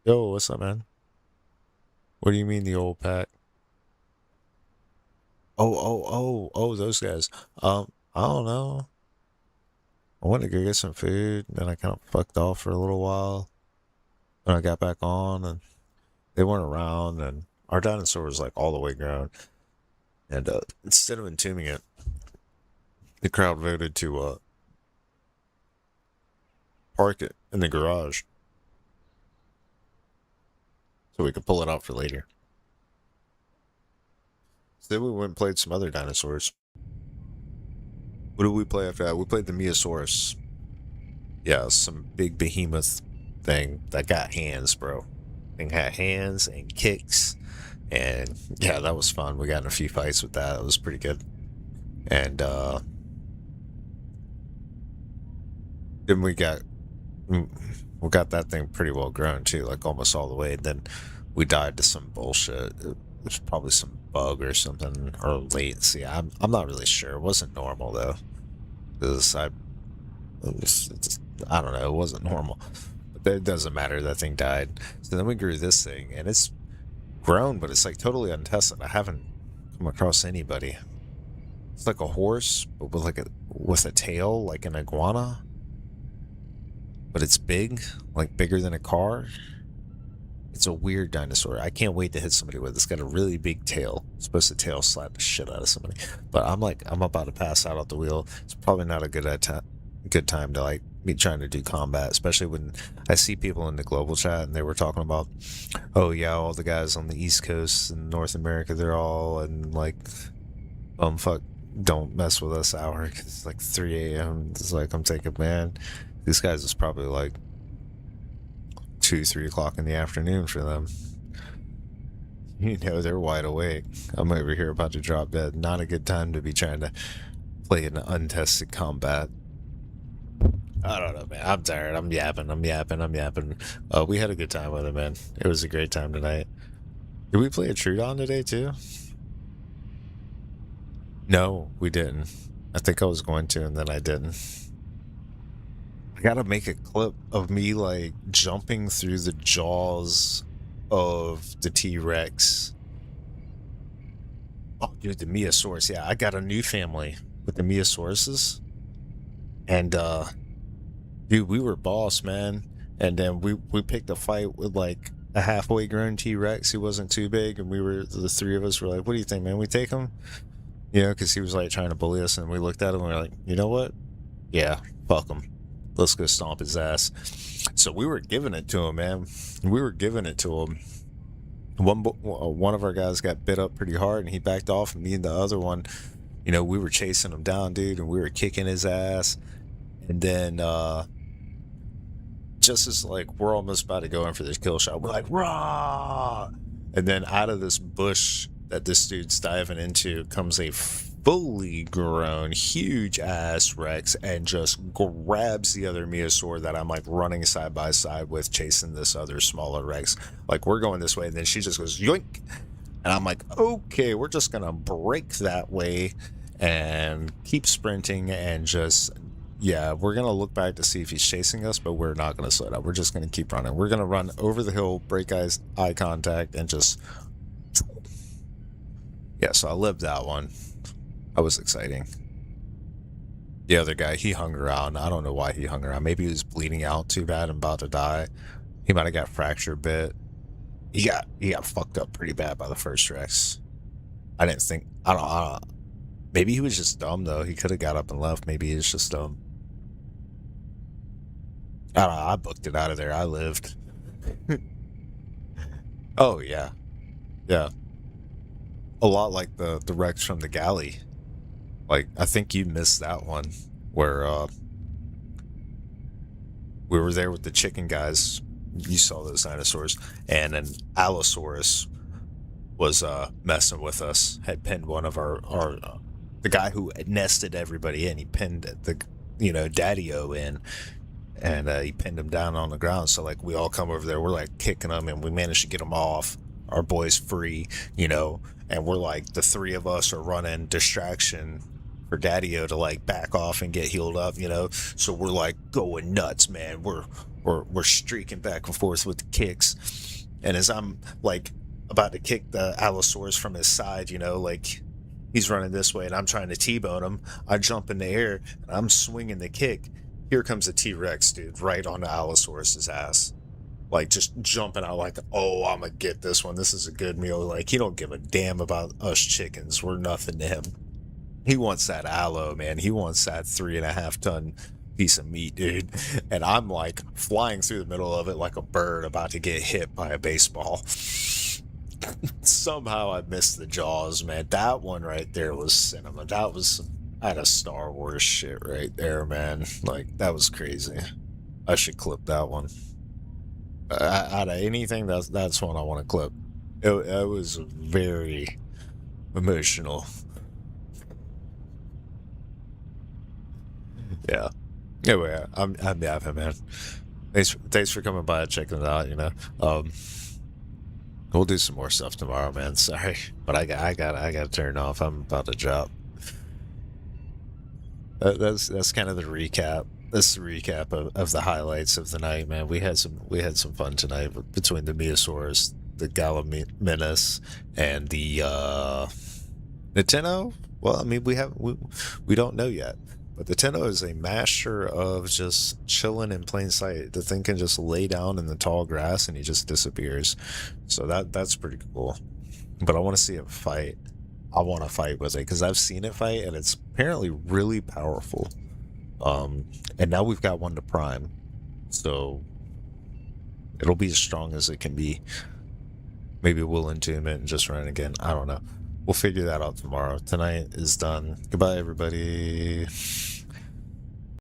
Yo, what's up, man? What do you mean the old pack? Oh, those guys. I don't know. I went to go get some food, then I kind of fucked off for a little while. Then I got back on, and they weren't around, and our dinosaur was like all the way grown. And instead of entombing it, the crowd voted to park it in the garage so we could pull it out for later. So then we went and played some other dinosaurs. What did we play after that? We played the Meosaurus. Yeah, some big behemoth thing that got hands, bro. Thing had hands and kicks. And yeah, that was fun. We got in a few fights with that. It was pretty good. And then we got we got that thing pretty well grown too, like almost all the way. And then we died to some bullshit. It was probably some bug or something or latency. I'm not really sure. It wasn't normal though, because I don't know. It wasn't normal, but it doesn't matter. That thing died. So then we grew this thing, and it's grown, but it's like totally untested. I haven't come across anybody. It's like a horse, but with a tail, like an iguana. But it's big, like bigger than a car. It's a weird dinosaur. I can't wait to hit somebody with it. It's got a really big tail. It's supposed to tail slap the shit out of somebody. But I'm about to pass out at the wheel. It's probably not a good time to like be trying to do combat, especially when I see people in the global chat and they were talking about, oh yeah, all the guys on the East Coast in North America, they're all and like, fuck, don't mess with us hour. It's like 3 a.m. It's like I'm thinking, man, these guys is probably like 2-3 o'clock in the afternoon for them. You know, they're wide awake. I'm over here about to drop dead. Not a good time to be trying to play an untested combat. I don't know, man. I'm tired. I'm yapping. We had a good time with it, man. It was a great time tonight. Did we play a Trudon today, too? No, we didn't. I think I was going to, and then I didn't. I gotta make a clip of me, like, jumping through the jaws of the T-Rex. Oh, dude, the Meosaurus. Yeah, I got a new family with the Meosauruses. And, dude, we were boss, man. And then we picked a fight with, like, a halfway grown T-Rex. He wasn't too big, and the three of us were like, what do you think, man? We take him? You know, because he was, like, trying to bully us, and we looked at him, and we were like, you know what? Yeah, fuck him. Let's go stomp his ass. So we were giving it to him, man. We were giving it to him. One of our guys got bit up pretty hard, and he backed off, and me and the other one, you know, we were chasing him down, dude, and we were kicking his ass. And then, just as, like, we're almost about to go in for this kill shot, we're like, rah! And then out of this bush that this dude's diving into comes a fully grown, huge-ass Rex and just grabs the other Meosaur that I'm, like, running side by side with, chasing this other smaller Rex. Like, we're going this way, and then she just goes, yoink! And I'm like, okay, we're just gonna break that way and keep sprinting and just... Yeah, we're going to look back to see if he's chasing us, but we're not going to slow down. We're just going to keep running. We're going to run over the hill, break eye contact, and just... Yeah, so I lived that one. That was exciting. The other guy, he hung around. I don't know why he hung around. Maybe he was bleeding out too bad and about to die. He might have got fractured a bit. He got fucked up pretty bad by the first Rex. I didn't think... I don't know. Maybe he was just dumb, though. He could have got up and left. Maybe he was just dumb. I don't know. I booked it out of there. I lived. Oh, yeah. Yeah. A lot like the Rex from the galley. Like, I think you missed that one. Where, we were there with the chicken guys. You saw those dinosaurs. And an Allosaurus was, messing with us. Had pinned one of our the guy who nested everybody in. He pinned the, you know, Daddy-O in. And he pinned him down on the ground. So, like, we all come over there. We're, like, kicking him, and we managed to get him off. Our boy's free, you know. And we're, like, the three of us are running distraction for Daddy-O to, like, back off and get healed up, you know. So we're, like, going nuts, man. We're streaking back and forth with the kicks. And as I'm, like, about to kick the Allosaurus from his side, you know, like, he's running this way, and I'm trying to T-bone him. I jump in the air, and I'm swinging the kick. Here comes a T-Rex, dude, right on the Allosaurus's ass. Like, just jumping out like, oh, I'm gonna get this one. This is a good meal. Like, he don't give a damn about us chickens. We're nothing to him. He wants that Allo, man. He wants that 3.5-ton piece of meat, dude. And I'm, like, flying through the middle of it like a bird about to get hit by a baseball. Somehow I missed the jaws, man. That one right there was cinema. That was some out of Star Wars shit right there, man. Like, that was crazy. I should clip that one. Out of anything, that's one I want to clip. It was very emotional. Yeah. Anyway, I'm yapping, man. Thanks for coming by and checking it out. We'll do some more stuff tomorrow, man. Sorry, but I got to turn off. I'm about to drop. That's kind of the recap. That's the recap of the highlights of the night, man. We had some fun tonight between the Meosaurus, the Gallimimus, and the Nintendo. Well, I mean, we don't know yet, but the Nintendo is a master of just chilling in plain sight. The thing can just lay down in the tall grass and he just disappears. So that's pretty cool. But I want to see it fight. I want to fight with it because I've seen it fight and it's apparently really powerful. And now we've got one to prime, so it'll be as strong as it can be. Maybe we'll entomb it and just run again. I don't know. We'll figure that out tomorrow. Tonight is done. Goodbye, everybody.